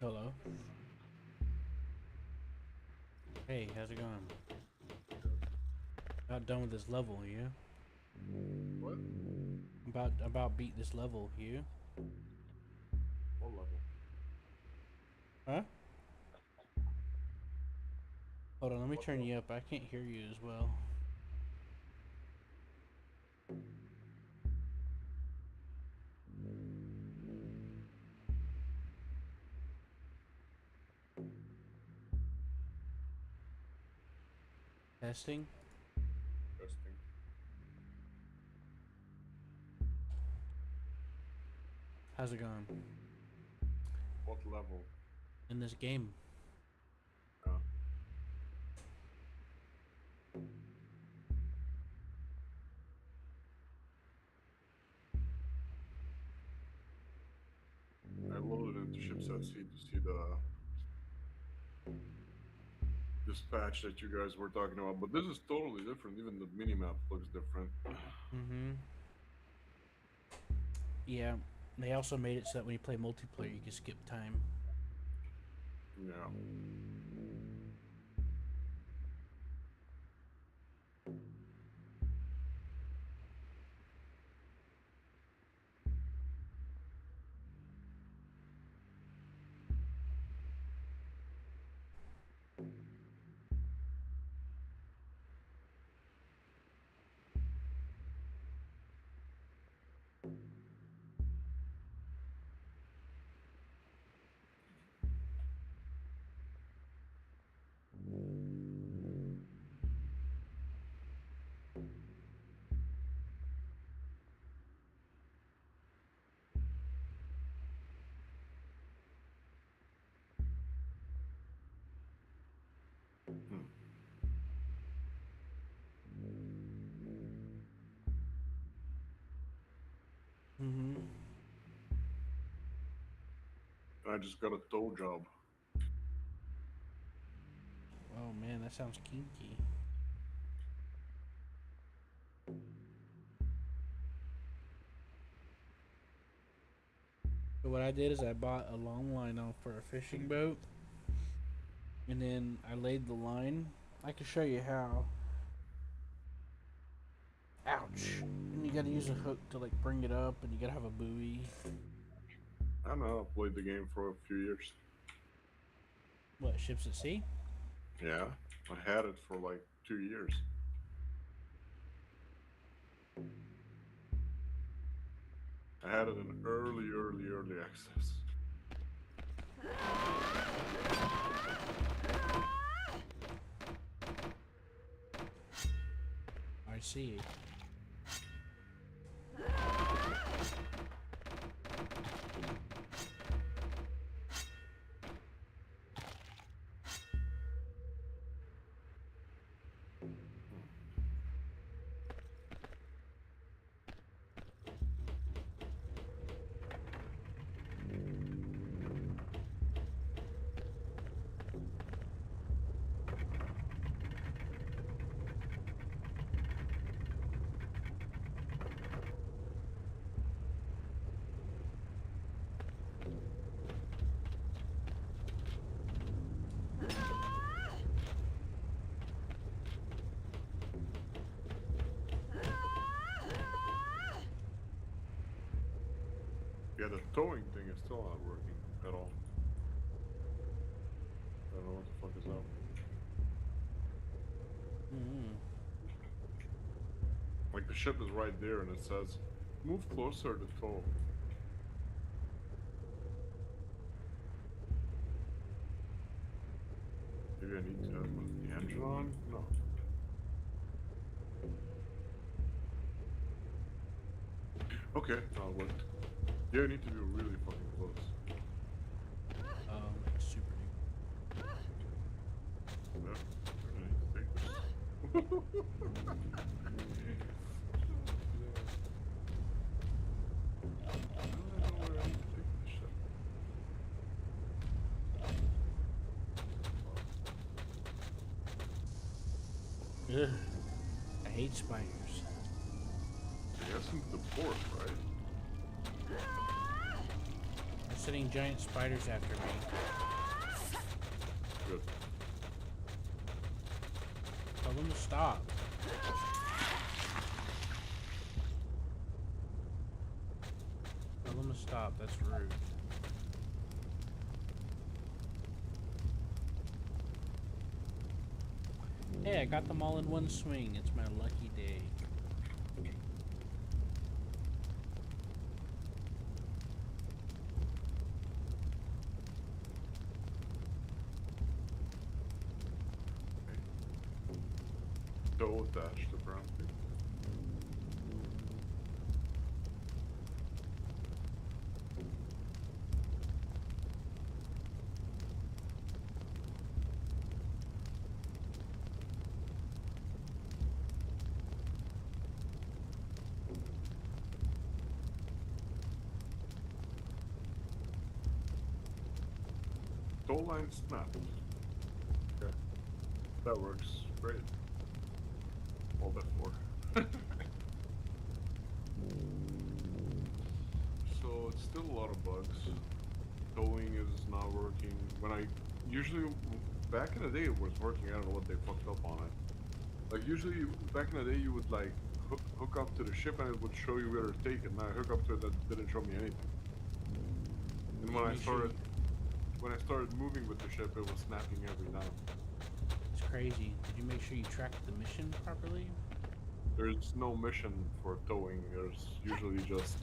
Hello. Hey, how's it going? About done with this level, you? What? About beat this level, you? What level? Huh? Hold on, let me turn you up. I can't hear you as well. Testing? Testing. How's it going? What level? In this game? Oh. I loaded into Shipset C to see the dispatch that you guys were talking about, but this is totally different. Even the minimap looks different. Mm-hmm. Yeah. They also made it so that when you play multiplayer, you can skip time. Yeah. Hmm. Mm-hmm. I just got a tow job. Oh man, that sounds kinky. So what I did is I bought a long line off for a fishing boat, and then I laid the line. I can show you how. Ouch! And you gotta use a hook to like bring it up, and you gotta have a buoy. I don't know. I played the game for a few years. What, ships at sea? Yeah. I had it for like 2 years. I had it in early access. I see. Yeah, the towing thing is still not working at all. I don't know what the fuck is up. Mm-hmm. Like the ship is right there and it says, move closer to tow. Maybe I need to move the engine on? No. Okay, now it worked. Yeah, I need to be really fucking close. Like super deep. Yeah, I need to take this. I don't know where I need to take this shit. Ugh. I hate spiders. I guess into the port, right? sending giant spiders after me. Good. Tell them to stop. Tell them to stop. That's rude. Hey, I got them all in one swing. It's my lucky day. Tow attached apparently. Tow line snapped. Okay. That works great. All that for. So it's still a lot of bugs. Towing is not working. When I usually back in the day it was working. I don't know what they fucked up on it. Like usually back in the day you would like hook up to the ship and it would show you where to take it. Now I hook up to it that didn't show me anything. And when I started moving with the ship, it was snapping every time. It's crazy. Did you make sure you tracked the mission properly? There's no mission for towing. There's usually just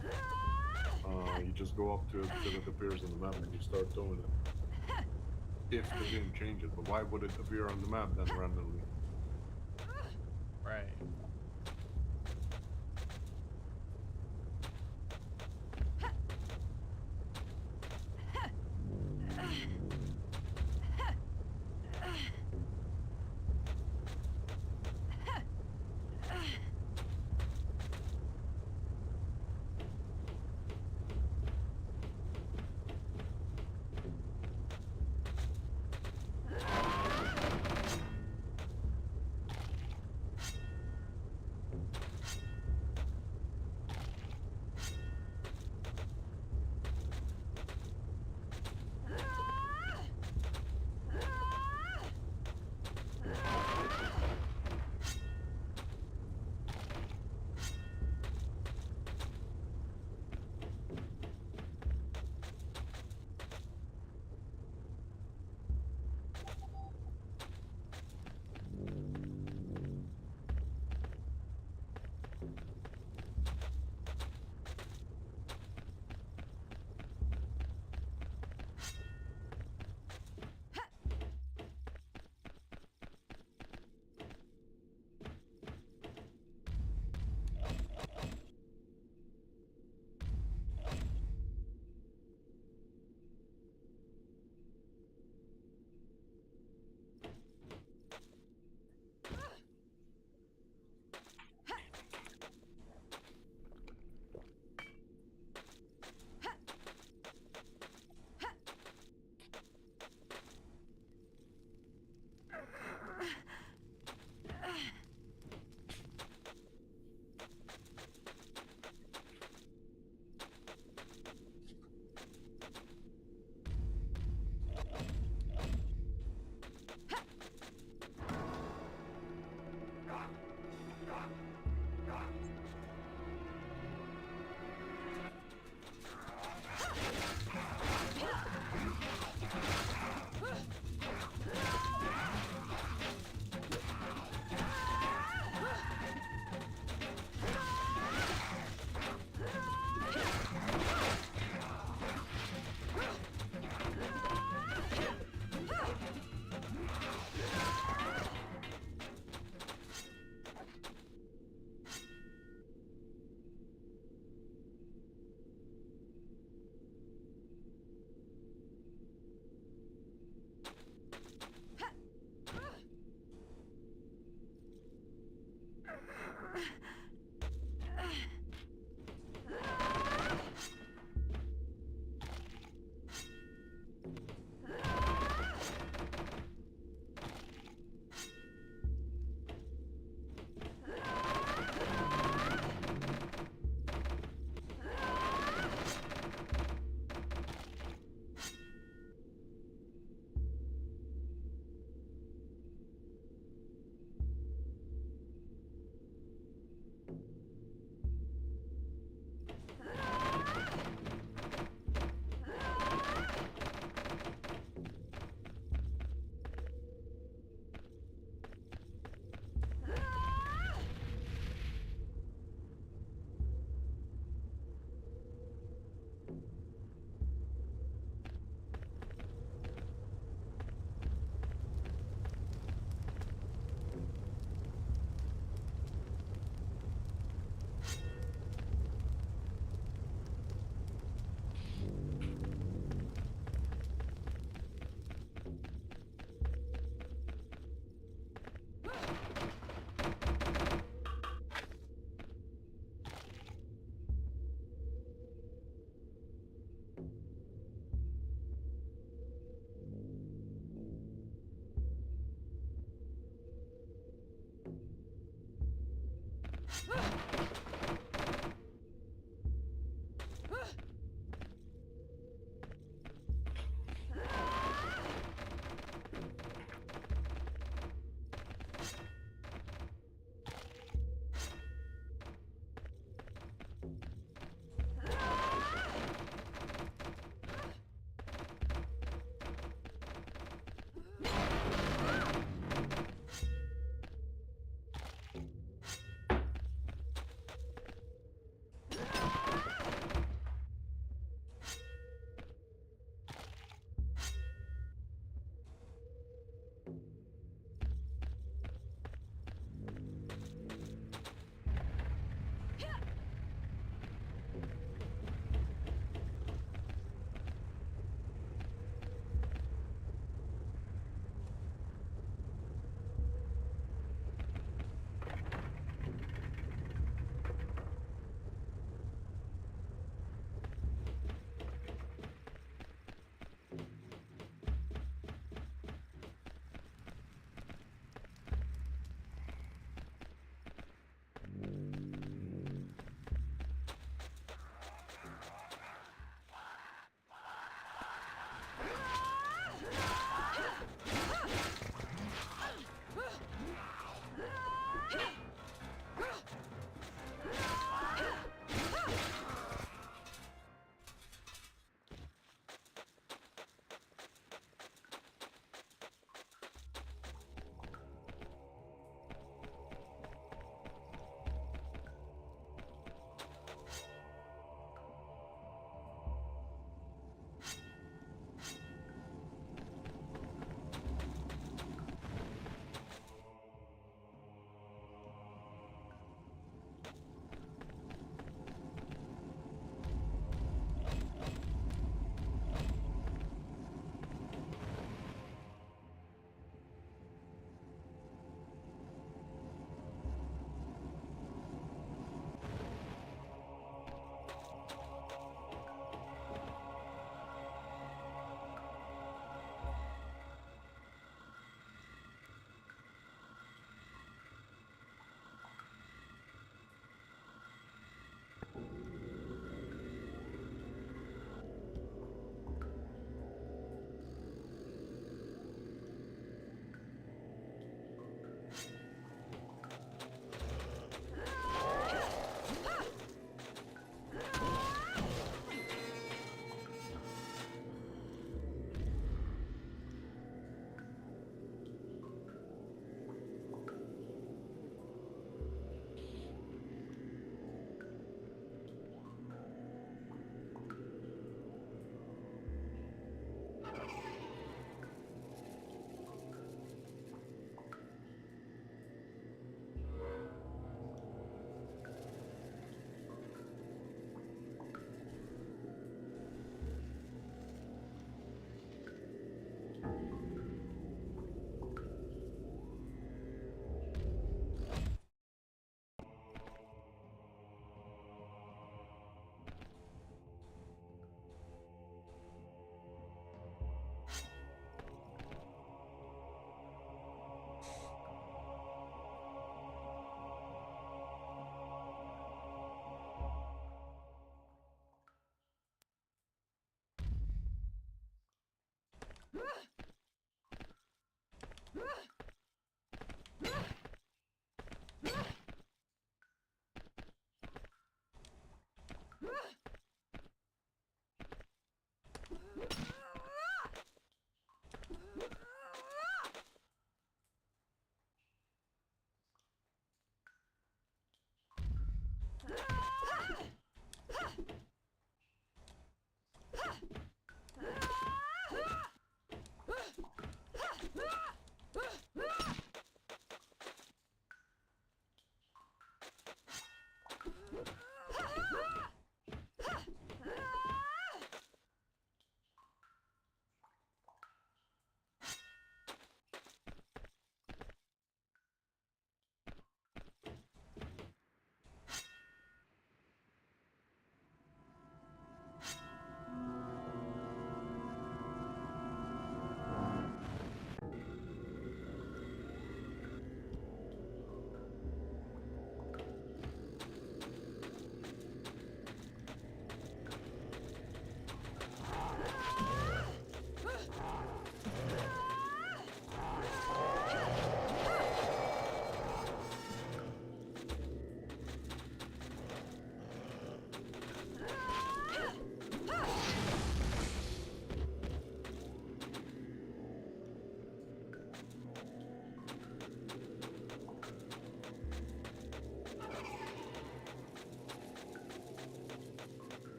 you just go up to it until it appears on the map and you start towing it. If they didn't change it, but why would it appear on the map then randomly? Right.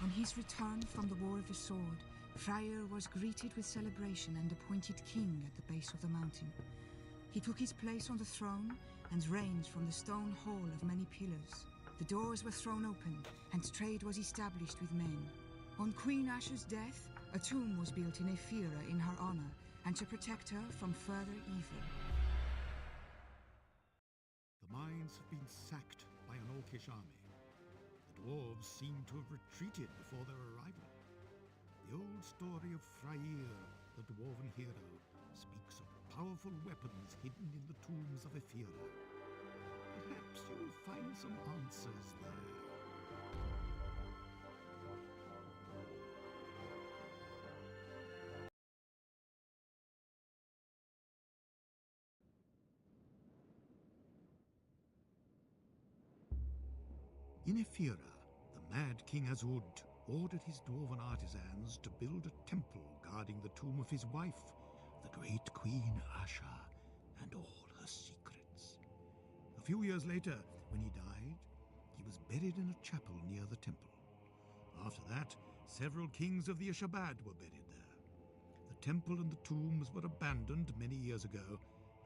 On his return from the War of the Sword, Freyr was greeted with celebration and appointed king at the base of the mountain. He took his place on the throne and reigned from the stone hall of many pillars. The doors were thrown open, and trade was established with men. On Queen Asha's death, a tomb was built in Ephyra in her honor, and to protect her from further evil. The mines have been sacked by an orcish army. The dwarves seem to have retreated before their arrival. The old story of Freyr, the dwarven hero, speaks of powerful weapons hidden in the tombs of Ephyra. Perhaps you'll find some answers there. In Ephyra, the mad King Azud ordered his dwarven artisans to build a temple guarding the tomb of his wife, the great Queen Asha, and all her secrets. A few years later, when he died, he was buried in a chapel near the temple. After that, several kings of the Ishabad were buried there. The temple and the tombs were abandoned many years ago,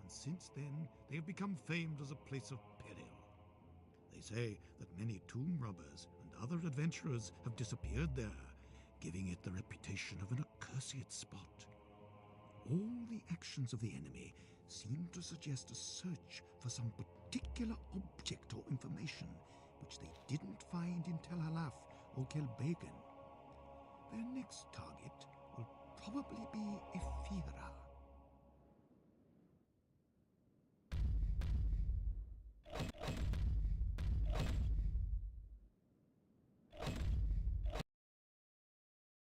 and since then they have become famed as a place of peril. They say that many tomb robbers and other adventurers have disappeared there, giving it the reputation of an accursed spot. All the actions of the enemy seem to suggest a search for some particular object or information which they didn't find in Tel Halaf or Kelbegen. Their next target will probably be Ephyra.